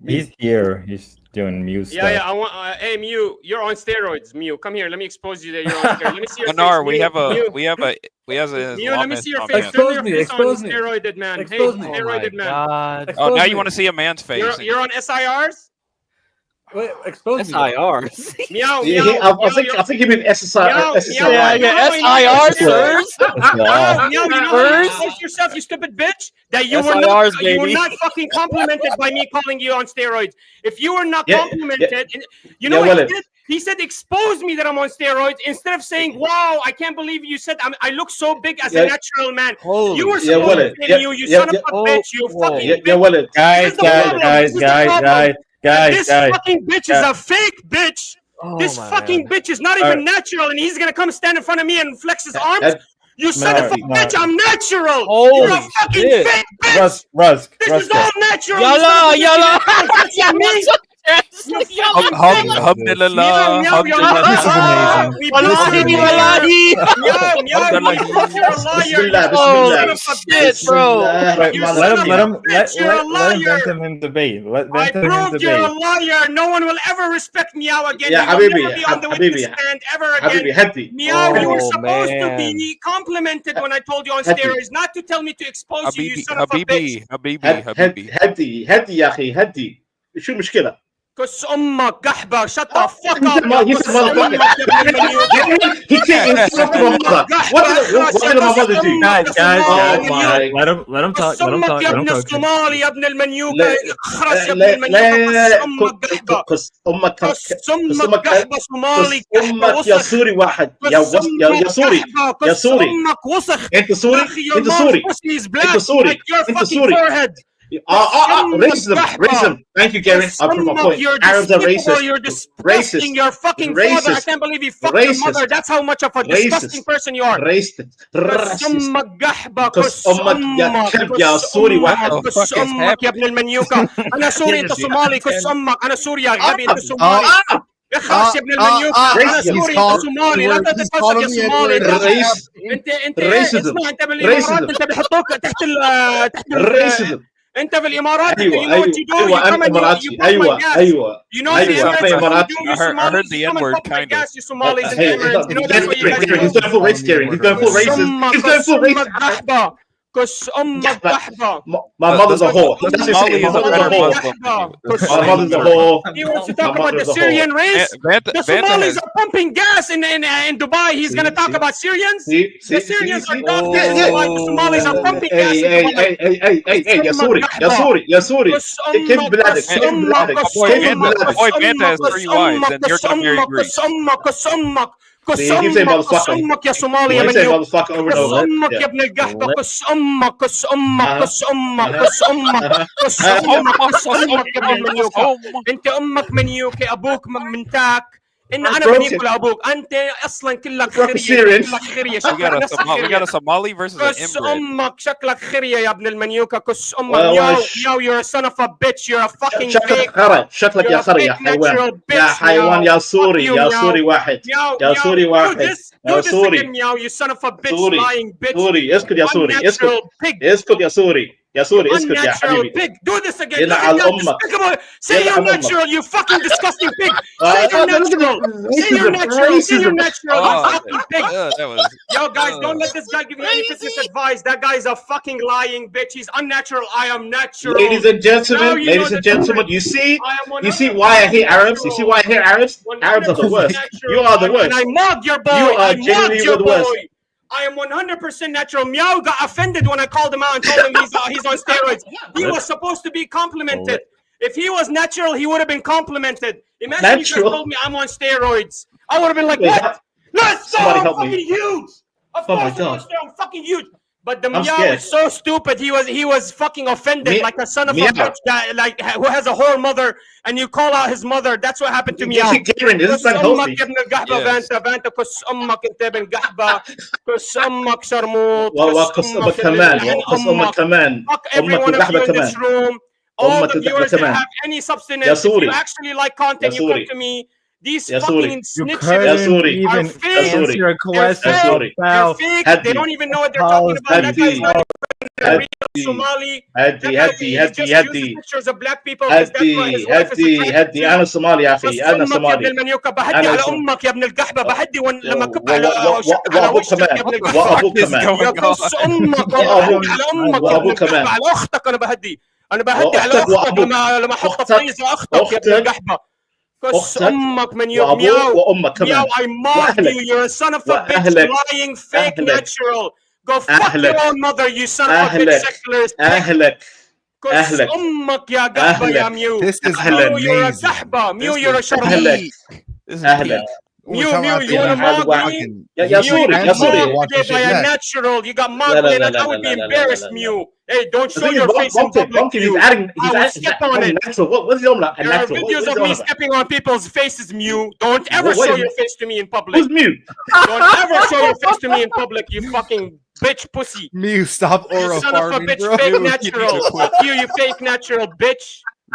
He's here. He's doing Mew stuff. Yeah. I want. Hey, Mew, you're on steroids. Mew, come here. Let me expose you that you're on steroids. Let me see your Manar, face. we have a. Mew, let me see your face. Expose me. Expose me. Steroided man. Expose me. Steroided man. God. Oh, now you want to see a man's face? You're on SIRs. Wait, expose me. SIRs. Meow. I think you mean SSI. SIR, sirs. Meow, you know how you expose yourself, you stupid bitch? That you were not fucking complimented by me calling you on steroids. If you were not complimented, you know what he did? He said, expose me that I'm on steroids, instead of saying, wow, I can't believe you said I look so big as a natural man. You were supposed to say, you son of a bitch, you fucking bitch. Guys, this fucking bitch is a fake bitch. This fucking bitch is not even natural, and he's gonna come stand in front of me and flex his arms. You son of a bitch, I'm natural. You're a fucking fake bitch. Rusk. This is all natural. Yalla. This is bro. Let him debate. I proved you're a liar. No one will ever respect Meow again. Yeah, Habibi, ever again. Meow, you were Oh, supposed to man. be complimented when I told you on steroids, not to tell me to expose you, you son of a bitch. هدي يا اخي هدي شو المشكله؟ كس امك قحبه shut the fuck He up said, يا he كس said motherfucker. امك يا ابن المنيوكه He can't insult my mother. What did my mother do? Let him talk. كس امك يا ابن Coach. الصومالي يا ابن المنيوكه اخرس يا ابن المنيوكه كس امك قحبه كس امك قحبه صومالي كس امك يا سوري واحد يا سوري يا سوري امك وسخ انت سوري انت سوري انت سوري انت سوري racism. Thank you, Gary. I'll prove my point. Arabs are racist. You're disgusting. Your fucking father. I can't believe you fucked your mother. That's how much of a disgusting person you are. Racist. كس امك قحبه كس امك يا كلب يا سوري واحد. كس امك يا ابن المنيوكه. انا سوري انت صومالي كس امك. انا سوري يا غبي انت صومالي. اخرس يا ابن المنيوكه. انا سوري انت صومالي. لا تتفزق يا صومالي. انت اسمع انت بالامارات انت بيحطوك تحت الريسيزم. انت في الامارات ايوه انا اماراتي ايوه you know the اماراتي. I heard the N word kind of. you Somalis in the Emirates. You know that's what you guys do. He's going full race, Gary. He's going full racist. He's going full racist. كس امك قحبه. My mother's a whore. That's what he said. My mother's a whore. My mother's a whore. He wants to talk about the Syrian race. The Somalis are pumping gas in Dubai. He's going to talk about Syrians. The Syrians are talking. The Somalis are pumping gas in Dubai. Hey, يا سوري. كيف بلادك؟ Boy, Vanta has 3 wives, and you're telling me you agree. كس امك يا صومالي يا منيوك. كس امك يا ابن القحبه. كس امك كس امك كس امك كس امك كس امك كس امك يا ابن المنيوكه. انت امك منيوكه ابوك منتاك. انا بنيك لابوك. انت اصلا كلك خريه. كلك خريه. We got a Somali versus an كس inbred. امك شكلك خريه يا ابن المنيوكه. كس امك ياو you're a son of a bitch. You're a fucking fake. شكلك يا خري يا حيوان. يا حيوان يا سوري واحد. يا سوري واحد. يا سوري. You son of a bitch lying bitch. سوري اسكت يا سوري اسكت يا سوري. يا سوري اسكت يا حبيبي. Pig. Do this again. يلعن امك. Say you're natural, you fucking disgusting pig. Say you're natural. Say you're natural. Say you're natural. You fucking pig. Yo, guys, don't let this guy give you any fitness advice. That guy is a fucking lying bitch. He's unnatural. I am natural. Ladies and gentlemen, you see why I hate Arabs? You see why I hate Arabs? Arabs are the worst. You are the worst. And I mug your boy. You are genuinely the worst. I am 100% natural. Meow got offended when I called him out and told him he's on steroids. He was supposed to be complimented. If he was natural, he would have been complimented. Imagine you just told me I'm on steroids. I would have been like, what? No, I'm fucking huge. Of course I'm fucking huge. But the Meow is so stupid. He was fucking offended like a son of a bitch guy, like who has a whole mother, and you call out his mother. That's what happened to Meow. This is unhealthy. Vanta كس امك انت ابن قحبه. كس امك شرموط. والله كس امك كمان. كس امك كمان. امك القحبه كمان. All the viewers that have any substance, if you actually like content, you come to me. These fucking snitches are fake. Answer a question. They're fake. They don't even know what they're talking about. That guy's not even real Somali. هدي pictures of black people. هدي انا صومالي يا اخي انا صومالي. بهدي على امك يا ابن القحبه. بهدي لما كب على وابوك كمان. وابوك كمان. يا قص امك على امك وابوك كمان. على اختك انا بهدي على اختك لما احط فريزه اختك يا ابن القحبه. كس امك من يوم وامك كمان. I mock you. You're a son of a bitch, lying, fake, natural. Go fuck your own mother, you son of a bitch, secularist. كس امك يا قحبه يا ميو. You're a قحبه. ميو you're a شرموط. Mew, you wanna mock me? يا سوري. By a natural, you got mocked and I would be embarrassed, Mew. Hey, don't show your face in public, Mew. I will step on it. What's he on like? There are videos of me stepping on people's faces, Mew. Don't ever show your face to me in public. Who's Mew? Don't ever show your face to me in public, you fucking bitch pussy. Mew, stop oral son of a bitch, fake natural. Fuck you, you fake natural bitch.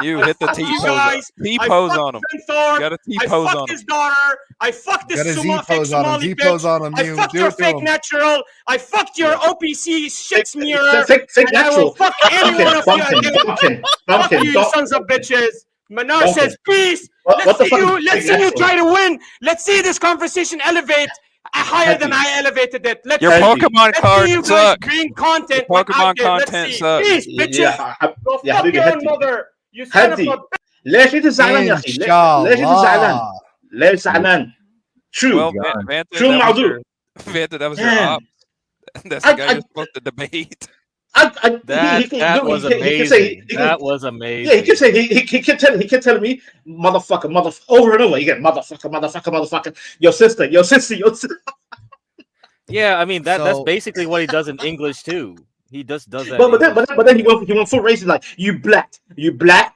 You hit the T-pose. T-pose on him. Thorp. Got a T-pose on him. I fucked his daughter. I fucked this fake Somali bitch. I fucked your fake natural. I fucked your OPC shit smearer. Fake natural. I will fuck any one of you again. Fuck you, you sons of bitches. Manar says peace. Let's see you try to win. Let's see this conversation elevate higher than I elevated it. Your Pokemon cards suck. Bring content. Pokemon content sucks. Peace, bitches. Go fuck your own mother. You son of a bitch. ليش انت زعلان يا اخي؟ ليش انت زعلان؟ Inshallah. ليش زعلان؟ True. Well, Vanta, that was your Vanta, that was your op. That's the guy you're supposed to debate. That was amazing. That was amazing. Yeah, he kept telling me, motherfucker, over and over again, motherfucker, your sister. Yeah, I mean that's basically what he does in English too. He just does that. But then he went full racist, like you black,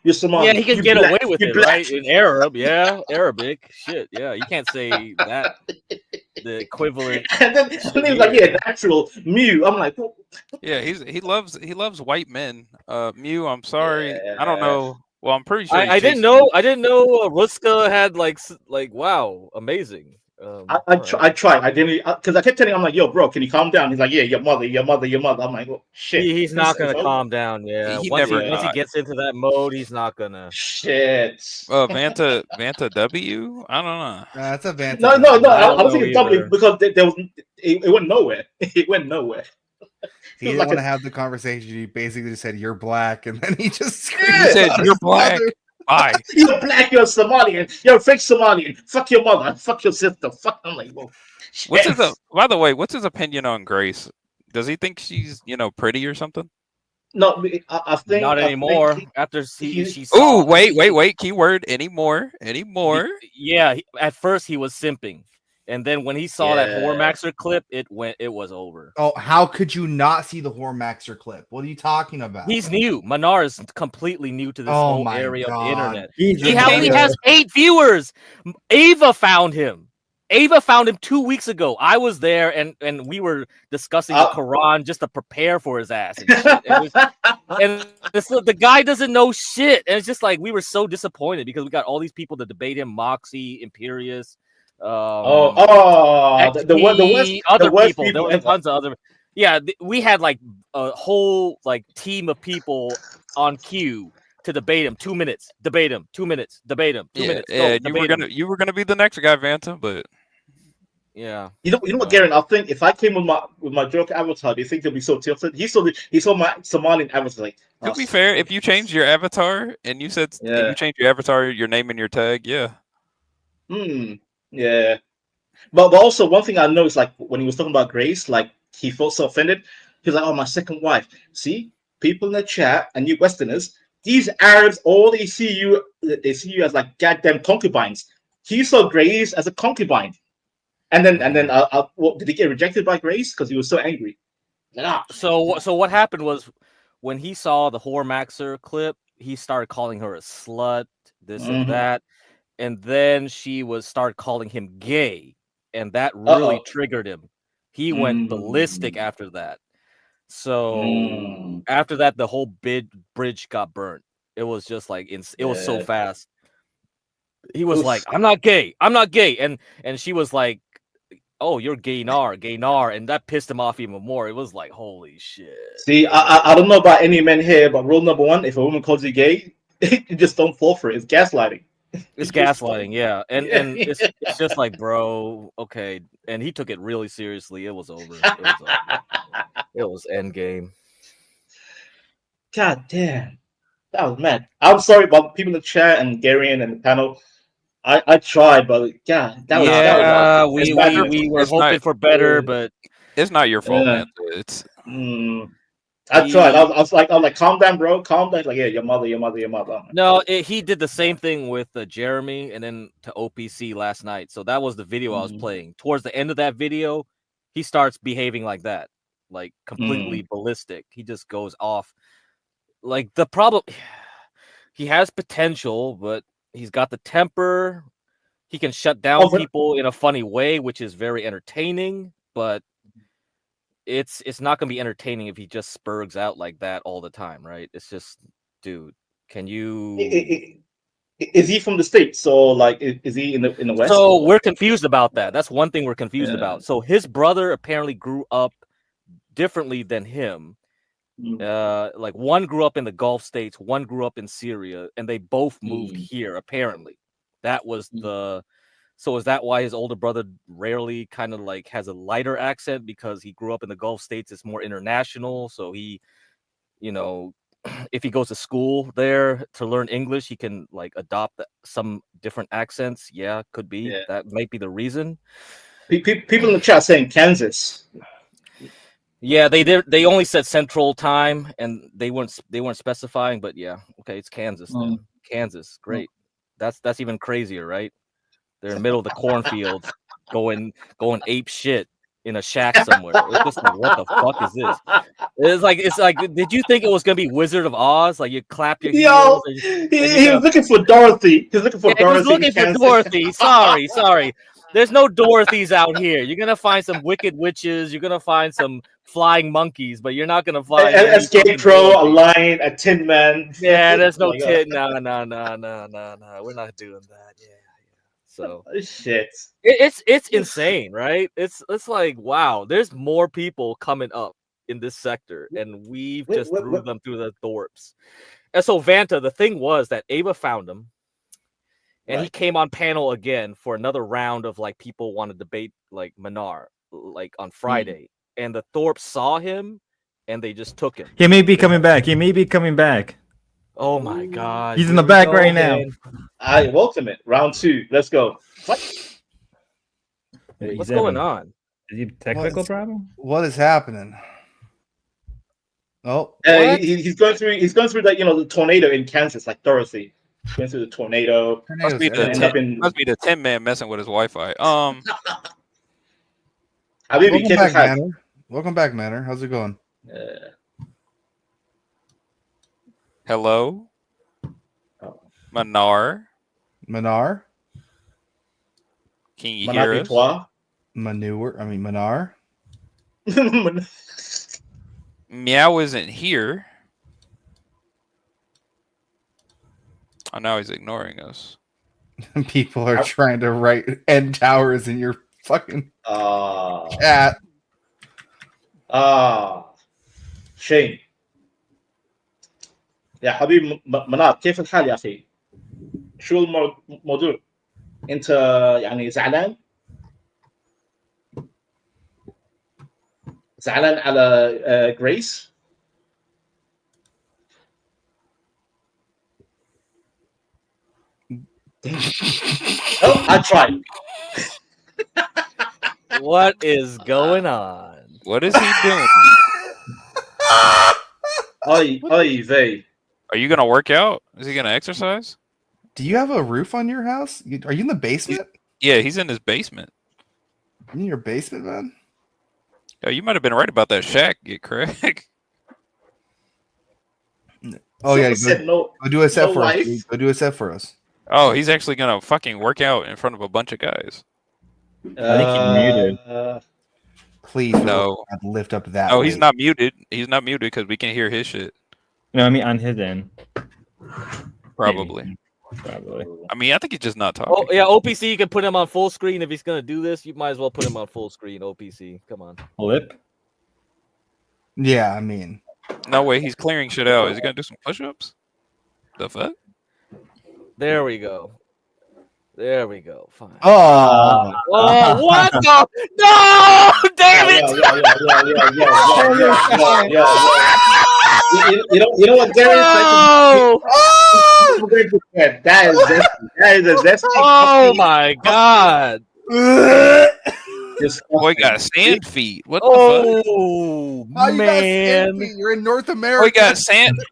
you're Somali. Yeah, he can you get black, away with you it, black. right? In Arab, yeah, Arabic, shit, yeah. You can't say that the equivalent. And then he's like, yeah, natural Mew. I'm like, oh. Yeah, he loves white men. Mew, I'm sorry, I don't know. Well, I'm pretty sure I didn't know. I didn't know Ruska had like wow, amazing. I tried. I didn't because I kept telling him, I'm like, yo, bro, can you calm down? He's like, yeah, your mother. I'm like, oh shit. He's not gonna calm down. Yeah, once he gets into that mode, he's not gonna. Shit. Vanta W. I don't know. That's a Vanta. No. I was thinking W because there was it went nowhere. It went nowhere. He didn't want to have the conversation. He basically just said, "You're black," and then he just he said, "You're black." Bye. You're black. You're Somalian. You're a fake Somalian. Fuck your mother. Fuck your sister. Fuck. I'm like, whoa. What's his? By the way, what's his opinion on Grace? Does he think she's pretty or something? No, I think not anymore. After she oh wait, keyword anymore. Yeah, at first he was simping. And then when he saw that Hormaxer clip, it was over. Oh, how could you not see the Hormaxer clip? What are you talking about? He's new. Manar is completely new to this whole area of the internet. He only has 8 viewers. Ava found him. 2 weeks ago. I was there and we were discussing the Quran just to prepare for his ass and shit. And the guy doesn't know shit. And it's just like we were so disappointed because we got all these people to debate him, Moxie, Imperius. The worst people. There were tons of other. Yeah, we had like a whole team of people on queue to debate him. 2 minutes, debate him. 2 minutes, debate him. 2 minutes. Yeah, you were gonna be the next guy, Vanta, but yeah. You know what, Garen? I think if I came with my joke avatar, do you think they'll be so tilted? He saw my Somalian avatar. Like, to be fair, if you change your avatar and you said if you change your avatar, your name and your tag, yeah. Yeah, but also one thing I noticed, like when he was talking about Grace, like he felt so offended. He was like, "Oh, my second wife." See, people in the chat and you Westerners, these Arabs, all they see you as like goddamn concubines. He saw Grace as a concubine, and then did he get rejected by Grace because he was so angry? Like, So what happened was when he saw the Hormaxer clip, he started calling her a slut, this and that. And then she started calling him gay, and that really triggered him. He went ballistic after that. So after that, the whole bridge got burnt. It was just like it was so fast. He was like, "I'm not gay, and she was like, "Oh, you're gay-nar," and that pissed him off even more. It was like, holy shit. See, I don't know about any men here, but rule number 1: if a woman calls you gay, you just don't fall for it. It's gaslighting. It's gaslighting, yeah, and it's just like, bro, okay, and he took it really seriously. It was over. It was end game. God damn, that was mad. I'm sorry about people in the chat and Garian and the panel. I tried, but God, we were hoping for better, but it's not your fault, man. It's. I tried. I was like, calm down, bro. Calm down. Like, yeah, your mother. No, he did the same thing with Jeremy and then to OPC last night. So that was the video I was playing. Towards the end of that video, he starts behaving like that, like completely ballistic. He just goes off. Like the problem, he has potential, but he's got the temper. He can shut down people in a funny way, which is very entertaining, but it's not going to be entertaining if he just spurgs out like that all the time, right? It's just, dude, can you... Is he from the States? So, like, is he in the West? So we're confused about that. That's one thing we're confused about. So his brother apparently grew up differently than him. Like one grew up in the Gulf states, one grew up in Syria, and they both moved here, apparently. That was the... So is that why his older brother rarely kind of like has a lighter accent because he grew up in the Gulf states? It's more international. So he, if he goes to school there to learn English, he can like adopt some different accents. Yeah, could be. Yeah. That might be the reason. People in the chat saying Kansas. Yeah, they did. They only said Central Time, and they weren't specifying. But yeah, okay, it's Kansas then. Kansas, great. That's even crazier, right? They're in the middle of the cornfields, going ape shit in a shack somewhere. It's just like, what the fuck is this? It's like. Did you think it was gonna be Wizard of Oz? Like you clap your heels. He was looking for Dorothy. He was looking for Dorothy. He was looking for Dorothy. Sorry. There's no Dorothys out here. You're gonna find some wicked witches. You're gonna find some flying monkeys, but you're not gonna find an Escape Pro, a Lion, a Tin Man. Yeah, there's no tin. No. We're not doing that. Yeah. So shit. It's insane, right? It's like wow. There's more people coming up in this sector, and we've just threw them through the Thorps. And so Vanta, the thing was that Ava found him. And he came on panel again for another round of like people want to debate like Manar like on Friday. And the Thorps saw him and they just took him. He may be coming back. Oh my god. He's in the back right now. I welcome it. Round 2. Let's go. What's going on? Is he technical problem? What is happening? Oh, he's going through that the tornado in Kansas, like Dorothy. Going through the tornado. Must be the Tin Man messing with his Wi-Fi. Welcome back, Manar. How's it going? Hello, Manar. Manar. Can you hear us? Manar. Meow isn't here. Oh, now he's ignoring us. People are trying to write end towers in your fucking chat. شيء يا حبيبي منار كيف الحال يا اخي؟ شو الموضوع؟ انت يعني زعلان على جريس؟ Oh, I tried. What is going on? What is he doing? Are you gonna work out? Is he gonna exercise? Do you have a roof on your house? Are you in the basement? Yeah, he's in his basement. You in your basement, man? Oh, you might have been right about that shack, Craig. Oh yeah, go do a set for us. Go do a set for us. Oh, he's actually gonna fucking work out in front of a bunch of guys. I think he's muted. Please, no. Lift up that. Oh, he's not muted. He's not muted because we can hear his shit. No, I mean on his end. Probably. I mean, I think he's just not talking. Oh yeah, OPC. You can put him on full screen if he's gonna do this. You might as well put him on full screen. OPC, come on. Lip. Yeah, I mean. No way, he's clearing shit out. Is he gonna do some push-ups? The fuck? There we go. Fine. Oh, what the? No! Damn it! You know what, Gary? That is a zesty. Oh my god! Boy got sand feet. What the fuck? Oh man! You got sand feet? You're in North America.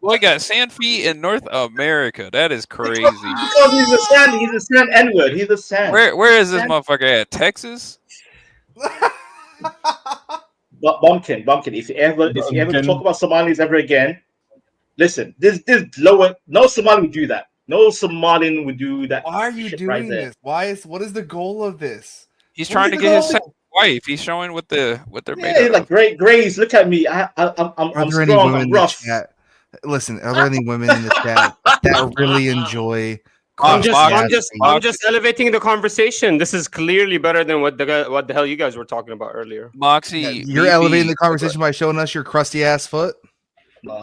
Boy got sand feet in North America. That is crazy. Because he's a sand N-word. He's a sand. Where is this motherfucker at? Texas? Bumpkin. If you ever talk about Somalis ever again, listen. This lower. No Somali would do that. No Somalian would do that. Why are you doing this? What is the goal of this? He's trying to get his second wife. He's showing what they're made of. Like great Grace. Look at me. I'm strong. I'm rough. Listen, are there any women in the chat that really enjoy? I'm just elevating the conversation. This is clearly better than what the hell you guys were talking about earlier. Moxie, you're elevating the conversation by showing us your crusty ass foot.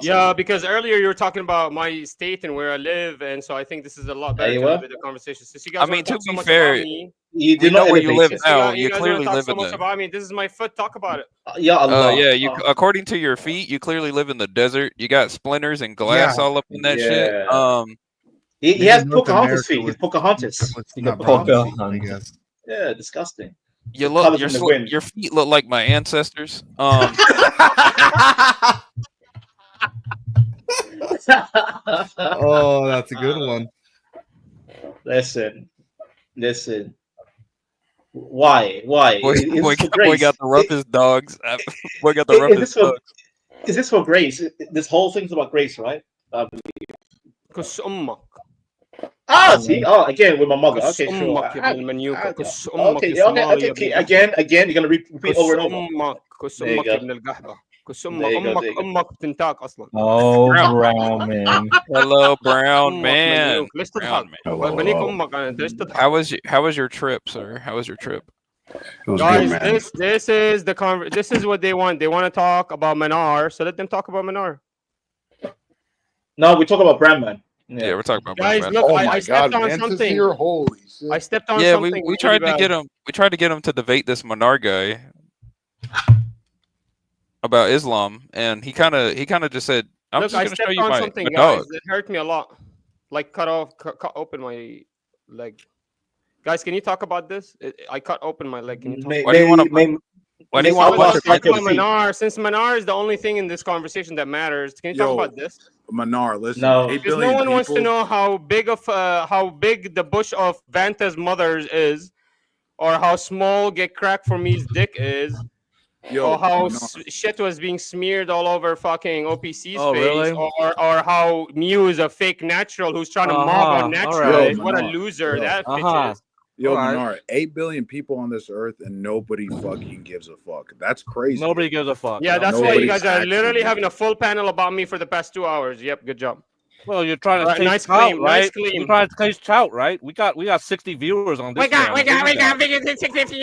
Yeah, because earlier you were talking about my state and where I live, and so I think this is a lot better to elevate the conversation. Since you guys want to talk so much about me, you do we not know where you live elevate. now. you You guys want clearly to talk live so in much the. about me. This is my foot. Talk about it. Yeah, Allah. Yeah, you according to your feet, you clearly live in the desert. You got splinters and glass Yeah. all up in that shit. He has Pocahontas feet. He's Pocahontas. He got Pocahontas feet. I guess. Yeah, disgusting. You The look colors in the wind. your feet look like my ancestors. Oh, that's a good one. Listen. Why? Boy got the roughest dogs. Boy got the roughest dogs. Is this for Grace? This whole thing's about Grace, right? See? Oh, again with my mother. Okay, sure. Okay. Again, you're gonna repeat over and over. There you go. Oh, brown man. Hello, brown man. Brown Hello. How was your trip, sir? How was your trip? It was Guys, good, man. this is the this is what they want. They want to talk about Manar, so let them talk about Manar. No, we talk about Brandman. Yeah, we're talking about guys. Brandman. Look, I stepped on something. Here. Holy shit. I stepped on Yeah, something. we tried to get him. We tried to get him to debate this Manar guy about Islam, and he kind of just said, "I'm Look, just I going to show stepped you on my something, dog." guys. It hurt me a lot. Like cut open my leg. Guys, can you talk about this? I cut open my leg. Can you talk? Why do you want to? Why do you want to talk about Manar? Since Manar is the only thing in this conversation that matters, can you talk about this? Manar, listen. No, because no one wants to know how big the bush of Vanta's mother is, or how small Get Crack for me's dick is, or how shit was being smeared all over fucking OPC's face, really? or how Mew is a fake natural who's trying to mob on natural. What a loser that bitch is. Yo, Manar, 8 billion people on this earth and nobody fucking gives a fuck. That's crazy. Nobody gives a fuck. Yeah, that's why you guys are literally having a full panel about me for the past 2 hours. Yep, good job. Well, you're trying to nice clout, claim, right? nice claim. You're trying to chase clout, right? We got 60 viewers on this. We got 60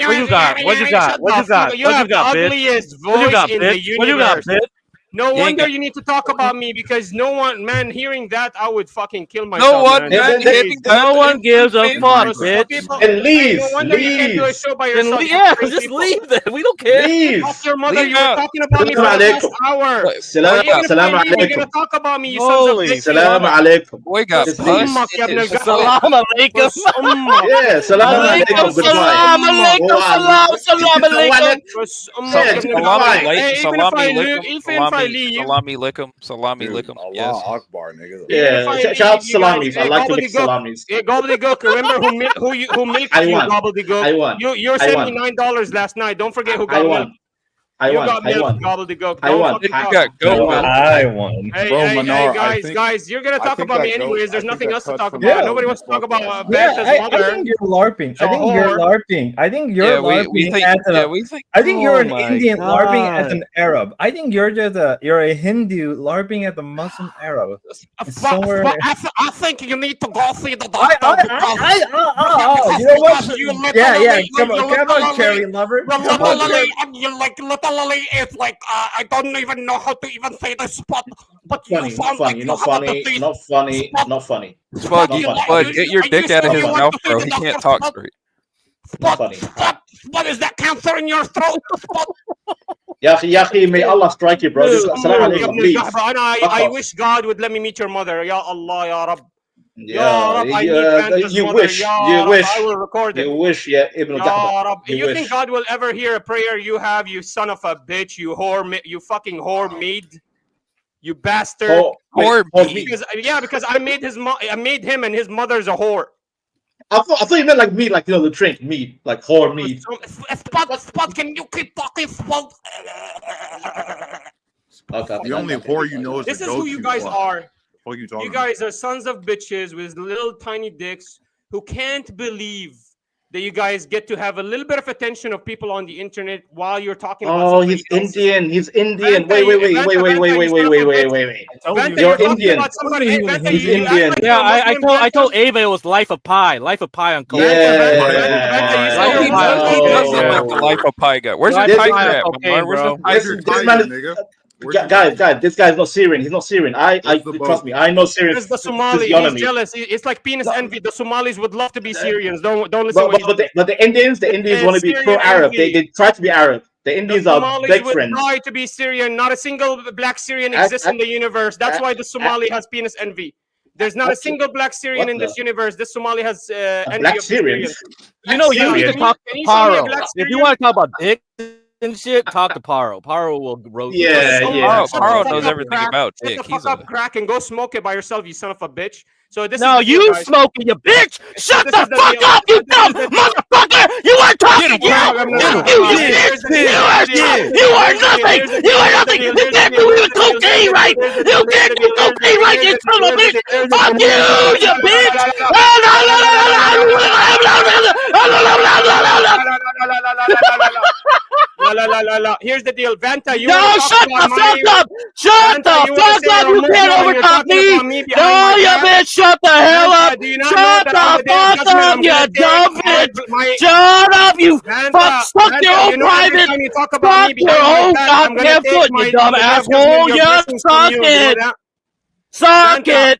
What you got? What you got? What you got? You have the ugliest voice in the universe. What you got, bitch? No wonder you need to talk about me, because no one, man, hearing that, I would fucking kill myself. No one gives a fuck, bitch. And leave. No wonder you can't do a show by yourself. Yeah, just leave then. We don't care. Leave. Fuck your mother. You were talking about me for the last hour. Salam You're gonna talk about me, you sons of bitches. Salam alaikum. Boy got punched. Salam alaikum. Yeah, salam alaikum. Salam alaikum. Salam alaikum. Salami likum. Salami likum. Yes. Allah Akbar, nigga. Yeah, shout out to salamis. I like to make salamis. Yeah, gobbledygook. Remember who milked you, gobbledygook? I won. You sent me $9 last night. Don't forget who got milk. I You won. got I milk, won. gobbledygook. I won. I won. Hey, Bro, hey, Manar, guys, you're gonna talk think about me that anyways. goat- There's I think nothing that else to cut talk from about. the- Nobody wants to talk about Yeah, Vanta's I mother. think you're LARPing. I think Whore. you're LARPing. I think you're Yeah, we LARPing think. as Yeah, a. we think. I think you're Oh an my Indian LARPing as God. an Arab. I think you're just you're a Hindu LARPing as a Muslim Arab. Somewhere. I think you need to go see the You know what? Yeah. Come on, cherry lover. Come on, cherry. Literally, it's like I don't even know how to even say the spot. But Funny, not funny, not funny, not funny, not funny. Spud, get your dick out of his mouth, bro. He can't talk straight. Not funny. What is that cancer in your throat? Yaki, may Allah strike you, bro. Salam alaikum, please. I wish God would let me meet your mother. Ya Allah, Ya Rab. Yeah, you wish. I will record it. You wish, yeah, Ibn Gahba. You think God will ever hear a prayer you have, you son of a bitch, you whore, you fucking whore maid, you bastard? Because I made him and his mother's a whore. I thought you meant like meat, like the drink meat, like whore meat. Spot, can you keep talking? Spot. The only whore you know is This the is goat who you guys fuck. are. What are you talking You guys are sons of bitches with little tiny dicks who can't believe that you guys get to have a little bit of attention of people on the internet while you're talking about Oh, he's Indian. He's Indian. Wait. Vanta, You're Indian. He's Indian. Yeah, I told Ava it was Life of Pi. Life of Pi on cocaine. Life of Pi guy. Where's your tiger at? Where's the tiger? Guys, this guy's not Syrian. He's not Syrian. I trust me. I know Syrian There's the Somali. He's jealous. It's like penis envy. The Somalis would love to be Syrians. Don't listen. But the Indians want to be pro-Arab. They try to be Arab. The Indians are Somalis big would friends. try to be Syrian. Not a single black Syrian exists in the universe. That's why the Somali has penis envy. There's not a single black Syrian in this universe. This Somali has envy black of the Syrians. You know, you need to talk to Paro. black If you want to talk about dick and shit, talk to Paro. Paro will roast. Paro knows everything about dick. Shut the fuck up, crack, and go smoke it by yourself, you son of a bitch. So this No, is you smoking, you bitch! Shut the fuck up, you dumb motherfucker! You weren't talking yet! You are nothing! You are nothing! You can't do even cocaine right! You can't do cocaine right, you son of a bitch! Fuck you, bitch! Here's the deal, Vanta. You no, shut the fuck up! Shut the fuck up! You can't overtalk me! No, you bitch! Shut the hell up! Shut the fuck up, you dumb bitch! Shut up, you fuck! Suck your own private! Fuck your own goddamn foot, you dumb asshole! You suck it! Suck it!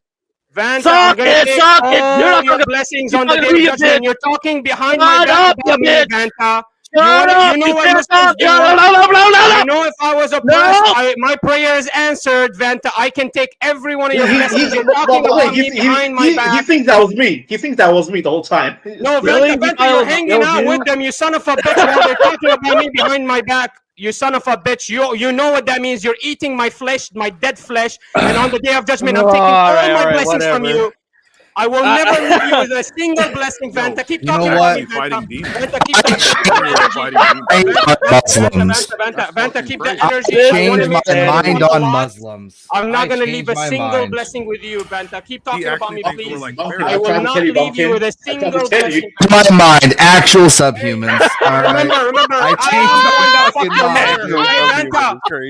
Vanta, suck it! Suck it! You're not your blessings on the day of judgment. You're talking behind my back about me, Vanta. Shut up! You know what Muslims do? You know, if I was oppressed, my prayer is answered, Vanta. I can take every one of your blessings. You're talking about me behind my back. He thinks that was me. He thinks that was me the whole time. No, Vanta, you're hanging out with them, you son of a bitch, while they're talking about me behind my back. You son of a bitch. You know what that means. You're eating my flesh, my dead flesh, and on the day of judgment, I'm taking all my blessings from you. I will never leave you with a single blessing, Vanta. Keep talking about me, Vanta. Vanta, keep that energy. I changed my mind on Muslims. I'm not going to leave a single blessing with you, Vanta. Keep talking about me, please. I will not leave you with a single blessing. My mind, actual subhumans. Remember, I changed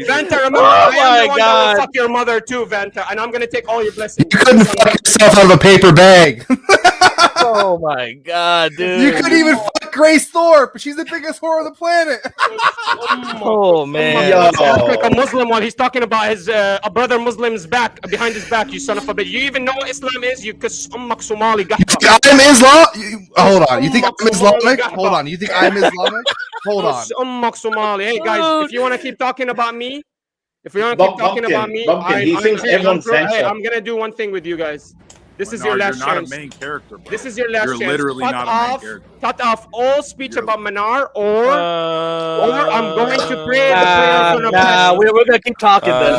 Vanta, remember, I am the one that will fuck your mother too, Vanta, and I'm going to take all your blessings. You couldn't fuck yourself out of a paper bag. Oh my god, dude! You couldn't even fuck Grace Thorp. She's the biggest whore on the planet. Oh man! Like a Muslim while he's talking about his a brother Muslim's back behind his back. You son of a bitch! You even know what Islam is? You Somali. You think I'm Islam? Hold on. You think I'm Islamic? Hold on. You think I'm Islamic? Hold on. Somali. Hey guys, if you want to keep talking about me, if you want to keep talking about me, I'm gonna do one thing with you guys. This is your last chance. You're not a main character, bro. This is your last chance. You're literally not a main character. Cut off all speech about Manar, or I'm going to pray the prayer for the we're gonna keep talking then.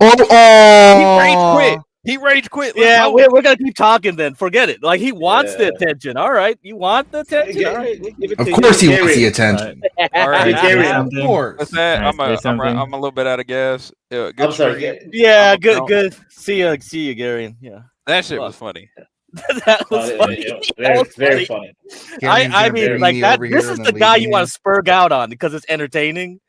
He rage quit. He rage quit. Yeah, we're gonna keep talking then. Forget it. Like he wants the attention. All right, you want the attention. All right, give it of course he wants the attention. All right, of course. What's that? I'm a little bit out of gas. I'm sorry. Yeah, good. See you, Gary. Yeah, that shit was funny. That was funny. Very funny. I mean, like that. This is the guy you want to spurg out on because it's entertaining.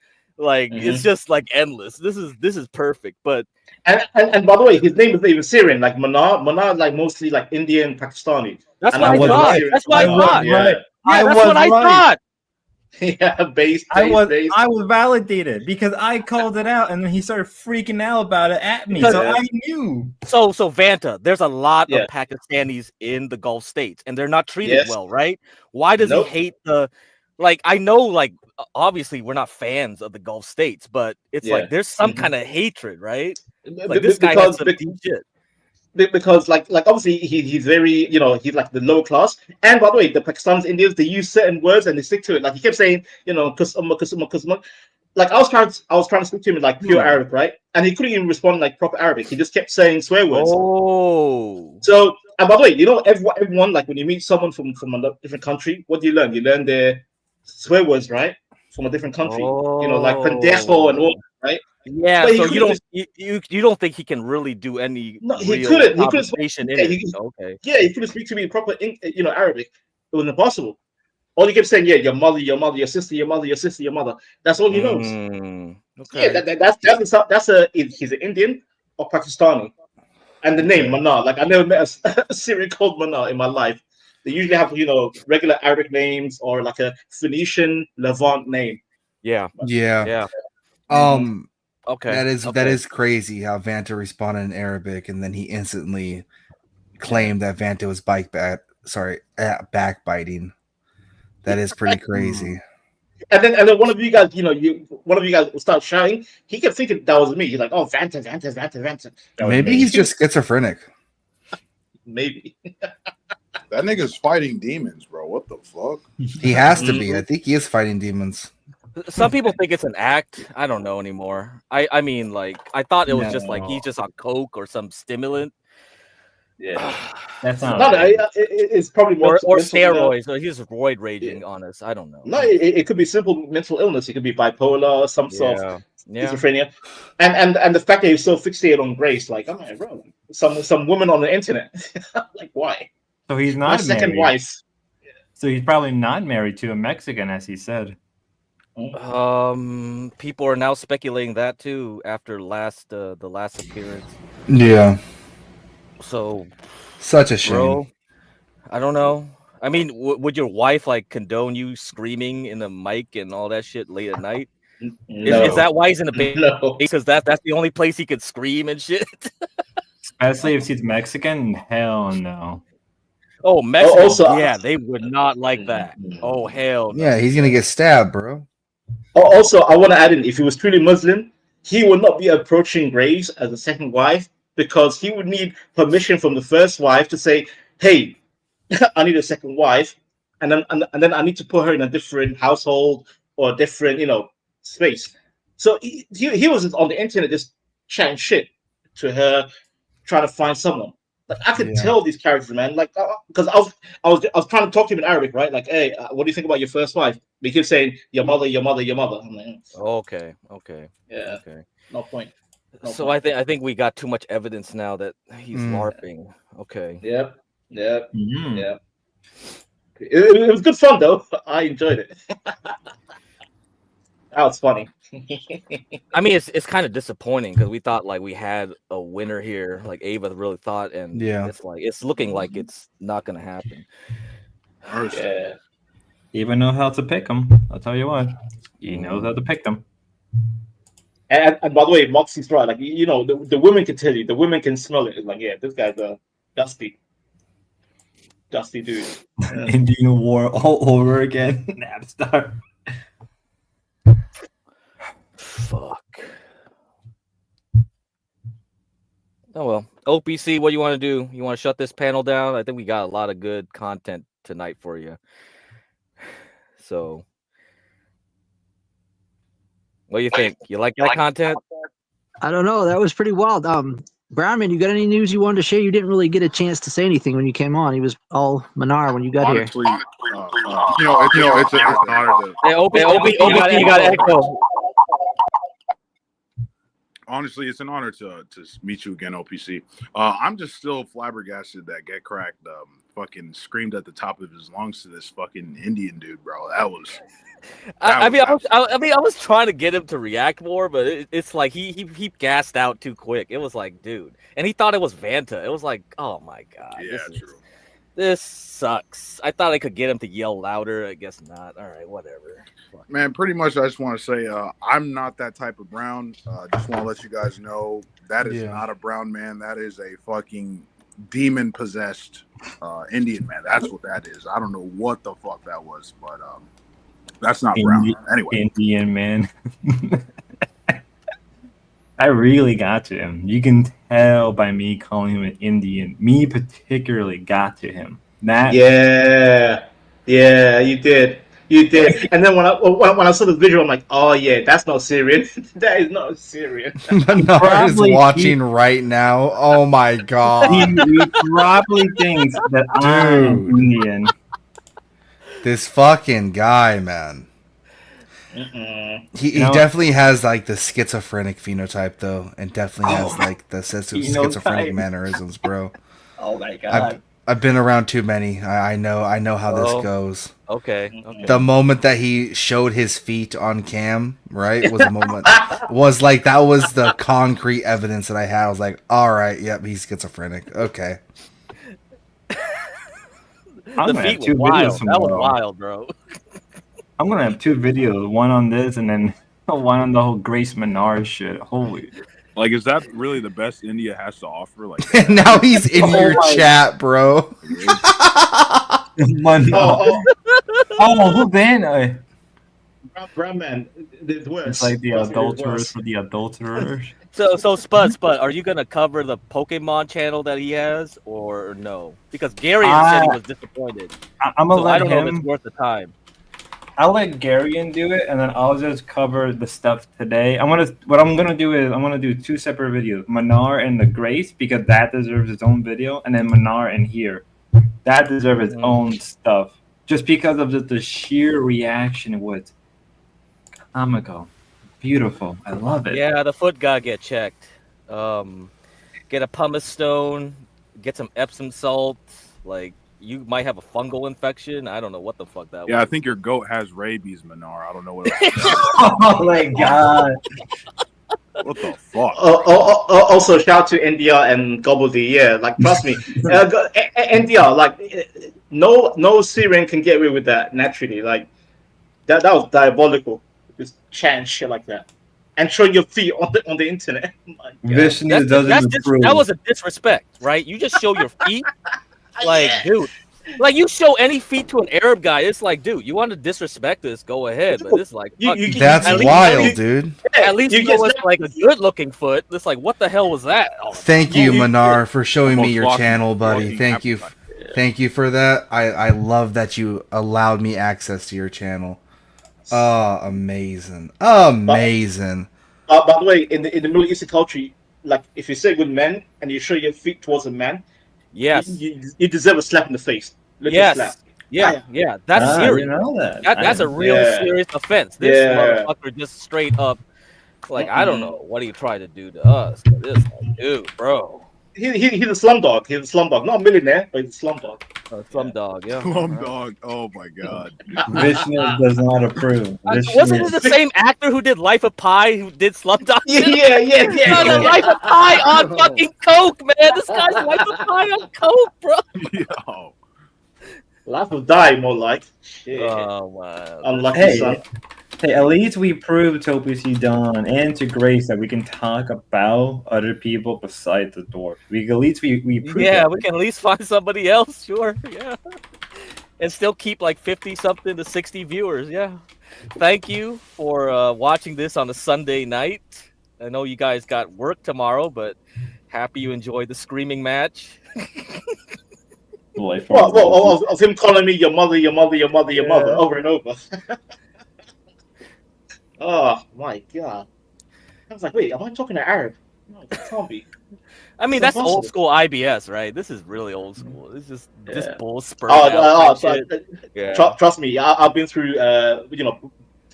Like it's just like endless. This is perfect. But and by the way, his name is not even Syrian. Like Manar is like mostly like Indian, Pakistani. That's what I thought. That's what I thought. That's what I thought. Yeah, base. I was validated because I called it out, and then he started freaking out about it at me. So I knew. So Vanta, there's a lot of Pakistanis in the Gulf states, and they're not treated well, right? Why does he hate the? Like, I know, like, obviously we're not fans of the Gulf states, but it's like there's some kind of hatred, right? Like this guy has some deep shit. Because like obviously he's very, he's like the lower class. And by the way, the Pakistanis, Indians, they use certain words and they stick to it. Like he kept saying, kusuma. Like I was trying to speak to him in like pure Arabic, right? And he couldn't even respond like proper Arabic. He just kept saying swear words. Oh. So, and by the way, everyone, like when you meet someone from a different country, what do you learn? You learn their swear words, right? From a different country. Like pendejo and all, right? Yeah, so you don't think he can really do any? No, he couldn't. He couldn't speak. Okay. Yeah, he couldn't speak to me in proper, Arabic. It was impossible. All he kept saying, your mother, your sister, your mother, your sister, your mother. That's all he knows. Okay. Yeah, he's an Indian or Pakistani, and the name Manar. Like I never met a Syrian called Manar in my life. They usually have regular Arabic names or like a Phoenician Levant name. Yeah. Okay. That is crazy how Vanta responded in Arabic, and then he instantly claimed that Vanta was backbiting. That is pretty crazy. And then one of you guys, one of you guys will start shouting. He kept thinking that was me. He's like, "Oh, Vanta, Vanta, Vanta, Vanta." Maybe he's just schizophrenic. Maybe. That nigga's fighting demons, bro. What the fuck? He has to be. I think he is fighting demons. Some people think it's an act. I don't know anymore. I mean, like, I thought it was just like he's just on coke or some stimulant. Yeah, That's not. No, it's probably more or steroids. Or he's roid raging on us. I don't know. No, it could be simple mental illness. It could be bipolar, some sort of schizophrenia, and the fact that he's so fixated on Grace, like, I'm like, bro, some woman on the internet, like, why? So he's not my second married. wife. So he's probably not married to a Mexican, as he said. People are now speculating that too after the last appearance. Yeah. So, such a shame. Bro, I don't know. I mean, would your wife like condone you screaming in the mic and all that shit late at night? No. Is that why he's in the base? No. Because that's the only place he could scream and shit. Especially if she's Mexican. Hell no. Oh, Mexico. Also, yeah, they would not like that. Oh, hell no. Yeah, he's gonna get stabbed, bro. Also, I want to add in, if he was truly Muslim, he would not be approaching Grace as a second wife because he would need permission from the first wife to say, "Hey, I need a second wife," and then I need to put her in a different household or a different, space. So he was on the internet just chatting shit to her, trying to find someone. Like, I could tell these characters, man. Like, because I was trying to talk to him in Arabic, right? Like, hey, what do you think about your first wife? He keeps saying, "Your mother, your mother, your mother." I'm like, okay. Yeah. Okay. No point. So I think we got too much evidence now that he's LARPing. Okay. Yep. Yeah. It was good fun though. I enjoyed it. That was funny. I mean, it's kind of disappointing because we thought like we had a winner here, like Ava really thought, and it's looking like it's not gonna happen. Yeah. Even know how to pick them. I'll tell you what. He knows how to pick them. And by the way, Moxie's right. Like, the women can tell you, the women can smell it. It's like, yeah, this guy's a dusty dude. Yeah. Indian War all over again. Napstar. Fuck. Oh well. OPC, what do you want to do? You want to shut this panel down? I think we got a lot of good content tonight for you. So, what do you think? You like that content? I don't know. That was pretty wild. Brownman, you got any news you wanted to share? You didn't really get a chance to say anything when you came on. He was all Manar when you got here. It's an honor to. Hey, OPC, you got echo. Honestly, it's an honor to meet you again, OPC. I'm just still flabbergasted that Get Cracked fucking screamed at the top of his lungs to this fucking Indian dude, bro. That was. I was trying to get him to react more, but it's like he gassed out too quick. It was like, dude, and he thought it was Vanta. It was like, oh my god, yeah, true. This sucks. I thought I could get him to yell louder. I guess not. All right, whatever. Fuck. Man, pretty much I just want to say I'm not that type of brown. Just want to let you guys know that is not a brown man. That is a fucking demon-possessed Indian man. That's what that is. I don't know what the fuck that was, but that's not brown. Anyway. Indian man. I really got to him. You can tell by me calling him an Indian. Me particularly got to him. Yeah, you did. And then when I saw the video, I'm like, oh yeah, that's not Syrian. That is not Syrian. Manar is watching right now. Oh my god. He probably thinks that I'm Indian. This fucking guy, man. He definitely has like the schizophrenic phenotype though, and definitely has like the schizophrenic mannerisms, bro. Oh my god. I've been around too many. I know how this goes. Okay. The moment that he showed his feet on cam, right, was a moment was like that was the concrete evidence that I had. I was like, all right, yep, he's schizophrenic. Okay. The feet were wild. That was wild, bro. I'm gonna have two videos, one on this and then One on the whole Grace Manar shit. Holy. Like, is that really the best India has to offer? Like, Now he's in your chat, bro. Manar. Oh, who then? Brown man, there's worse. It's like the Trust me, there's adulterers worse. for the adulterers. So Spud, are you gonna cover the Pokemon channel that he has, or no? Because Gary said he was disappointed. I'm gonna so let I don't know if him. it's worth the time. I'll let Garion do it, and then I'll just cover the stuff today. What I'm gonna do is I'm gonna do 2 separate videos: Manar and the Grace, because that deserves its own video, and then Manar and here, that deserves its own stuff, just because of the sheer reaction it was. Comical, beautiful. I love it. Yeah, the foot gotta get checked. Get a pumice stone, get some Epsom salt. Like, you might have a fungal infection. I don't know what the fuck that was. yeah, I think your goat has rabies, Manar. I don't know what. Oh my god! What the fuck? Also, shout out to India and Gobble the Year. Like, trust me, India, like, no Syrian can get away with that naturally. Like, that was diabolical. Just chant shit like that, and showing your feet on the internet. Vishnu doesn't approve. That was a disrespect, right? You just show your feet, like, dude. Like, you show any feet to an Arab guy, it's like, dude, you want to disrespect us? Go ahead, but it's like, fuck you. That's wild, dude. At least you show us like a good-looking foot. It's like, what the hell was that? Oh, Thank you, Manar, for showing me your channel, buddy. Thank you, thank you for that. I love that you allowed me access to your channel. Oh, amazing, amazing. By the way, in the Middle Eastern culture, like, if you say with men and you show your feet towards a man, yes, you deserve a slap in the face. Yes. Slap. Yeah, that's serious. I know that. That's a real serious offense. This motherfucker just straight up, like, I don't know, what are you trying to do to us? This, like, dude, bro. He's a slum dog. He's a slum dog. Not a millionaire, but he's a slum dog. Slum dog, yeah. Slum dog. Oh my god. Vishnu does not approve. Wasn't it the same actor who did Life of Pi who did Slumdog? Yeah. Life of Pi on fucking coke, man. This guy's Life of Pi on coke, bro. Yo. Life will die, more like. Shit. Oh wow. Unlucky son. Hey, at least we proved to OPC Dawn and to Grace that we can talk about other people besides the Thorp. At least we proved that. We can at least find somebody else, sure. Yeah. And still keep like 50-something to 60 viewers, yeah. Thank you for watching this on a Sunday night. I know you guys got work tomorrow, but happy you enjoyed the screaming match. Well, of him calling me your mother over and over. Oh my god! I was like, wait, am I talking to Arab? No, it can't be. I mean, that's impossible. old school IBS, right? This is really old school. It's just this bull spur. Trust me, I've been through,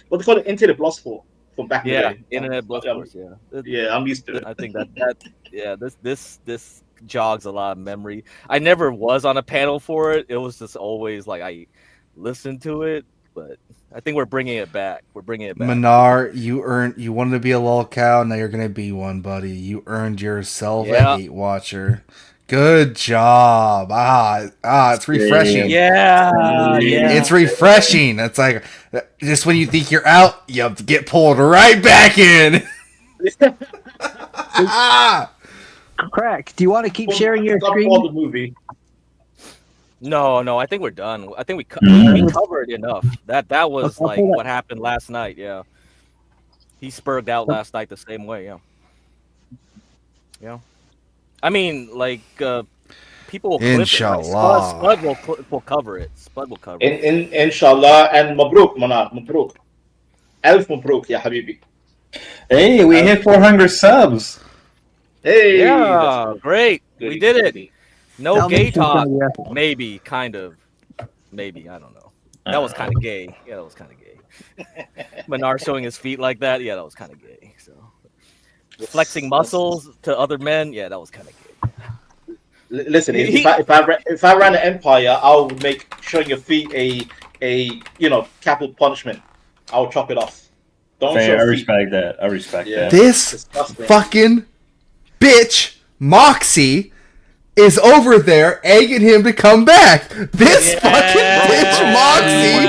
what they call it, internet blood sport from back in the day. Internet blood sports. Yeah, I'm used to it. I think this jogs a lot of memory. I never was on a panel for it. It was just always like I listened to it, but I think we're bringing it back. Manar, you wanted to be a lol cow, now you're gonna be one, buddy. You earned yourself a hate watcher. Good job. It's refreshing. Yeah. It's refreshing. It's like just when you think you're out, you get pulled right back in. Crack. Do you want to keep sharing your screen? The movie. No, I think we're done. I think we covered enough. That was like what happened last night. Yeah, he spurred out last night the same way. Yeah. I mean, like people will clip Inshallah. it. Spud will cover it. Spud will cover it. Inshallah, and Mabruk, Manar, Mabruk. Alf Mabruk, ya Habibi. Hey, we hit 400 subs. Hey, yeah, great. We did it. No Tell gay me talk. something. Maybe, kind of. Maybe, I don't know. That was kind of gay. Yeah, that was kind of gay. Manar showing his feet like that. Yeah, that was kind of gay. So flexing muscles to other men. Yeah, that was kind of gay. Listen, if I ran an empire, I would make showing your feet a capital punishment. I would chop it off. Don't show I feet. respect that. That. This fucking bitch, Moxie, is over there egging him to come back. This fucking bitch, Moxie.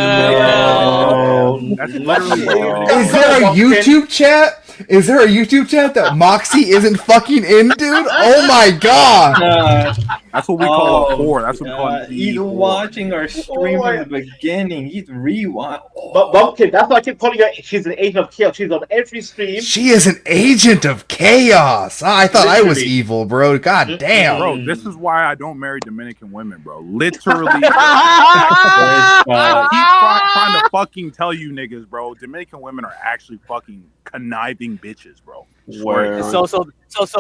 That's literally what Is there a YouTube chat? Is there a YouTube chat that Moxie isn't fucking in, dude? Oh my god! That's what we call a whore. That's what we call an He's whore. watching our stream from the beginning. He's rewind. But Bumpkin, that's why I keep calling her. She's an agent of chaos. She's on every stream. She is an agent of chaos. I thought I was Literally. evil, bro. God damn. Bro, this is why I don't marry Dominican women, bro. Literally. He's trying to fucking tell you niggas, bro. Dominican women are actually fucking conniving bitches, bro. Swear. So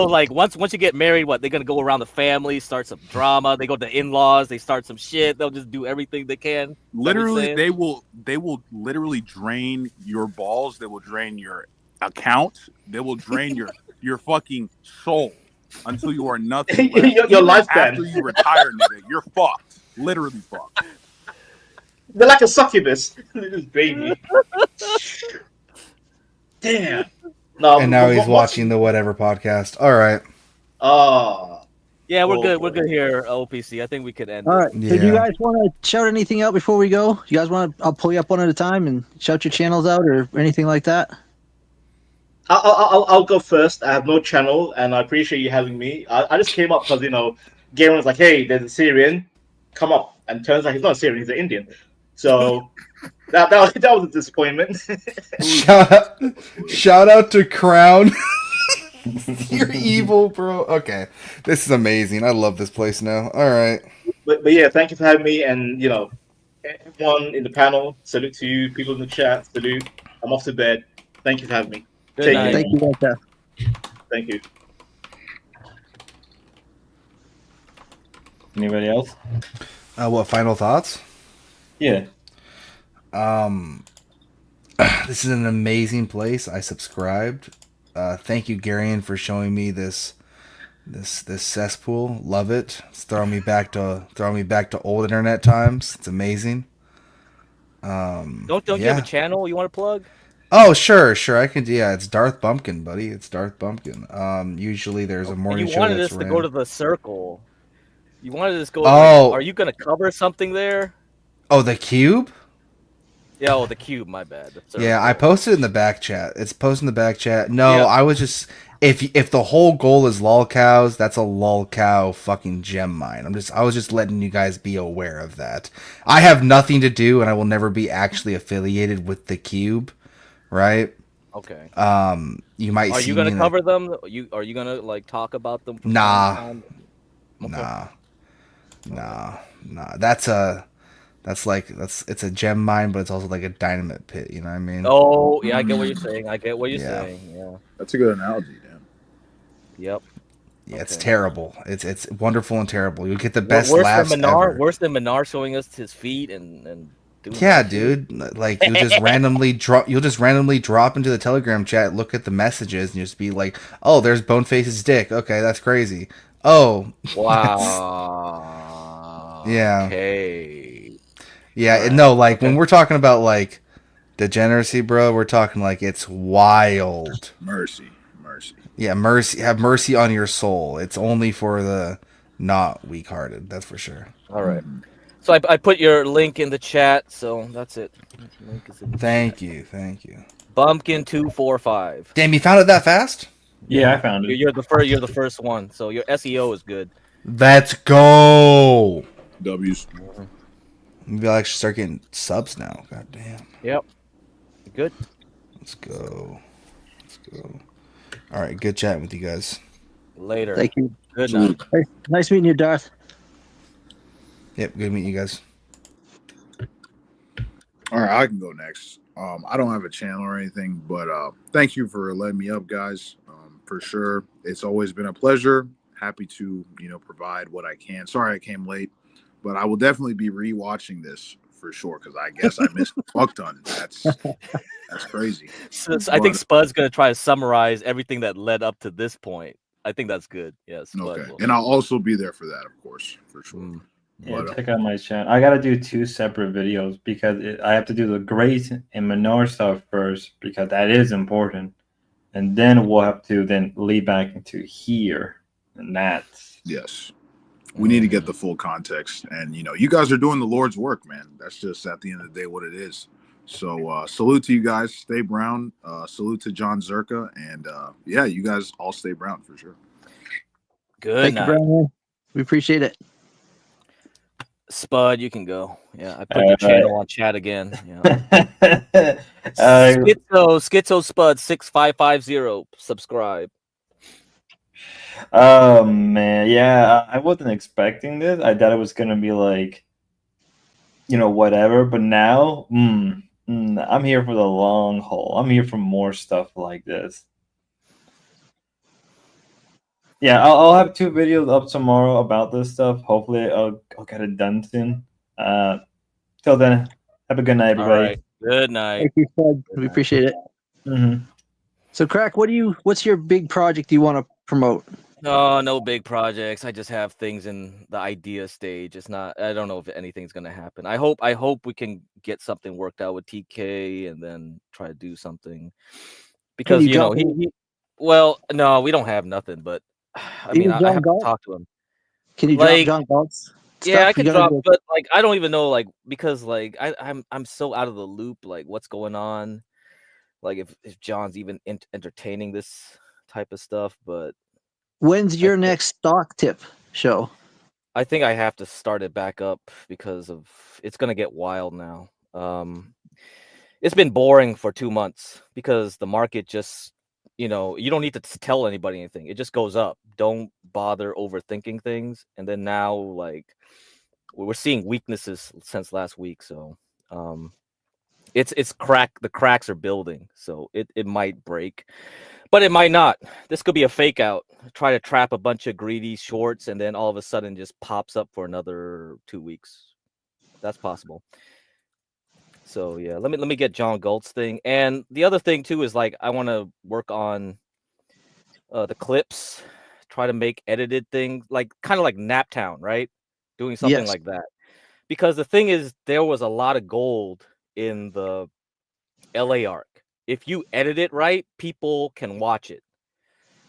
like once you get married, what they're gonna go around the family, start some drama. They go to in-laws, they start some shit. They'll just do everything they can. Literally, they will literally drain your balls. They will drain your account. They will drain your fucking soul until you are nothing. Your lifespan. After you retire, nigga, you're fucked. Literally fucked. They're like a succubus. This baby. Damn. No, And now he's watching the whatever podcast. All right. Yeah, we're good. We're good here, OPC. I think we could end. All right. it. So do you guys want to shout anything out before we go? You guys want to? I'll pull you up one at a time and shout your channels out or anything like that. I'll go first. I have no channel, and I appreciate you having me. I just came up because Garen was like, "Hey, there's a Syrian, come up," and turns out he's not a Syrian; he's an Indian. So that was a disappointment. Shout out to Crown. You're evil, bro. Okay, this is amazing. I love this place now. All right. But yeah, thank you for having me, and everyone in the panel. Salute to you, people in the chat. Salute. I'm off to bed. Thank you for having me. Good night. Thank you, Vanta. Thank you. Anybody else? What final thoughts? Yeah. This is an amazing place. I subscribed. Thank you, Garion, for showing me this cesspool. Love it. It's throwing me back to old internet times. It's amazing. Don't you have a channel you want to plug? Oh, sure. I can. Yeah, it's Darth Bumpkin, buddy. It's Darth Bumpkin. Usually there's a morning show. You wanted that's us to ran. go to the circle. You wanted us to go. Oh. Are you gonna cover something there? Oh, the cube. Yeah, the cube. My bad. Yeah, I posted it in the back chat. It's posted in the back chat. No, Yeah. I was just if the whole goal is lol cows, that's a lol cow fucking gem mine. I was just letting you guys be aware of that. I have nothing to do, and I will never be actually affiliated with the cube, right? Okay. You might. Are see you gonna me cover them? Are you gonna like talk about them? from Nah. time to time? Nah. That's it's a gem mine, but it's also like a dynamite pit. You know what I mean? Oh yeah, I get what you're saying. saying. Yeah. That's a good analogy, Dan. Yep. Yeah, it's terrible. It's wonderful and terrible. You get the best worse laughs than Manar. ever. Worse than Manar showing us his feet and doing Yeah, that dude. shit. Like you'll just randomly drop. You'll just randomly drop into the Telegram chat, look at the messages, and just be like, "Oh, there's Boneface's dick. Okay, that's crazy. Oh, Wow. Yeah. Okay. yeah." Right. No, like when we're talking about like degeneracy, bro, we're talking like it's wild. Mercy. Yeah, mercy. Have mercy on your soul. It's only for the not weak-hearted. That's for sure. All right. So I put your link in the chat. So that's it. Link is in the Thank chat. you. Bumpkin245. Damn, you found it that fast? Yeah, I found it. You're the first one. So your SEO is good. Let's go. W's. Maybe I'll actually start getting subs now. God damn. Yep. Good. Let's go. All right, good chatting with you guys. Later. Thank you. Good night. Hey, nice meeting you, Darth. Yep, good meeting you guys. All right, I can go next. I don't have a channel or anything, but thank you for letting me up, guys. For sure, it's always been a pleasure. Happy to provide what I can. Sorry I came late, but I will definitely be rewatching this for sure because I guess I missed fuck ton. That's crazy. So I think Spud's gonna try to summarize everything that led up to this point. I think that's good. Yes. Yeah, okay, and I'll also be there for that, of course, for sure. Yeah, check out my channel. I gotta do 2 separate videos because I have to do the Grace and Manar stuff first because that is important, and then we'll have to then lead back into here, and that's yes. We need to get the full context. And, you know, you guys are doing the Lord's work, man. That's just at the end of the day what it is. So salute to you guys. Stay brown. Salute to John Zerka. And yeah, you guys all stay brown for sure. Good Thank night. you, Brian. We appreciate it. Spud, you can go. Yeah, I put the channel on chat again. Yeah. Schizo Spud 6550. Subscribe. Oh man, yeah, I wasn't expecting this. I thought it was gonna be like, you know, whatever. But now, I'm here for the long haul. I'm here for more stuff like this. Yeah, I'll have 2 videos up tomorrow about this stuff. Hopefully, I'll get it done soon. Till then, have a good night, everybody. All right. Good night. Thank you, Fred. We appreciate it. Mm-hmm. So, Crack, what's your big project you want to promote? No big projects. I just have things in the idea stage. It's not. I don't know if anything's gonna happen. I hope we can get something worked out with TK and then try to do something. Because you know he well, no, we don't have nothing. But I mean, I have to talk to him. Can you drop John Galt's stuff? Yeah, I can drop, but like I don't even know, like, because like I'm so out of the loop, like what's going on, like if John's even entertaining this type of stuff. But when's your next stock tip show? I think I have to start it back up because of it's gonna get wild now. It's been boring for 2 months because the market just, you know, you don't need to tell anybody anything. It just goes up. Don't bother overthinking things. And then now, like, we're seeing weaknesses since last week. So it's the cracks are building. So it might break, but it might not. This could be a fake out. Try to trap a bunch of greedy shorts and then all of a sudden just pops up for another 2 weeks. That's possible. So yeah, let me get John Galt's thing. And the other thing too is, like, I want to work on the clips, try to make edited things, like kind of like Naptown, right? Doing something like that. Because the thing is, there was a lot of gold in the LA arc. If you edit it right, people can watch it.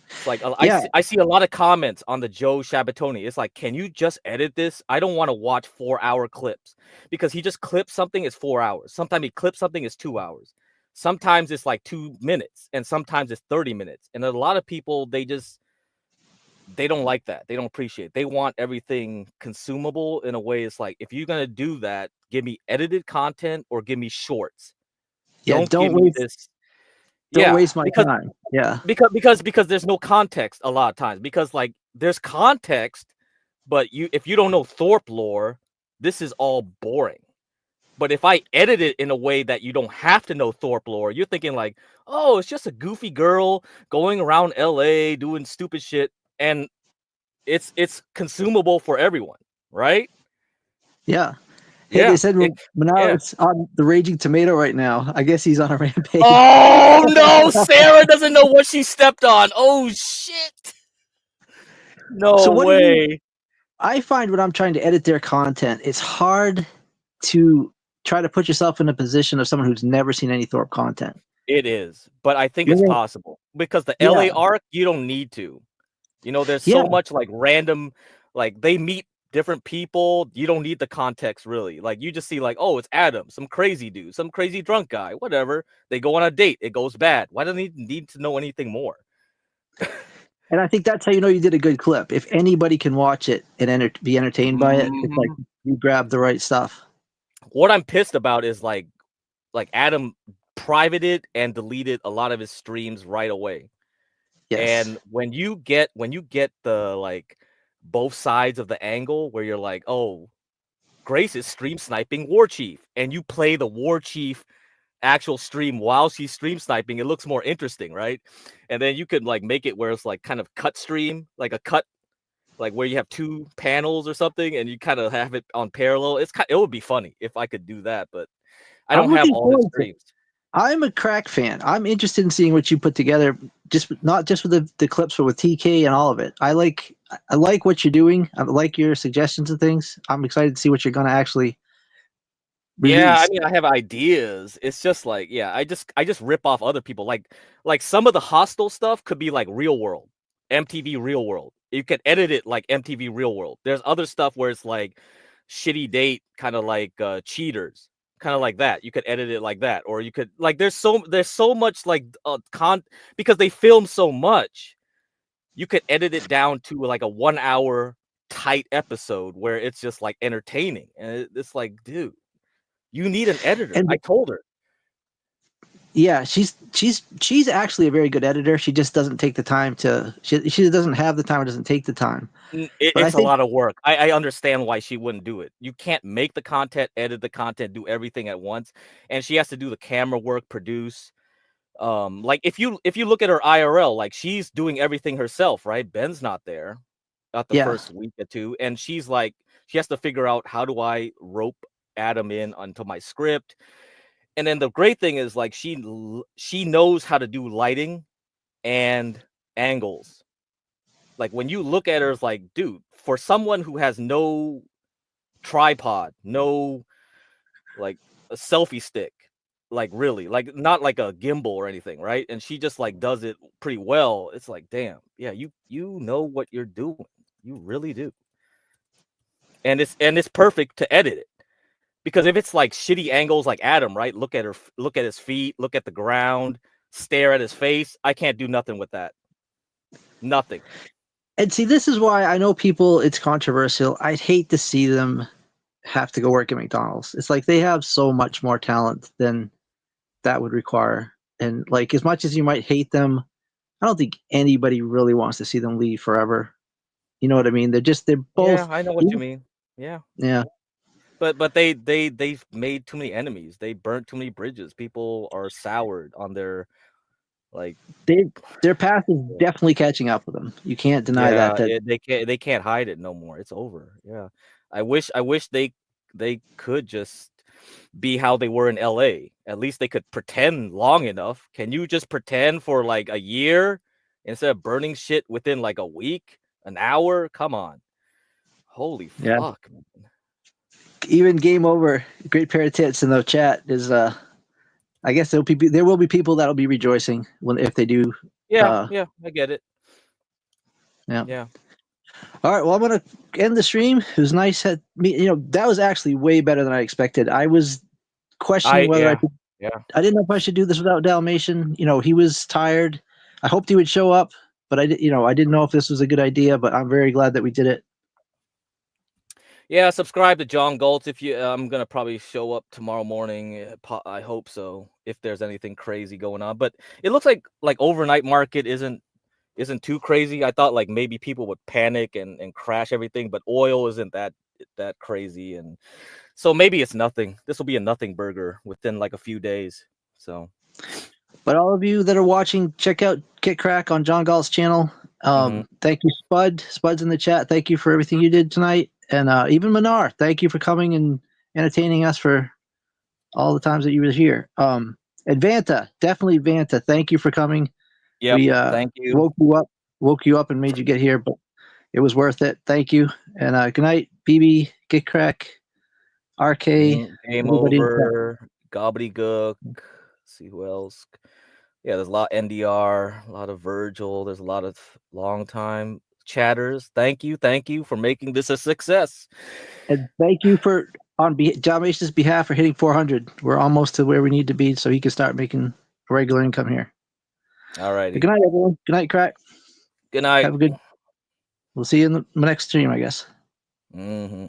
It's like I see a lot of comments on the Joe Shabatoni. It's like, can you just edit this? I don't want to watch 4-hour clips, because he just clips something, it's 4 hours. Sometimes he clips something, it's 2 hours. Sometimes it's like 2 minutes, and sometimes it's 30 minutes. And a lot of people, they don't like that. They don't appreciate it. They want everything consumable in a way. It's like, if you're gonna do that, give me edited content or give me shorts. Yeah, don't waste my time. Yeah, because there's no context a lot of times. Because like there's context, but if you don't know Thorp lore, this is all boring. But if I edit it in a way that you don't have to know Thorp lore, you're thinking like, oh, it's just a goofy girl going around LA doing stupid shit, and it's consumable for everyone, right? Yeah. Hey, they said Manar is on the Raging Tomato right now. I guess he's on a rampage. Oh no, Sarah doesn't know what she stepped on. Oh shit. No way. I find when I'm trying to edit their content, it's hard to try to put yourself in a position of someone who's never seen any Thorp content. It is, but I think it's possible because the LA arc, you don't need to. You know, there's so much like random, like they meet different people. You don't need the context really. Like you just see like, oh, it's Adam, some crazy dude, some crazy drunk guy, whatever. They go on a date, it goes bad. Why doesn't he need to know anything more? And I think that's how you know you did a good clip. If anybody can watch it and be entertained by it, it's like you grab the right stuff. What I'm pissed about is like Adam privated and deleted a lot of his streams right away. Yes. And when you get the like both sides of the angle where you're like, oh, Grace is stream sniping War Chief, and you play the War Chief actual stream while she's stream sniping, it looks more interesting, right? And then you could like make it where it's like kind of cut stream, like a cut, like where you have 2 panels or something, and you kind of have it on parallel. It would be funny if I could do that, but I don't have all his streams. I'm a Crack fan. I'm interested in seeing what you put together, not just with the clips, but with TK and all of it. I like what you're doing. I like your suggestions and things. I'm excited to see what you're going to actually release. Yeah, I mean, I have ideas. It's just like, I just rip off other people. Like some of the hostile stuff could be like Real World, MTV Real World. You could edit it like MTV Real World. There's other stuff where it's like shitty date, kind of like cheaters, kind of like that. You could edit it like that, or you could like there's so much like because they film so much. You could edit it down to like a 1 hour tight episode where it's just like entertaining, and it's like, dude, you need an editor. And I told her. yeah, she's actually a very good editor. She just doesn't take the time to. She doesn't have the time or doesn't take the time. But It's a lot of work. I understand why she wouldn't do it. You can't make the content, edit the content, do everything at once, and she has to do the camera work, produce. Like if you look at her IRL, like she's doing everything herself, right? Ben's not there at the first week or two, and she's like, she has to figure out, how do I rope Adam in onto my script? And then the great thing is, like, she knows how to do lighting and angles. Like when you look at her, it's like, dude, for someone who has no tripod, no like a selfie stick, like really, like not like a gimbal or anything, right? And she just like does it pretty well. It's like, damn, yeah, you know what you're doing. You really do. And it's perfect to edit it. Because if it's like shitty angles like Adam, right? Look at his feet, look at the ground, stare at his face. I can't do nothing with that. Nothing. And see, this is why I know people, it's controversial. I'd hate to see them have to go work at McDonald's. It's like they have so much more talent than that would require. And like, as much as you might hate them, I don't think anybody really wants to see them leave forever. You know what I mean? They're both. Yeah, I know what you mean. Yeah. Yeah. But they've made too many enemies. They burnt too many bridges. People are soured on their like their path is definitely catching up with them. You can't deny that. They can't hide it no more. It's over. Yeah. I wish they could just be how they were in LA. At least they could pretend long enough. Can you just pretend for like a year instead of burning shit within like a week, an hour? Come on. Holy fuck, man. Even Game Over, great pair of tits in the chat is I guess there will be people that'll be rejoicing if they do. Yeah, I get it. Yeah. All right, well, I'm gonna end the stream. It was nice. That was actually way better than I expected. I was questioning whether I could. Yeah. I didn't know if I should do this without Dalmatian. He was tired. I hoped he would show up, but I didn't know if this was a good idea. But I'm very glad that we did it. Yeah, subscribe to John Goltz. I'm gonna probably show up tomorrow morning. I hope so. If there's anything crazy going on, but it looks like overnight market isn't too crazy. I thought like maybe people would panic and crash everything, but oil isn't that crazy, and so maybe it's nothing. This will be a nothing burger within like a few days. So, but all of you that are watching, check out Kit Crack on John Galt's channel. Thank you, Spud. Spud's in the chat. Thank you for everything you did tonight. And even Manar, thank you for coming and entertaining us for all the times that you were here. And Vanta, definitely Vanta, thank you for coming. Yeah, thank you. Woke you up and made you get here, but it was worth it. Thank you. And good night, BB, Kit Crack, RK. Game Over, Gobbledygook. See who else. Yeah, there's a lot of NDR, a lot of Virgil. There's a lot of long time chatters. Thank you for making this a success. And thank you for on Dalmatian's behalf for hitting 400. We're almost to where we need to be, so he can start making a regular income here. All right. Good night, everyone. Good night, Crack. Good night. Have a good. We'll see you in the next stream, I guess. Mm-hmm.